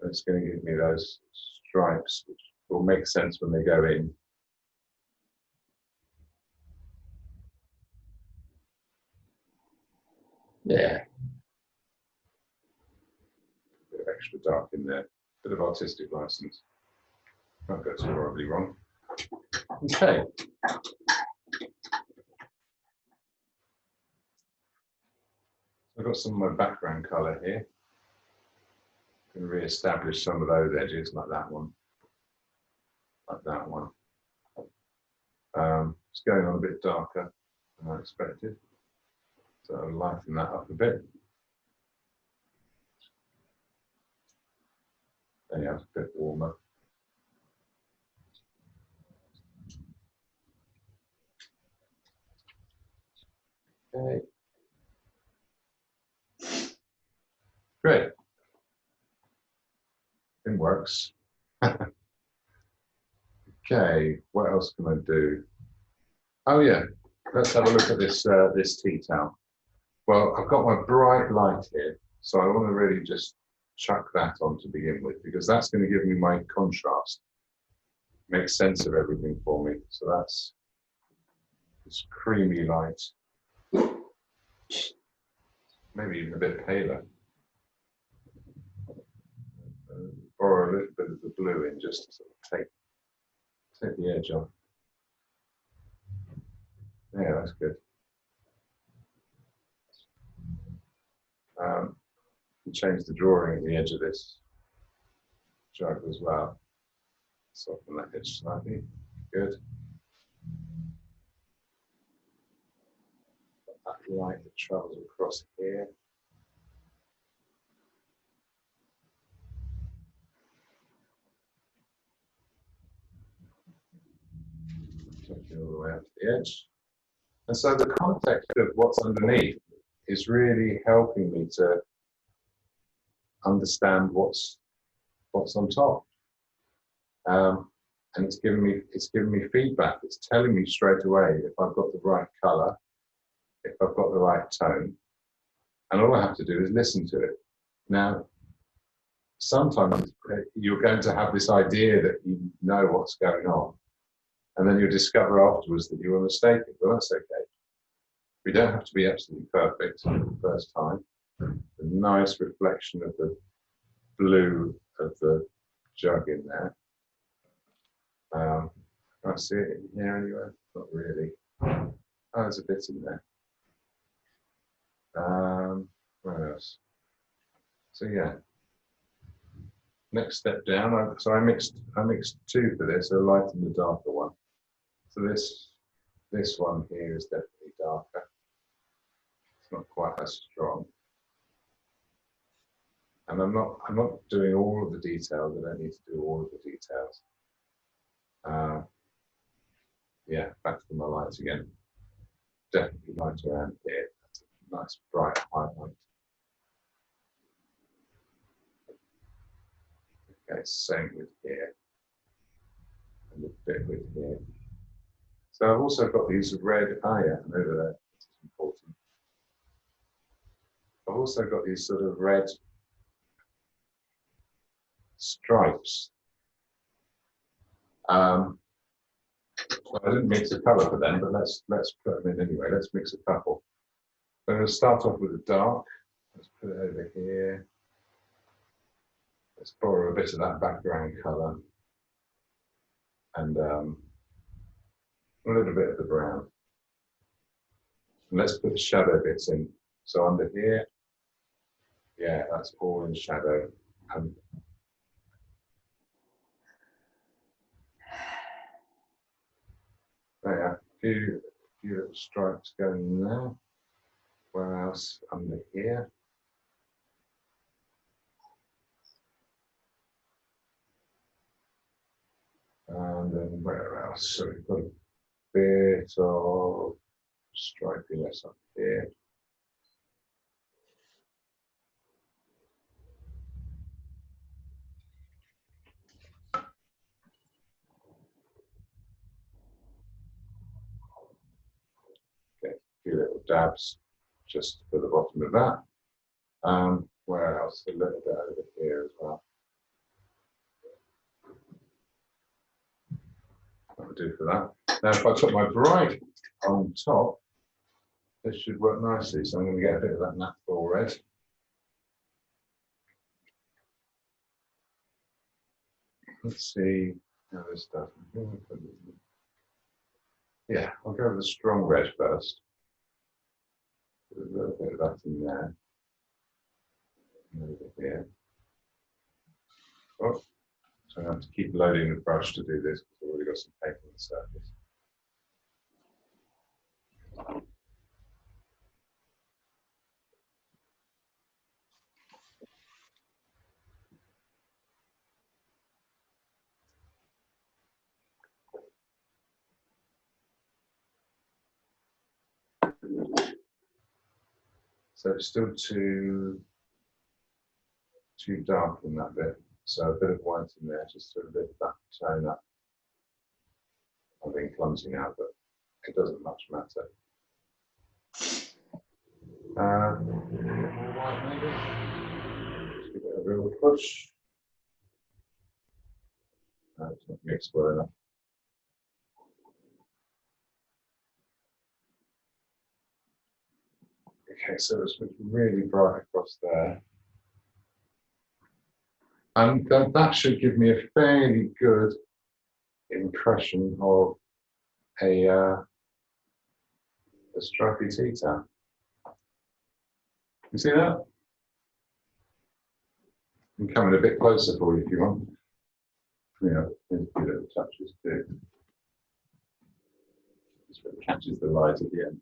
It's going to give me those stripes, which will make sense when they go in. Yeah. A bit of extra dark in there. Bit of artistic license. Won't go too horribly wrong. Okay. I've got some of my background colour here. Can re-establish some of those edges, like that one. Like that one. It's going on a bit darker than I expected. So I'll lighten that up a bit. Yeah, it's a bit warmer. Okay. Great. It works. Okay, what else can I do? Oh yeah, let's have a look at this this tea towel. Well, I've got my bright light here, so I want to really just chuck that on to begin with, because that's going to give me my contrast, make sense of everything for me. So that's this creamy light, maybe even a bit paler. Or a little bit of the blue in, just to sort of take the edge off. Yeah, that's good. Change the drawing at the edge of this jug as well. Soften that edge slightly. Good. That light that travels across here. Taking all the way up to the edge. And so the context of what's underneath is really helping me to understand what's on top. And it's giving me feedback. It's telling me straight away if I've got the right color, if I've got the right tone, and all I have to do is listen to it. Now, sometimes you're going to have this idea that you know what's going on, and then you'll discover afterwards that you were mistaken. Well, that's okay. We don't have to be absolutely perfect the first time. a nice reflection of the blue of the jug in there. Can I see it in here anywhere? Not really. Oh, there's a bit in there. Where else? So yeah. Next step down. So I mixed two for this, a light and a darker one. So this one here is definitely darker. It's not quite as strong. And I'm not doing all of the details. I don't need to do all of the details. Yeah, back to my lights again. Definitely light around here. That's a nice bright highlight. Okay, same with here. And a bit with here. So I've also got these red, over there, that's important. I've also got these sort of red stripes. So I didn't mix a colour for them, but let's put them in anyway. Let's mix a couple. I'm going to start off with a dark. Let's put it over here. Let's borrow a bit of that background colour. And a little bit of the brown. And let's put the shadow bits in. So under here, yeah, that's all in shadow. There, a few little stripes going in there. Where else? Under here. And then where else? So we've got a bit of stripiness up here. Okay, a few little dabs just for the bottom of that. Where else? A little bit over here as well. That'll do for that. Now, if I put my bright on top, this should work nicely. So I'm going to get a bit of that natural red. Let's see how this does. Yeah, I'll go with the strong red first. Put a little bit of that in there. Over here. Oh, so I have to keep loading the brush to do this because I've already got some paint on the surface. So it's still too dark in that bit. So a bit of white in there, just to a bit of that tone up. I've been clumsy now, but it doesn't much matter. A bit more white maybe. Just give it a real push. No, it's not mixed well enough. Okay, so it's really bright across there. And that should give me a fairly good impression of a stripy tea towel. You see that? I'm coming a bit closer for you if you want. Yeah, there's a few little touches too. Just what catches the light at the end.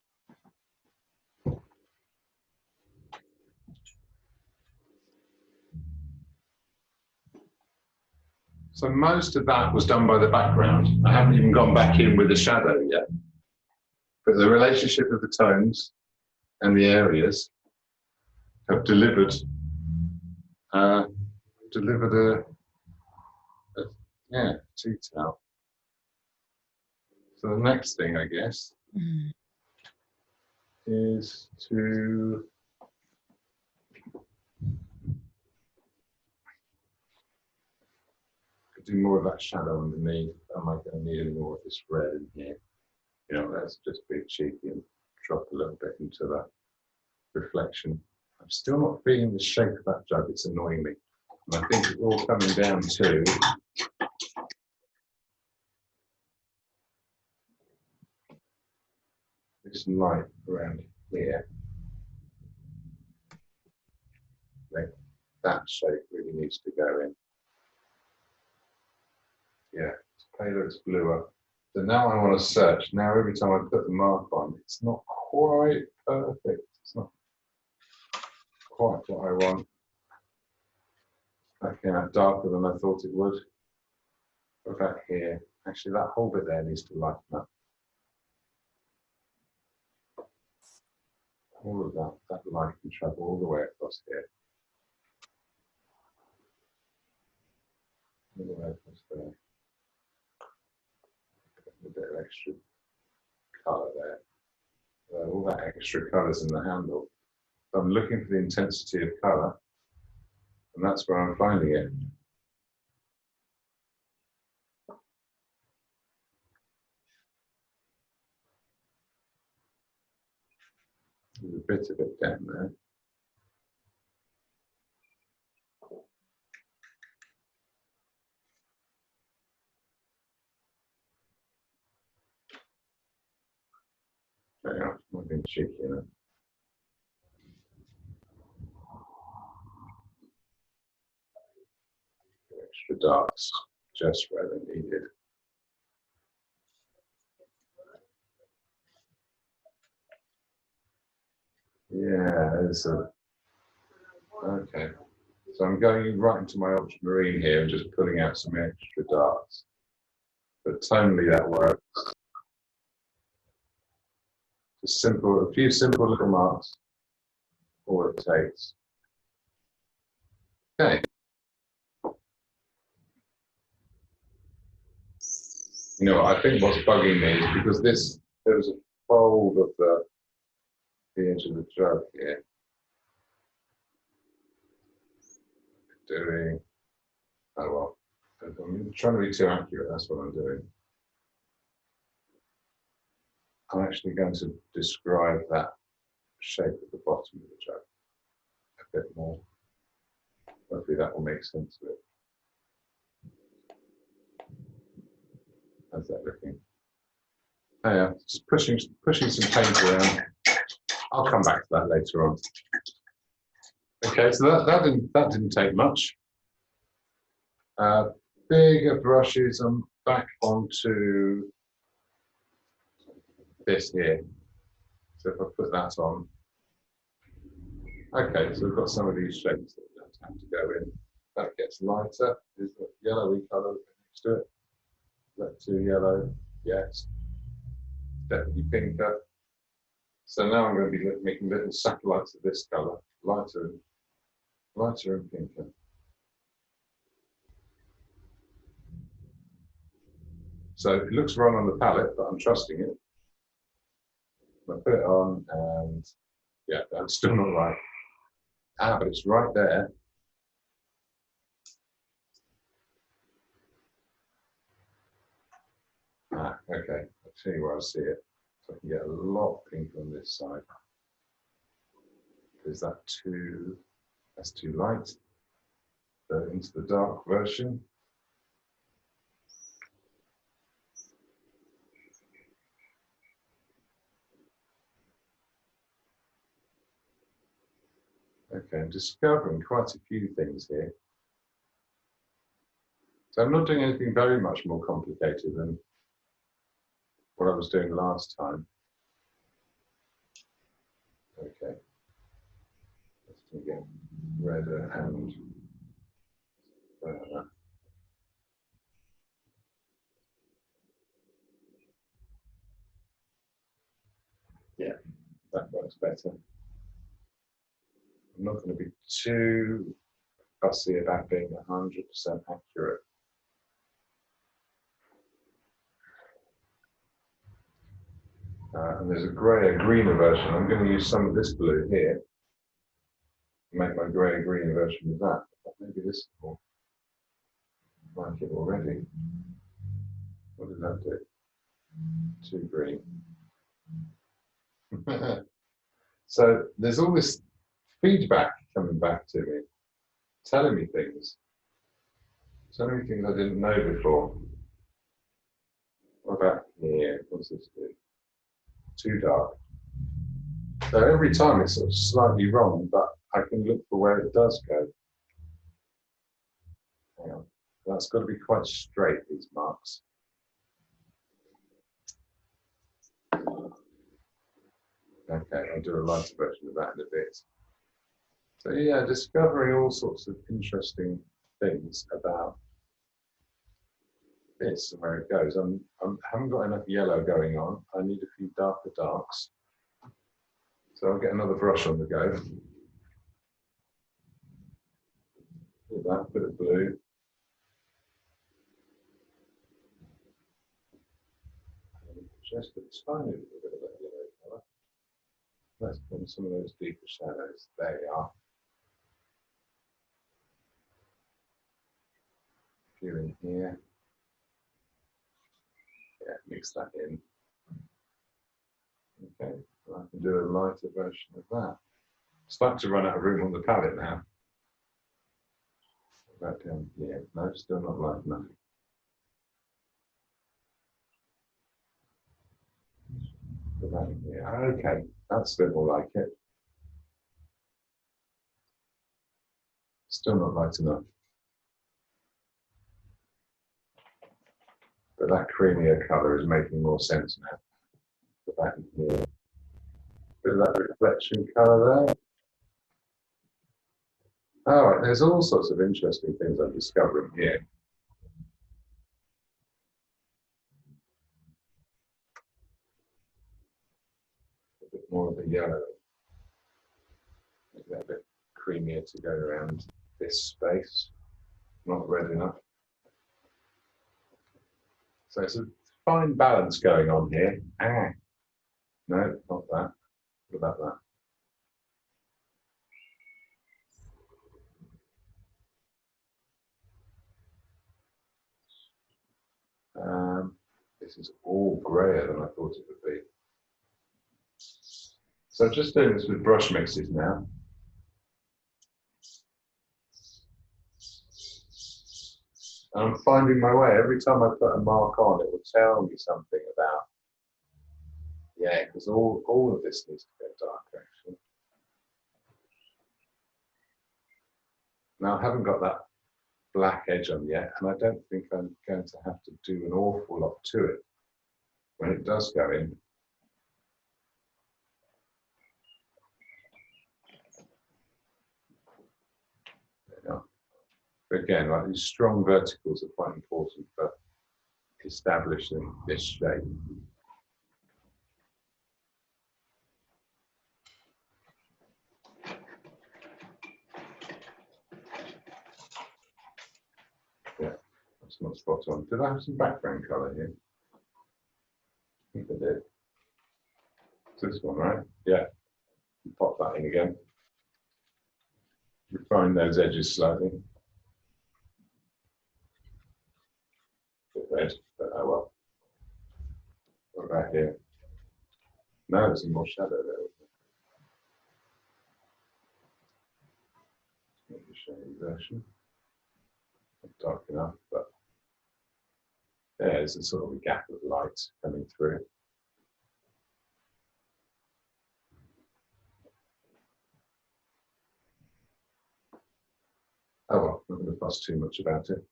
So most of that was done by the background. I haven't even gone back in with the shadow yet. But the relationship of the tones and the areas have delivered a tea towel. So the next thing, I guess, is to do more of that shadow underneath. Am I going to need any more of this red in here? You know, let's just be cheeky and drop a little bit into that reflection. I'm still not feeling the shape of that jug. It's annoying me. And I think it's all coming down to this light around here. Like that shape really needs to go in. Yeah, it's paler, it's bluer. So now I want to search. Now every time I put the mark on, it's not quite perfect. It's not quite what I want. That came out darker than I thought it would. What about here? Actually, that whole bit there needs to lighten up. All of that light can travel all the way across here. All the way across there. A bit of extra colour there. All that extra colour's in the handle. So I'm looking for the intensity of colour, and that's where I'm finding it. There's a bit of it down there. Yeah, I'm being cheeky, you know. Extra darks, just where they're needed. Yeah, there's a. Okay. So I'm going right into my ultramarine here and just pulling out some extra darks. But tonally that works. Just simple, a few simple little marks, all it takes. Okay. You know, I think what's bugging me is because there was a fold of the edge of the jug here. Doing, oh well, I'm trying to be too accurate, that's what I'm doing. I'm actually going to describe that shape at the bottom of the jug a bit more. Hopefully that will make sense of it. How's that looking? Oh yeah, just pushing some paint around. I'll come back to that later on. Okay, so that didn't take much. Bigger brushes. I'm back onto this here. So if I put that on, okay. So we've got some of these shapes that don't have to go in. That gets lighter. Is the yellowy colour next to it? Is that too yellow? Yes. Definitely pinker. So now I'm going to be making little satellites of this colour, lighter and pinker. So it looks wrong on the palette, but I'm trusting it. I put it on, and yeah, that's still not right. Ah, but it's right there. Ah, okay. I'll tell you where I see it. So I can get a lot pink on this side. Is that too? That's too light. So into the dark version. Okay, I'm discovering quite a few things here. So I'm not doing anything very much more complicated than what I was doing last time. Okay. Let's get redder and further. Yeah, that works better. I'm not going to be too fussy about being 100% accurate. And there's a greyer, greener version. I'm going to use some of this blue here. Make my greyer, greener version of that. But maybe this will like it already. What did that do? Too green. So there's all this feedback coming back to me, telling me things. So many things I didn't know before. What about here? What's this do? Too dark. So every time it's sort of slightly wrong, but I can look for where it does go. Hang on. That's got to be quite straight, these marks. Okay, I'll do a lighter version of that in a bit. So yeah, discovering all sorts of interesting things about this and where it goes. I haven't got enough yellow going on. I need a few darker darks. So I'll get another brush on the go. Do that, bit of blue. Just a tiny little bit of that yellow colour. Let's put in some of those deeper shadows. There you are. A few in here. Yeah, mix that in. Okay, I can do a lighter version of that. Starting to run out of room on the palette now. Back down here. No, still not light enough. Put that in here. Okay, that's a bit more like it. Still not light enough. But that creamier colour is making more sense now. Put that in here. Bit of that reflection colour there. All right, there's all sorts of interesting things I'm discovering here. A bit more of the yellow. Make that a bit creamier to go around this space. Not red enough. So it's a fine balance going on here. Ah, no, not that. What about that? This is all grayer than I thought it would be. So just doing this with brush mixes now. And I'm finding my way. Every time I put a mark on, it will tell me something about, yeah, because all of this needs to go dark actually. Now I haven't got that black edge on yet, and I don't think I'm going to have to do an awful lot to it when it does go in. There you are. But again, like these strong verticals are quite important for establishing this shape. Yeah, that's not spot on. Did I have some background colour here? I think I did. It's this one, right? Yeah. Pop that in again. Refine those edges slightly. Bit red, but oh well. What about here? No, there's some more shadow there. Maybe shady version. Not dark enough, but there's a sort of a gap of light coming through. Oh well, I'm not going to fuss too much about it.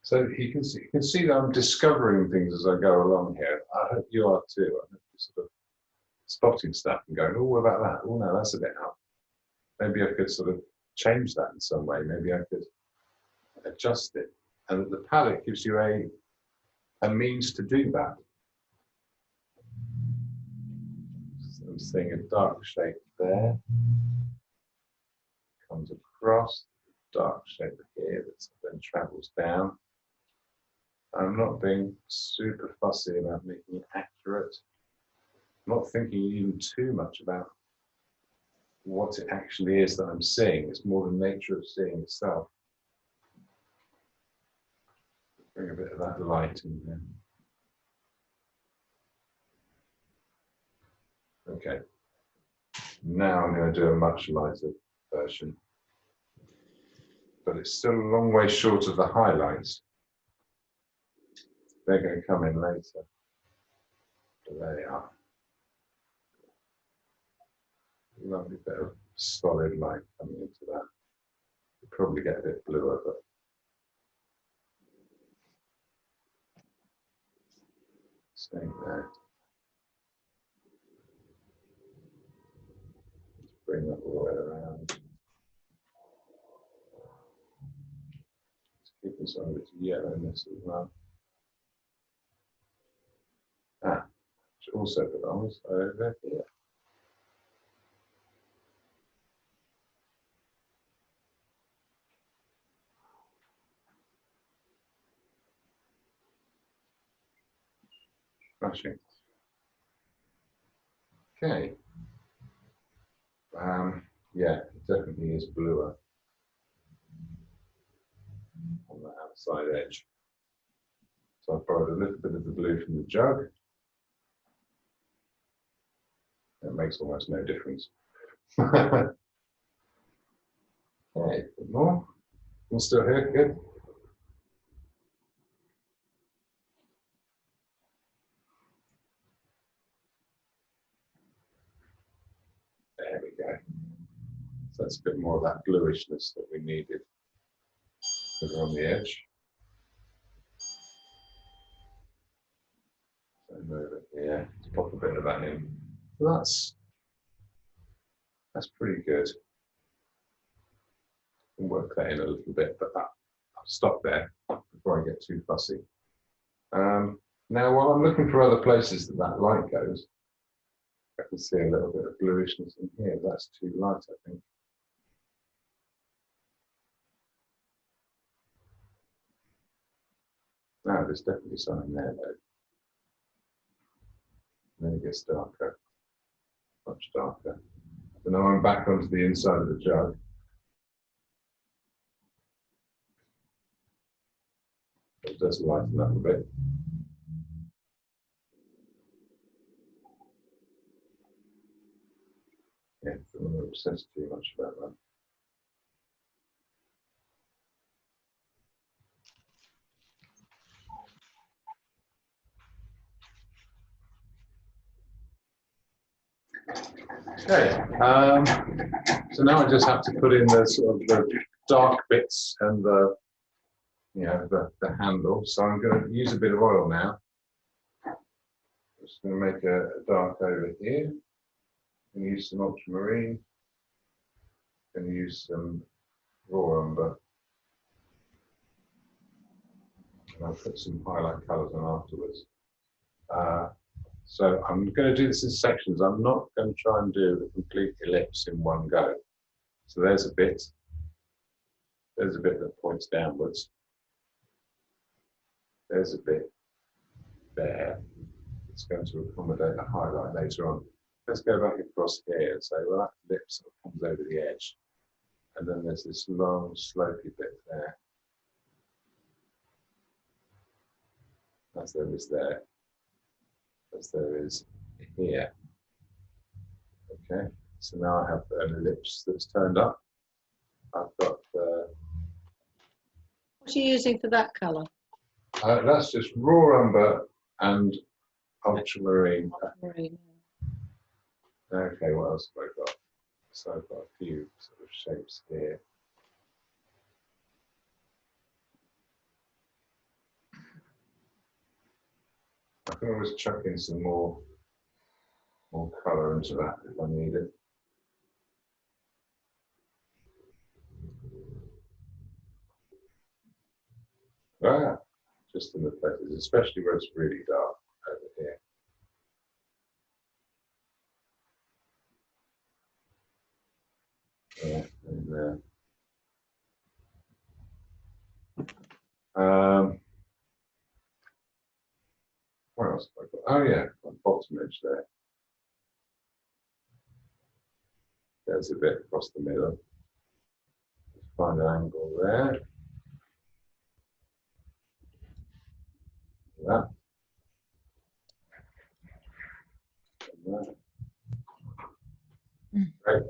So you can see that I'm discovering things as I go along here. I hope you are too. I hope you're sort of spotting stuff and going, oh, what about that? Oh no, that's a bit out. Maybe I could sort of change that in some way. Maybe I could adjust it. And the palette gives you a means to do that. So I'm seeing a dark shape there. Comes across, dark shape here that then travels down. I'm not being super fussy about making it accurate. I'm not thinking even too much about what it actually is that I'm seeing. It's more the nature of seeing itself. Bring a bit of that light in there. Okay. Now I'm going to do a much lighter version. But it's still a long way short of the highlights. They're going to come in later. But there they are. Lovely bit of solid light coming into that. You probably get a bit bluer, but staying there. Bring that all the way around. Just keep this on with yellowness as well. Ah, which also belongs over here. Smashing. Okay. Yeah, it definitely is bluer on the outside edge. So I've borrowed a little bit of the blue from the jug. It makes almost no difference. Okay, a bit more. You still here? Good. There we go. So that's a bit more of that bluishness that we needed over on the edge. And over here, let's pop a bit of that in. So that's pretty good. We'll work that in a little bit, but I'll stop there before I get too fussy. Now, while I'm looking for other places that light goes, I can see a little bit of bluishness in here. That's too light, I think. Now, there's definitely something there, though. Then it gets darker, much darker. So now I'm back onto the inside of the jug. It does lighten up a bit. Yeah, don't want to obsess too much about that. Okay, so now I just have to put in the sort of the dark bits and the, you know, the handle. So I'm going to use a bit of oil now. Just going to make a dark over here. I'm going to use some ultramarine. Going to use some raw umber. And I'll put some highlight colours on afterwards. So I'm going to do this in sections. I'm not going to try and do a complete ellipse in one go. So there's a bit. There's a bit that points downwards. There's a bit there. It's going to accommodate a highlight later on. Let's go back across here and say, well, that ellipse sort of comes over the edge. And then there's this long, slopey bit there. As there is there. As there is here. Okay, so now I have an ellipse that's turned up. I've got What are you using for that colour? that's just raw umber and ultramarine. Marine. Okay, what else have I got? So I've got a few sort of shapes here. I can always chuck in some more colour into that if I need it. Ah, just in the places, especially where it's really dark over here. Yeah, and there. What else have I got? Oh yeah, on bottom edge there. There's a bit across the middle. Let's find an angle there. That. And that. Great.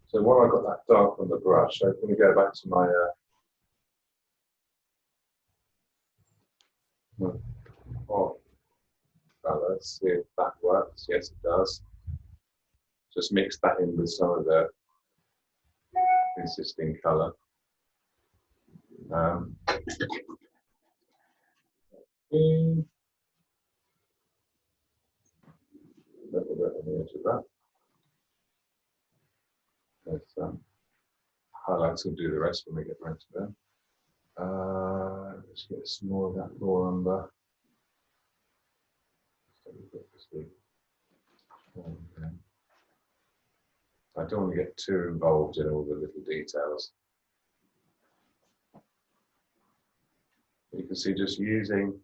So while I've got that dark on the brush, I'm going to go back to my let's see if that works. Yes, it does. Just mix that in with some of the existing colour. A little bit on the edge of that. Highlights will do the rest when we get round to them. Let's get some more of that raw umber. I don't want to get too involved in all the little details. You can see just using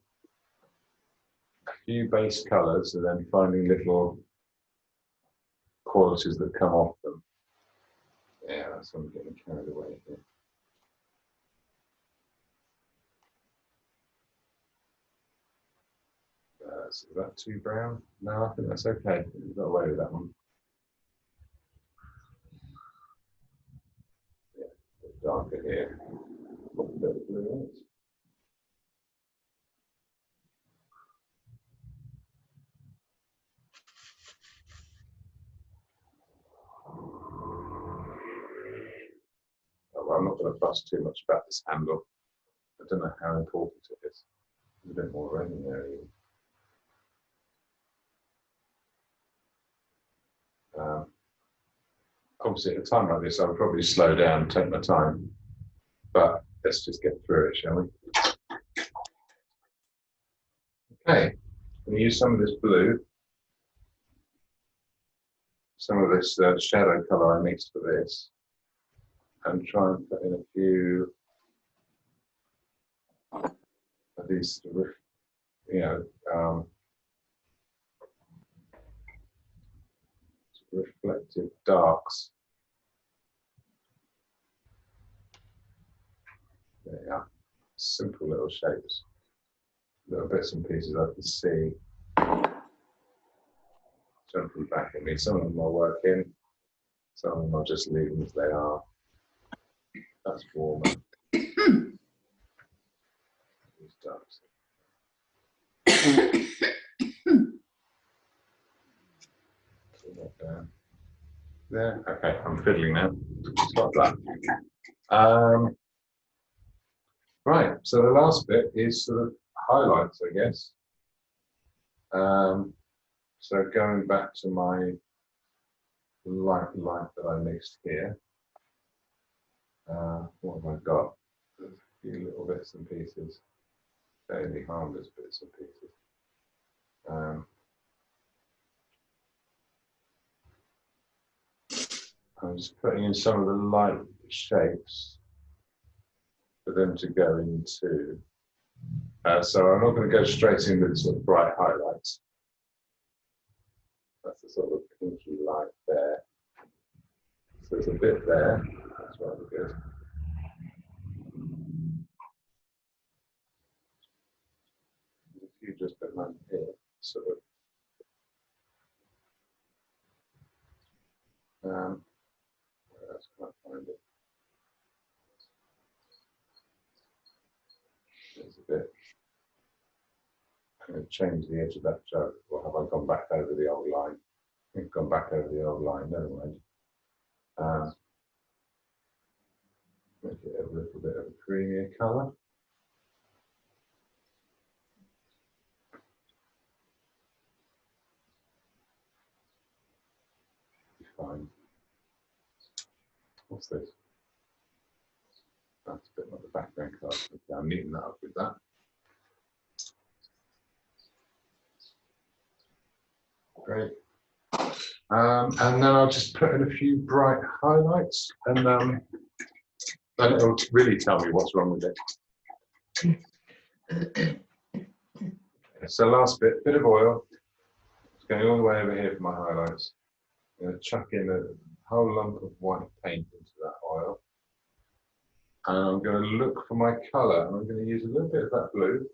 a few base colours and then finding little qualities that come off them. Yeah, that's what I'm getting carried away here. Is that too brown? No, I think that's okay. We got away with that one. Yeah, a bit darker here. A bit of blue in it. Oh, well, I'm not going to fuss too much about this handle. I don't know how important it is. There's a bit more red in there. Obviously, at a time like this, I would probably slow down and take my time. But let's just get through it, shall we? Okay, I'm going to use some of this blue, some of this shadow colour I mixed for this, and try and put in a few of these, reflective darks. There you are. Simple little shapes, little bits and pieces I can see jumping back at me. Some of them are working, some of them I'll just leave them as they are. That's warmer. These darks. There, okay, I'm fiddling now. Stop that. Right, so the last bit is sort of highlights, I guess. So going back to my light that I mixed here. What have I got? A few little bits and pieces, fairly harmless bits and pieces. I'm just putting in some of the light shapes for them to go into. So I'm not going to go straight in with sort of bright highlights. That's the sort of pinky light there. So there's a bit there. That's rather good. There's a few just behind here, sort of. Where else can I find it? There's a bit. I'm going to change the edge of that jug, or have I gone back over the old line? I think I've gone back over the old line, never mind. Make it a little bit of a creamier colour. Fine. What's this? That's a bit like the background colour. Okay, I'm neatening that up with that. Great. And then I'll just put in a few bright highlights, and it'll really tell me what's wrong with it. So last bit of oil. It's going all the way over here for my highlights. I'm going to chuck in a whole lump of white paint into that oil. And I'm going to look for my colour, and I'm going to use a little bit of that blue.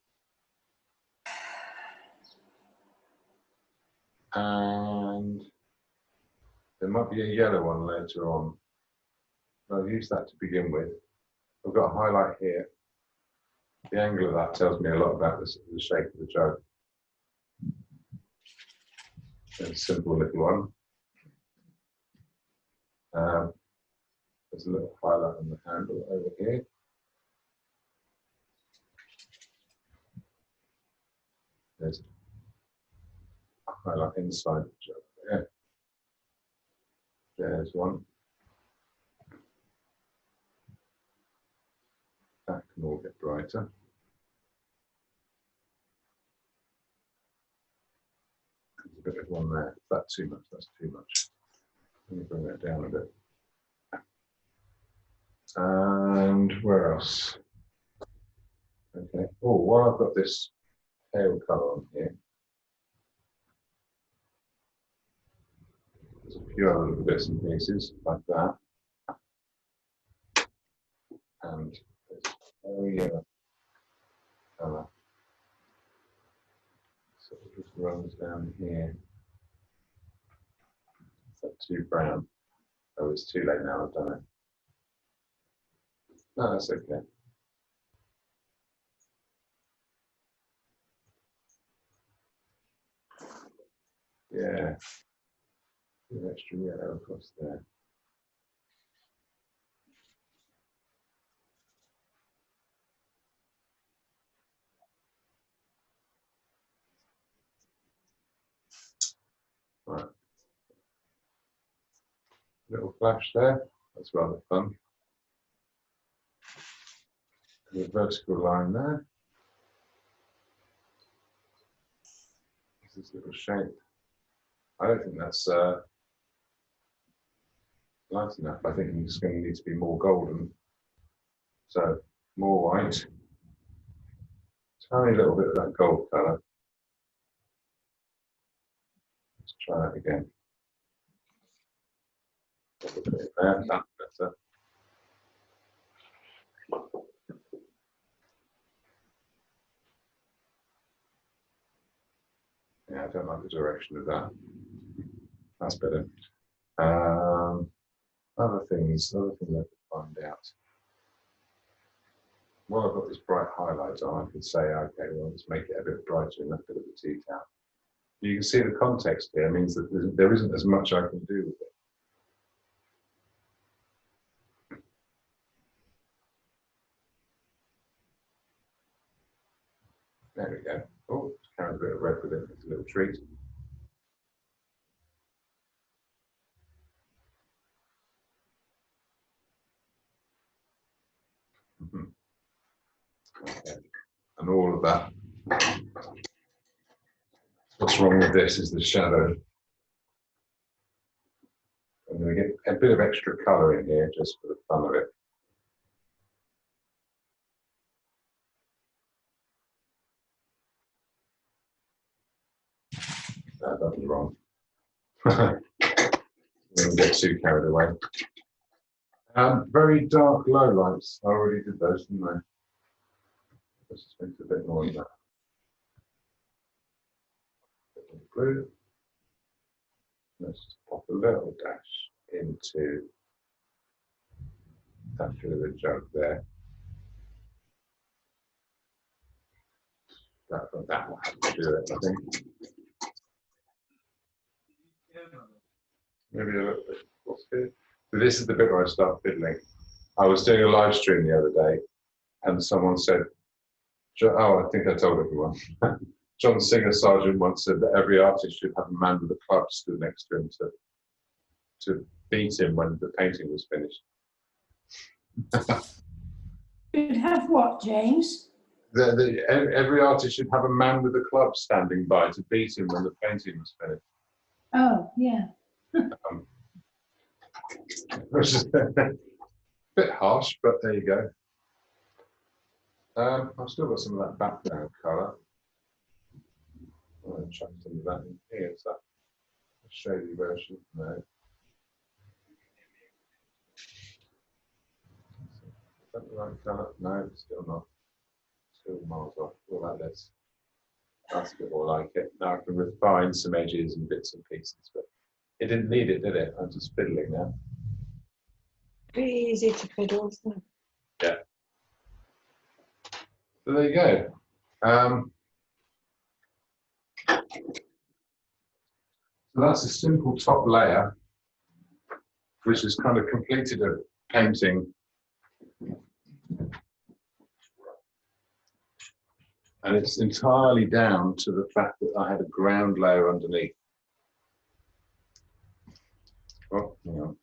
And there might be a yellow one later on. I'll use that to begin with. I've got a highlight here. The angle of that tells me a lot about the shape of the jug. A simple little one. There's a little highlight on the handle over here. There's a highlight inside the jug there. There's one. That can all get brighter. There's a bit of one there. Is that too much? That's too much. Let me bring that down a bit. And where else? Okay. Oh, while I've got this pale colour on here, there's a few other little bits and pieces like that. And there's a very yellow colour. So it just runs down here. Is that too brown? Oh, it's too late now, I've done it. No, that's okay. Yeah. The extra yellow across there. Right. Little flash there. That's rather fun. The vertical line there. This little shape. I don't think that's light enough. I think it's going to need to be more golden. So more white. Tiny little bit of that gold colour. Let's try that again. There, that's better. Yeah, I don't like the direction of that. That's better. Other things I could find out. Well, I've got this bright highlight on. I could say, okay, well, let's make it a bit brighter in that bit of the tea towel. You can see the context here means that there isn't as much I can do with it. There we go. Oh, it's carrying a bit of red with it. It's a little treat. Okay. And all of that. What's wrong with this is the shadow. I'm going to get a bit of extra colour in here just for the fun of it. That was wrong. Don't get too carried away. Very dark low lights. I already did those, didn't I? Let's just make it a bit more of that. Blue. Let's just pop a little dash into that bit of the jug there. That will have to do it, I think. Maybe a little bit. What's good? So this is the bit where I start fiddling. I was doing a live stream the other day, and someone said, "Oh, I think I told everyone." John Singer Sargent once said that every artist should have a man with a club stood next to him to beat him when the painting was finished. Should have what, James? Every artist should have a man with a club standing by to beat him when the painting was finished. Oh, yeah. Which is a bit harsh, but there you go. I've still got some of that background colour. I'm going to chuck some of that in here. Is that a shady version? No. Is that the right colour? No, still not. Still miles off. What about this? That's a bit more like it. Now I can refine some edges and bits and pieces, but it didn't need it, did it? I'm just fiddling now. Pretty easy to fiddle, isn't it? So there you go. So that's a simple top layer, which has kind of completed a painting. And it's entirely down to the fact that I had a ground layer underneath. Oh, hang on.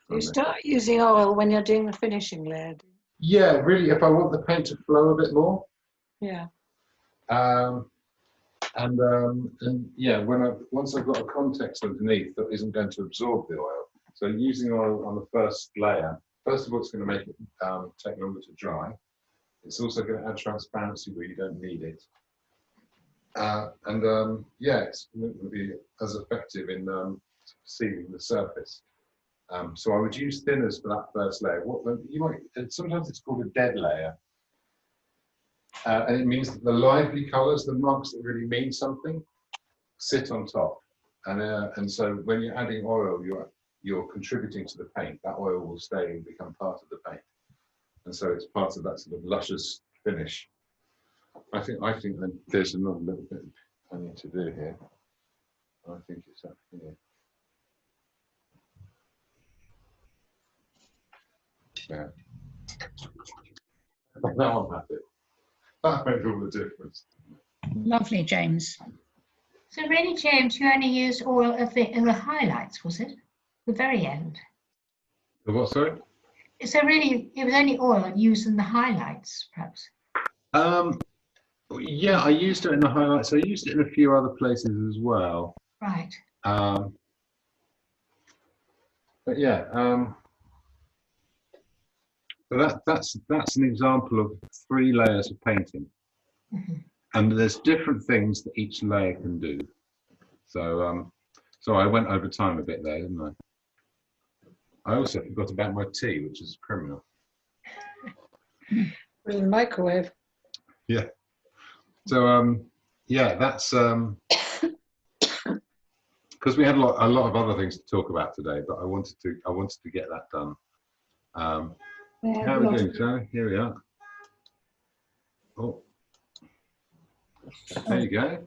You start using oil when you're doing the finishing layer. Yeah, really, if I want the paint to flow a bit more. Yeah. And yeah, once I've got a context underneath that isn't going to absorb the oil. So using oil on the first layer, first of all, it's going to make it take longer to dry. It's also going to add transparency where you don't need it. Yeah, it's not going to be as effective in sealing the surface. So I would use thinners for that first layer. Sometimes it's called a dead layer. And it means that the lively colours, the marks that really mean something, sit on top. And so when you're adding oil, you're contributing to the paint. That oil will stay and become part of the paint. And so it's part of that sort of luscious finish. I think that there's another little bit I need to do here. I think it's up here. Yeah. Now I'm happy. That made all the difference. Lovely, James. So really, James, you only used oil in the highlights, was it? The very end. The what, sorry? So really, it was only oil used in the highlights, perhaps? Yeah, I used it in the highlights. I used it in a few other places as well. Right. But yeah, so that's an example of 3 layers of painting. Mm-hmm. And there's different things that each layer can do. So so I went over time a bit there, didn't I? I also forgot about my tea, which is criminal. In the microwave. Yeah. So yeah, that's because we had a lot of other things to talk about today, but I wanted to get that done. How are we doing, Charlie? Here we are. Oh, there you go.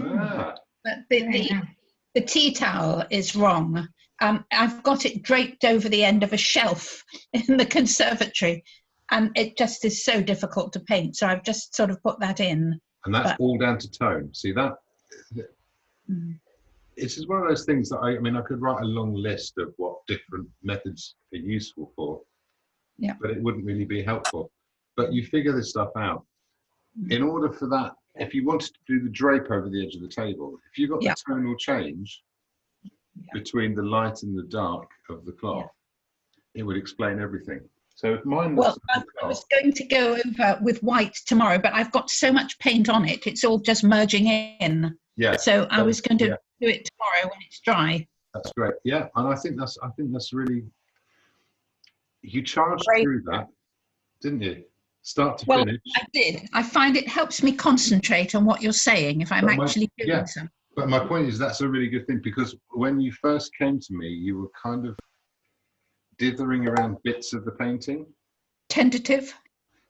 Ah. But the tea towel is wrong. I've got it draped over the end of a shelf in the conservatory, and it just is so difficult to paint. So I've just sort of put that in. And that's all down to tone. See that? It's just one of those things that I mean, I could write a long list of what different methods are useful for, but it wouldn't really be helpful. But you figure this stuff out. In order for that, if you wanted to do the drape over the edge of the table, if you got the tonal change between the light and the dark of the cloth, it would explain everything. So if mine was I was going to go over with white tomorrow, but I've got so much paint on it, it's all just merging in. Yeah. So I was going to do it tomorrow when it's dry. That's great. Yeah, and I think that's really, you charged through that, didn't you? Start to finish. I did. I find it helps me concentrate on what you're saying if I'm actually doing something. But my point is that's a really good thing, because when you first came to me, you were kind of dithering around bits of the painting. Tentative.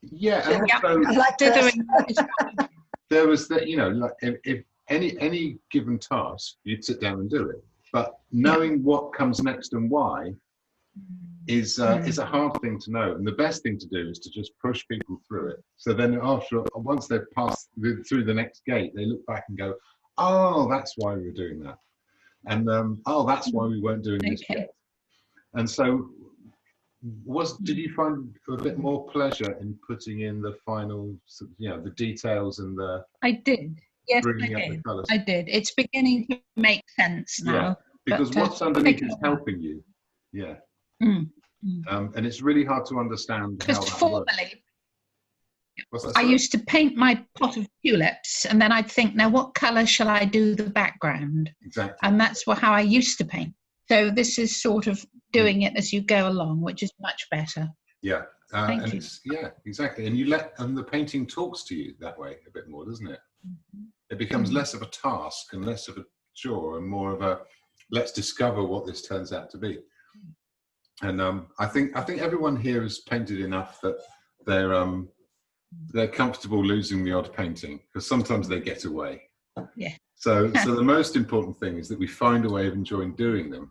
Yeah, and also like dithering. There was that, you know, like if any given task, you'd sit down and do it. But knowing what comes next and why is a hard thing to know. And the best thing to do is to just push people through it. So then once they've passed through the next gate, they look back and go, oh, that's why we were doing that. And oh, that's why we weren't doing this yet. And so did you find a bit more pleasure in putting in the final, you know, the details and the... I did. Yes, bringing up the colours? I did. It's beginning to make sense now. Yeah, because what's underneath is helping you. Yeah. And it's really hard to understand how Just that formally, works. I used to paint my pot of tulips, and then I'd think, now what colour shall I do the background? Exactly. And that's how I used to paint. So this is sort of doing it as you go along, which is much better. Yeah, Thank and you. it's, yeah, exactly. And the painting talks to you that way a bit more, doesn't it? It becomes less of a task and less of a chore and more of a, let's discover what this turns out to be. And I think everyone here has painted enough that they're comfortable losing the odd painting, because sometimes they get away. Yeah. So the most important thing is that we find a way of enjoying doing them.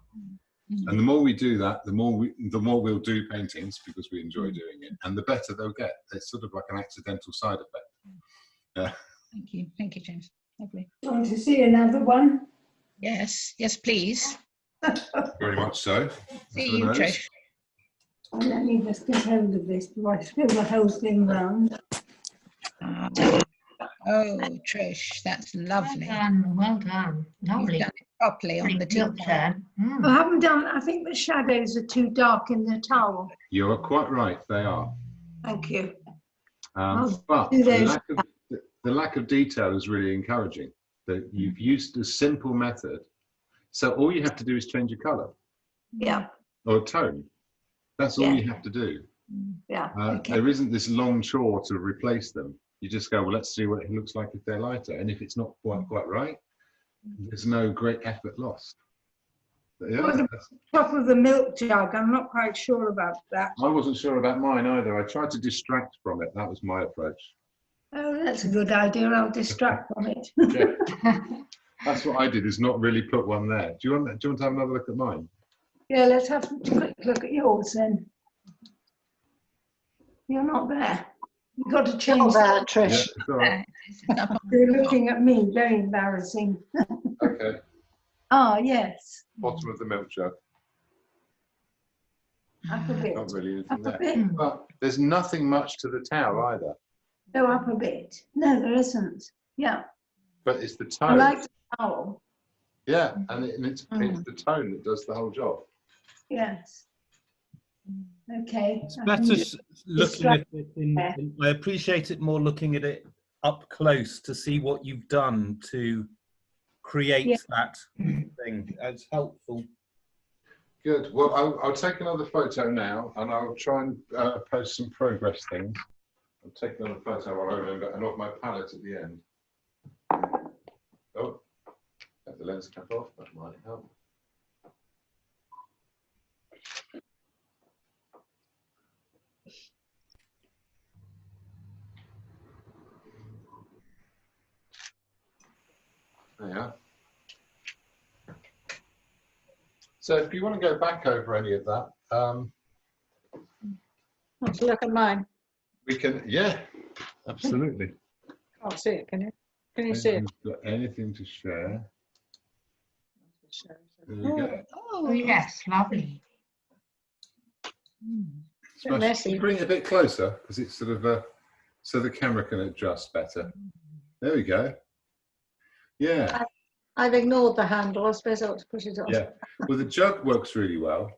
And the more we do that, the more we'll do paintings, because we enjoy doing it, and the better they'll get. It's sort of like an accidental side effect. Thank you, James. Lovely. Do you want to see another one? Yes, please. Very much so. See you, Trish. And let me just get hold of this. Do I fill the whole thing round? Oh, Trish, that's lovely. Well done. Lovely. You've done it properly on the tea towel. I haven't done, I think the shadows are too dark in the towel. You're quite right, they are. Thank you. But do the those. lack of detail is really encouraging. That you've used a simple method, so all you have to do is change your colour. Yeah. Or tone. That's all you have to do. Yeah. There isn't this long chore to replace them. You just go, well, let's see what it looks like if they're lighter. And if it's not quite right, there's no great effort lost. But yeah, Well, the top of the milk jug, I'm not quite sure about that. I wasn't sure about mine either. I tried to distract from it. That was my approach. Oh, that's a good idea. I'll distract from it. Yeah. That's what I did, is not really put one there. Do you want to have another look at mine? Yeah, let's have a quick look at yours then. You're not there. You've got to change. Not there, Yeah, Trish. it's all right. You're looking at me, very embarrassing. Okay, Ah, yes. bottom of the milk jug. Up a bit. Not really anything Up a there. bit. But there's nothing much to the towel either. Go up a bit. No, there isn't. Yeah. But it's the I tone. like the towel. Yeah, and it's the tone that does the whole job. Yes. Okay. It's I better can looking at it Yeah. I appreciate it more looking at it up close to see what you've done to create Yeah. that thing. It's helpful. Good. Well, I'll take another photo now, and I'll try and post some progress things. I'll take another photo while I remember, and off my palette at the end. Oh, let the lens cap off. That might help. There you are. So if you want to go back over any of that, Let's look at mine. we can, yeah, absolutely. Can't see it, can you? Can you see it? Anyone's got anything to share? There you go. Oh, yes, lovely. Smash- messy. Bring it a bit closer, because it's sort of so the camera can adjust better. There we go. Yeah, I've ignored the handle. I suppose I ought to put it on. yeah. Well, the jug works really well.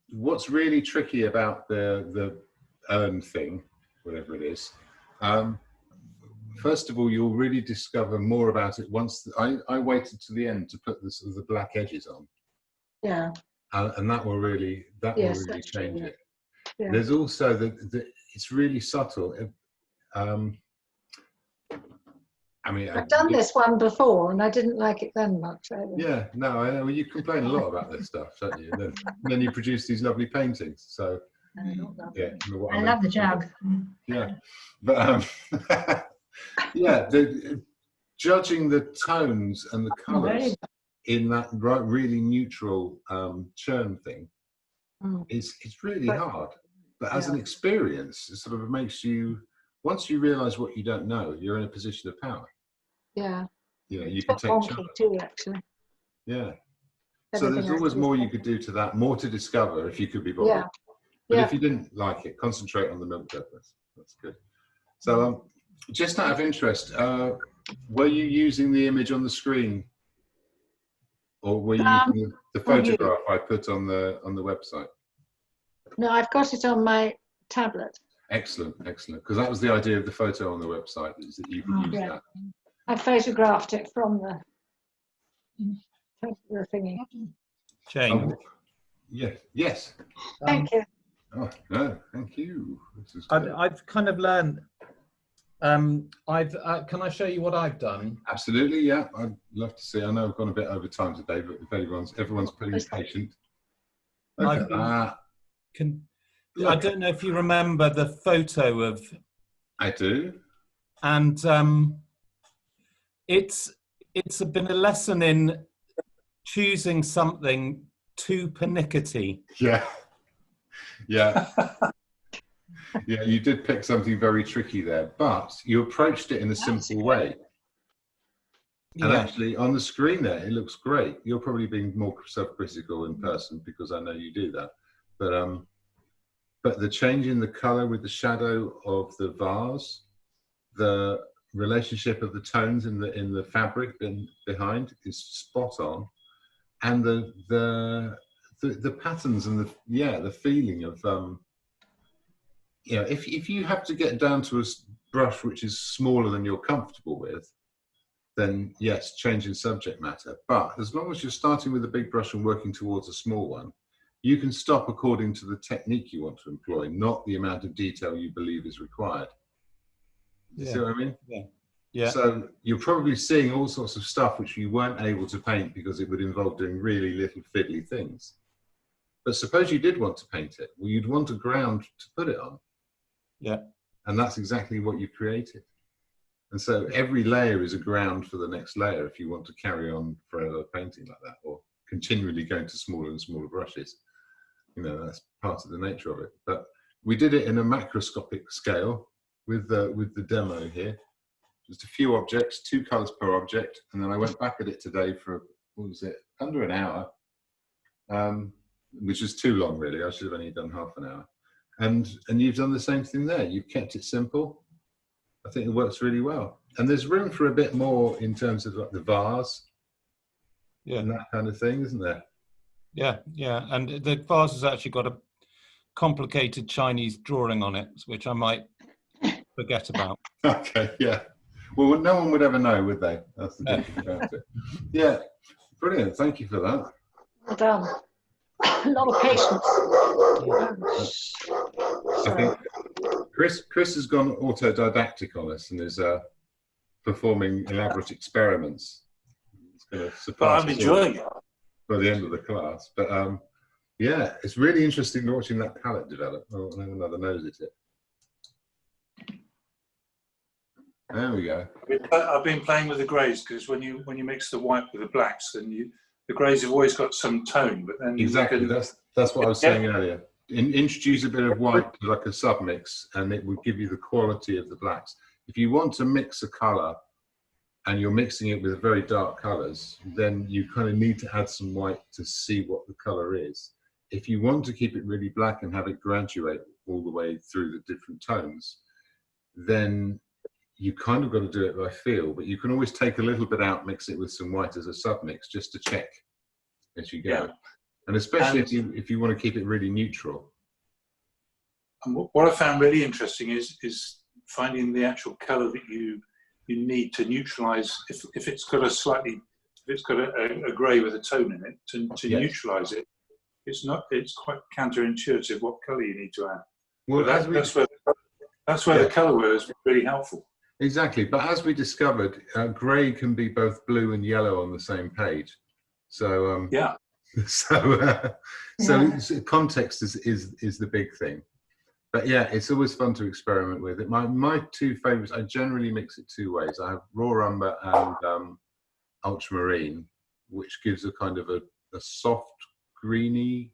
What's really tricky about the urn thing, whatever it is, first of all, you'll really discover more about it once. I waited to the end to put the sort of the black edges on, Yeah. and that will really Yes, really that's true, change yeah. it. Yeah. There's also it's really subtle. I mean, I've done this one before and I didn't like it then much. Either. Yeah, no, I know. Well, you complain a lot about this stuff, don't you? And then you produce these lovely paintings. So, yeah. I love the jug. Yeah, but yeah, judging the tones and the colours in that really neutral churn thing it's really hard. But as an experience, it sort of makes you. Once you realise what you don't know, you're in a position of power. Yeah. You know, you It's can a bit take wonky charge. too, actually. Yeah. So Everything there's else always is more you wonky. could do to that, more to discover if you could be bothered. Yeah. But Yeah. if you didn't like it, concentrate on the milk jug. That's good. So just out of interest, were you using the image on the screen, or were you using the photograph I put on the website? No, I've got it on my tablet. Excellent, excellent. Because that was the idea of the photo on the website, is that you could use Yeah. that. I photographed it from the thingy. Jane. Yeah. Yes. Thank you. Oh, no, thank you. This is good. I've kind of learned. Can I show you what I've done? Absolutely, yeah. I'd love to see. I know I've gone a bit over time today, but if everyone's pretty patient. Look I've at been- that. I don't know if you remember the photo of, I do. and it's been a lesson in choosing something too pernickety. Yeah. Yeah. Yeah, you did pick something very tricky there, but you approached it in a simple way. And Yeah. actually, on the screen there, it looks great. You're probably being more self-critical in person because I know you do that. But the change in the color with the shadow of the vase, the relationship of the tones in the fabric behind is spot on, and the patterns and the feeling of if you have to get down to a brush which is smaller than you're comfortable with, then yes, changing subject matter. But as long as you're starting with a big brush and working towards a small one, you can stop according to the technique you want to employ, not the amount of detail you believe is required. You see what I mean? Yeah. Yeah. So you're probably seeing all sorts of stuff which you weren't able to paint because it would involve doing really little fiddly things. But suppose you did want to paint it, well, you'd want a ground to put it on. Yeah. And that's exactly what you created. And so every layer is a ground for the next layer if you want to carry on forever painting like that, or continually going to smaller and smaller brushes. That's part of the nature of it. But we did it in a macroscopic scale with the demo here. Just a few objects, 2 colors per object. And then I went back at it today for, under an hour, which is too long, really. I should have only done half an hour. And you've done the same thing there. You've kept it simple. I think it works really well. And there's room for a bit more in terms of like the vase, and that kind of thing, isn't there? Yeah, yeah. And the vase has actually got a complicated Chinese drawing on it, which I might forget about. Okay, yeah. Well, no one would ever know, would they? That's the good thing about it. Yeah, brilliant. Thank you for that. Well done. A lot of patience. I think Chris has gone autodidactic on us and is performing elaborate experiments. It's going to surprise I'm us enjoying it. by the end of the class. But yeah, it's really interesting watching that palette develop. Oh, I have another nose at it. There we go. I've been playing with the greys because when you mix the white with the blacks, then the greys have always got some tone. But then Exactly. That's what I was saying earlier. Introduce a bit of white to like a submix, and it will give you the quality of the blacks. If you want to mix a color, and you're mixing it with very dark colors, then you kind of need to add some white to see what the color is. If you want to keep it really black and have it graduate all the way through the different tones, then you kind of got to do it by feel, but you can always take a little bit out, mix it with some white as a submix just to check as you go. Yeah. And especially if you want to keep it really neutral. And what I found really interesting is finding the actual color that you need to neutralize. If it's got a grey with a tone in it, to Yes. neutralize it, it's quite counterintuitive what color you need to add. Well, that's where the color wheel is really helpful. Exactly, but as we discovered, grey can be both blue and yellow on the same page. So Yeah. So context is the big thing. But yeah, it's always fun to experiment with it. My 2 favorites, I generally mix it 2 ways. I have raw umber and ultramarine, which gives a kind of a soft greeny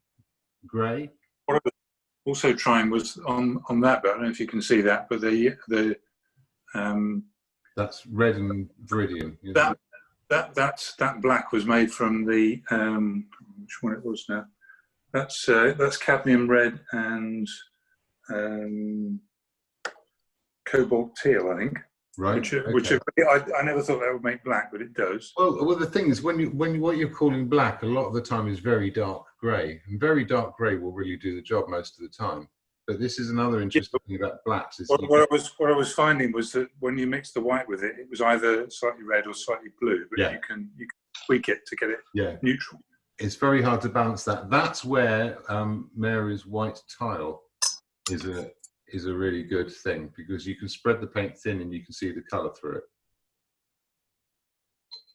grey. What I was also trying was on that, but I don't know if you can see that, but that's red and viridian. That black was made from the which one it was now. That's cadmium red and cobalt teal, I think. Right. Which I never thought that would make black, but it does. Well, the thing is, when what you're calling black, a lot of the time is very dark grey, and very dark grey will really do the job most of the time. But this is another interesting thing about blacks. Is What I was finding was that when you mix the white with it, it was either slightly red or slightly blue. But you can tweak it to get it neutral. It's very hard to balance that. That's where Mary's white tile is a really good thing, because you can spread the paint thin and you can see the colour through it.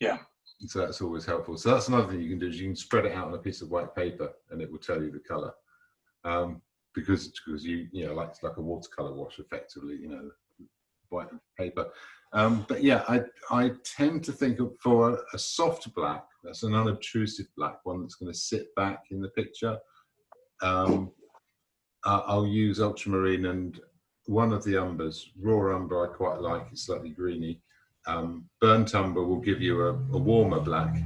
Yeah. So that's always helpful. So that's another thing you can do, is you can spread it out on a piece of white paper and it will tell you the colour. Because you know, like a watercolour wash, effectively, you know, white paper. But yeah, I tend to think of, for a soft black, that's an unobtrusive black, one that's going to sit back in the picture. I'll use ultramarine, and one of the umbers, raw umber, I quite like. It's slightly greeny. Burnt umber will give you a warmer black.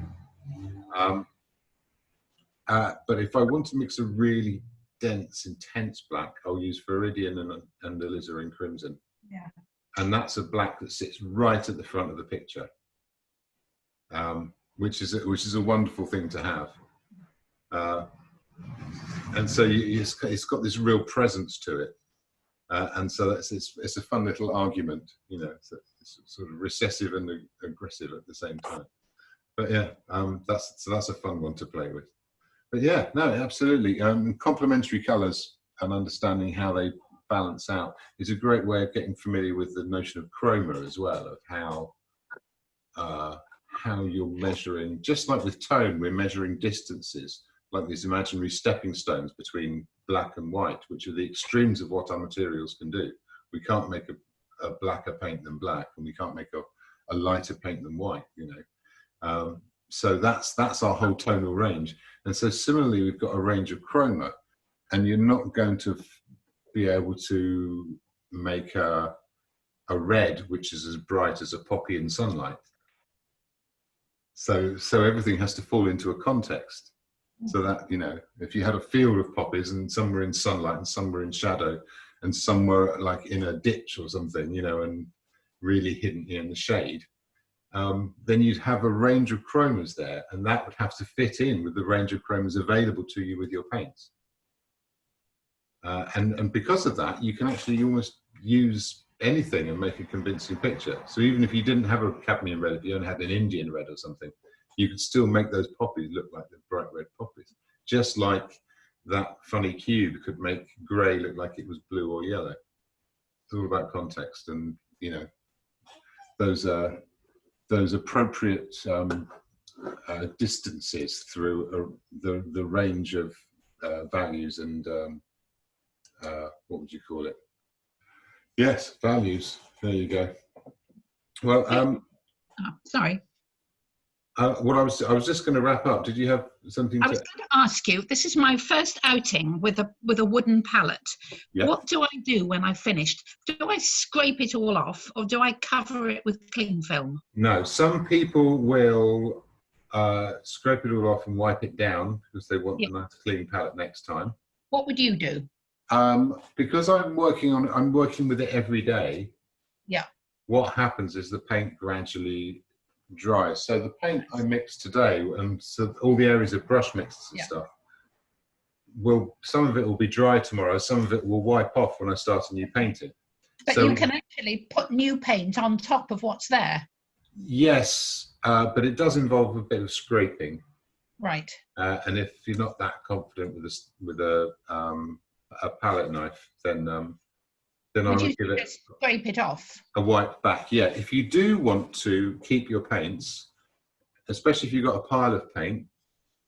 But if I want to mix a really dense, intense black, I'll use Viridian and alizarin crimson. Yeah. And that's a black that sits right at the front of the picture, which is a wonderful thing to have. And so it's got this real presence to it, and so it's a fun little argument, you know. It's sort of recessive and aggressive at the same time. But yeah, that's a fun one to play with. But yeah, no, absolutely. Complementary colours and understanding how they balance out is a great way of getting familiar with the notion of chroma as well, of how you're measuring, just like with tone, we're measuring distances, like these imaginary stepping stones between black and white, which are the extremes of what our materials can do. We can't make a blacker paint than black, and we can't make a lighter paint than white, you know. So that's our whole tonal range. And so similarly, we've got a range of chroma, and you're not going to be able to make a red which is as bright as a poppy in sunlight. So everything has to fall into a context. So that, you know, if you had a field of poppies and some were in sunlight and some were in shadow and some were like in a ditch or something, you know, and really hidden in the shade, then you'd have a range of chromas there, and that would have to fit in with the range of chromas available to you with your paints. And because of that, you can actually almost use anything and make a convincing picture. So even if you didn't have a cadmium red, if you only had an Indian red or something, you could still make those poppies look like the bright red poppies. Just like that funny cube could make grey look like it was blue or yellow. It's all about context, and, you know, those appropriate distances through the range of values and what would you call it? Yes, values. There you go. Well, sorry. What I was just going to wrap up. Did you have something? I was going to ask you. This is my first outing with a wooden palette. Yeah. What do I do when I've finished? Do I scrape it all off, or do I cover it with cling film? No, some people will scrape it all off and wipe it down because they want a nice clean palette next time. What would you do? Because I'm working with it every day. Yeah. What happens is the paint gradually dries. So the paint I mixed today, and so all the areas of brush mixes and stuff, some of it will be dry tomorrow, some of it will wipe off when I start a new painting. But so, you can actually put new paint on top of what's there. Yes, but it does involve a bit of scraping. Right. And if you're not that confident with a palette knife, then I would give it scrape it off. A wipe back. Yeah, if you do want to keep your paints, especially if you've got a pile of paint,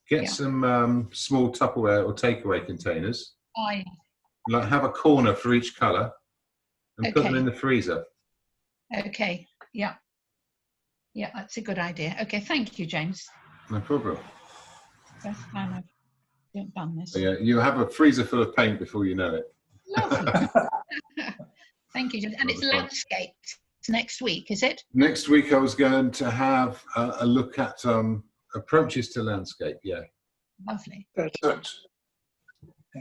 get some small Tupperware or takeaway containers. Oh, yeah. Like have a corner for each colour and put them in the freezer. Okay. Yeah. Yeah, that's a good idea. Okay, thank you, James. No problem. First time I've done this. So yeah, you have a freezer full of paint before you know it. Lovely. Thank you, James. And it's landscapes next week, is it? Next week I was going to have a look at approaches to landscape. Yeah. Lovely. Excellent.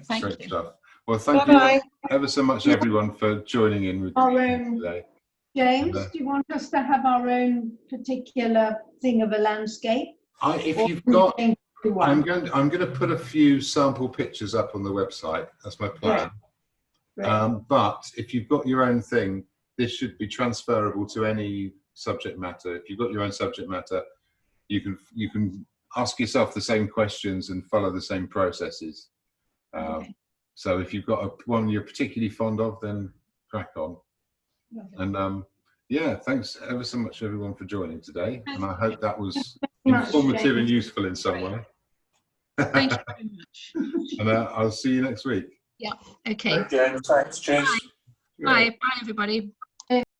Thank Great you. stuff. Well, thank you ever so much, everyone, for joining in with me today. James, do you want us to have our own particular thing of a landscape? If you've got, I'm going to put a few sample pictures up on the website. That's my plan. Right. But if you've got your own thing, this should be transferable to any subject matter. If you've got your own subject matter, you can ask yourself the same questions and follow the same processes. So if you've got one you're particularly fond of, then crack on. And yeah, thanks ever so much everyone for joining today, and I hope that was informative and useful in some way. Thank you very much. And I'll see you next week. Yeah. Okay. Again, thanks. Cheers. Bye. Bye, everybody.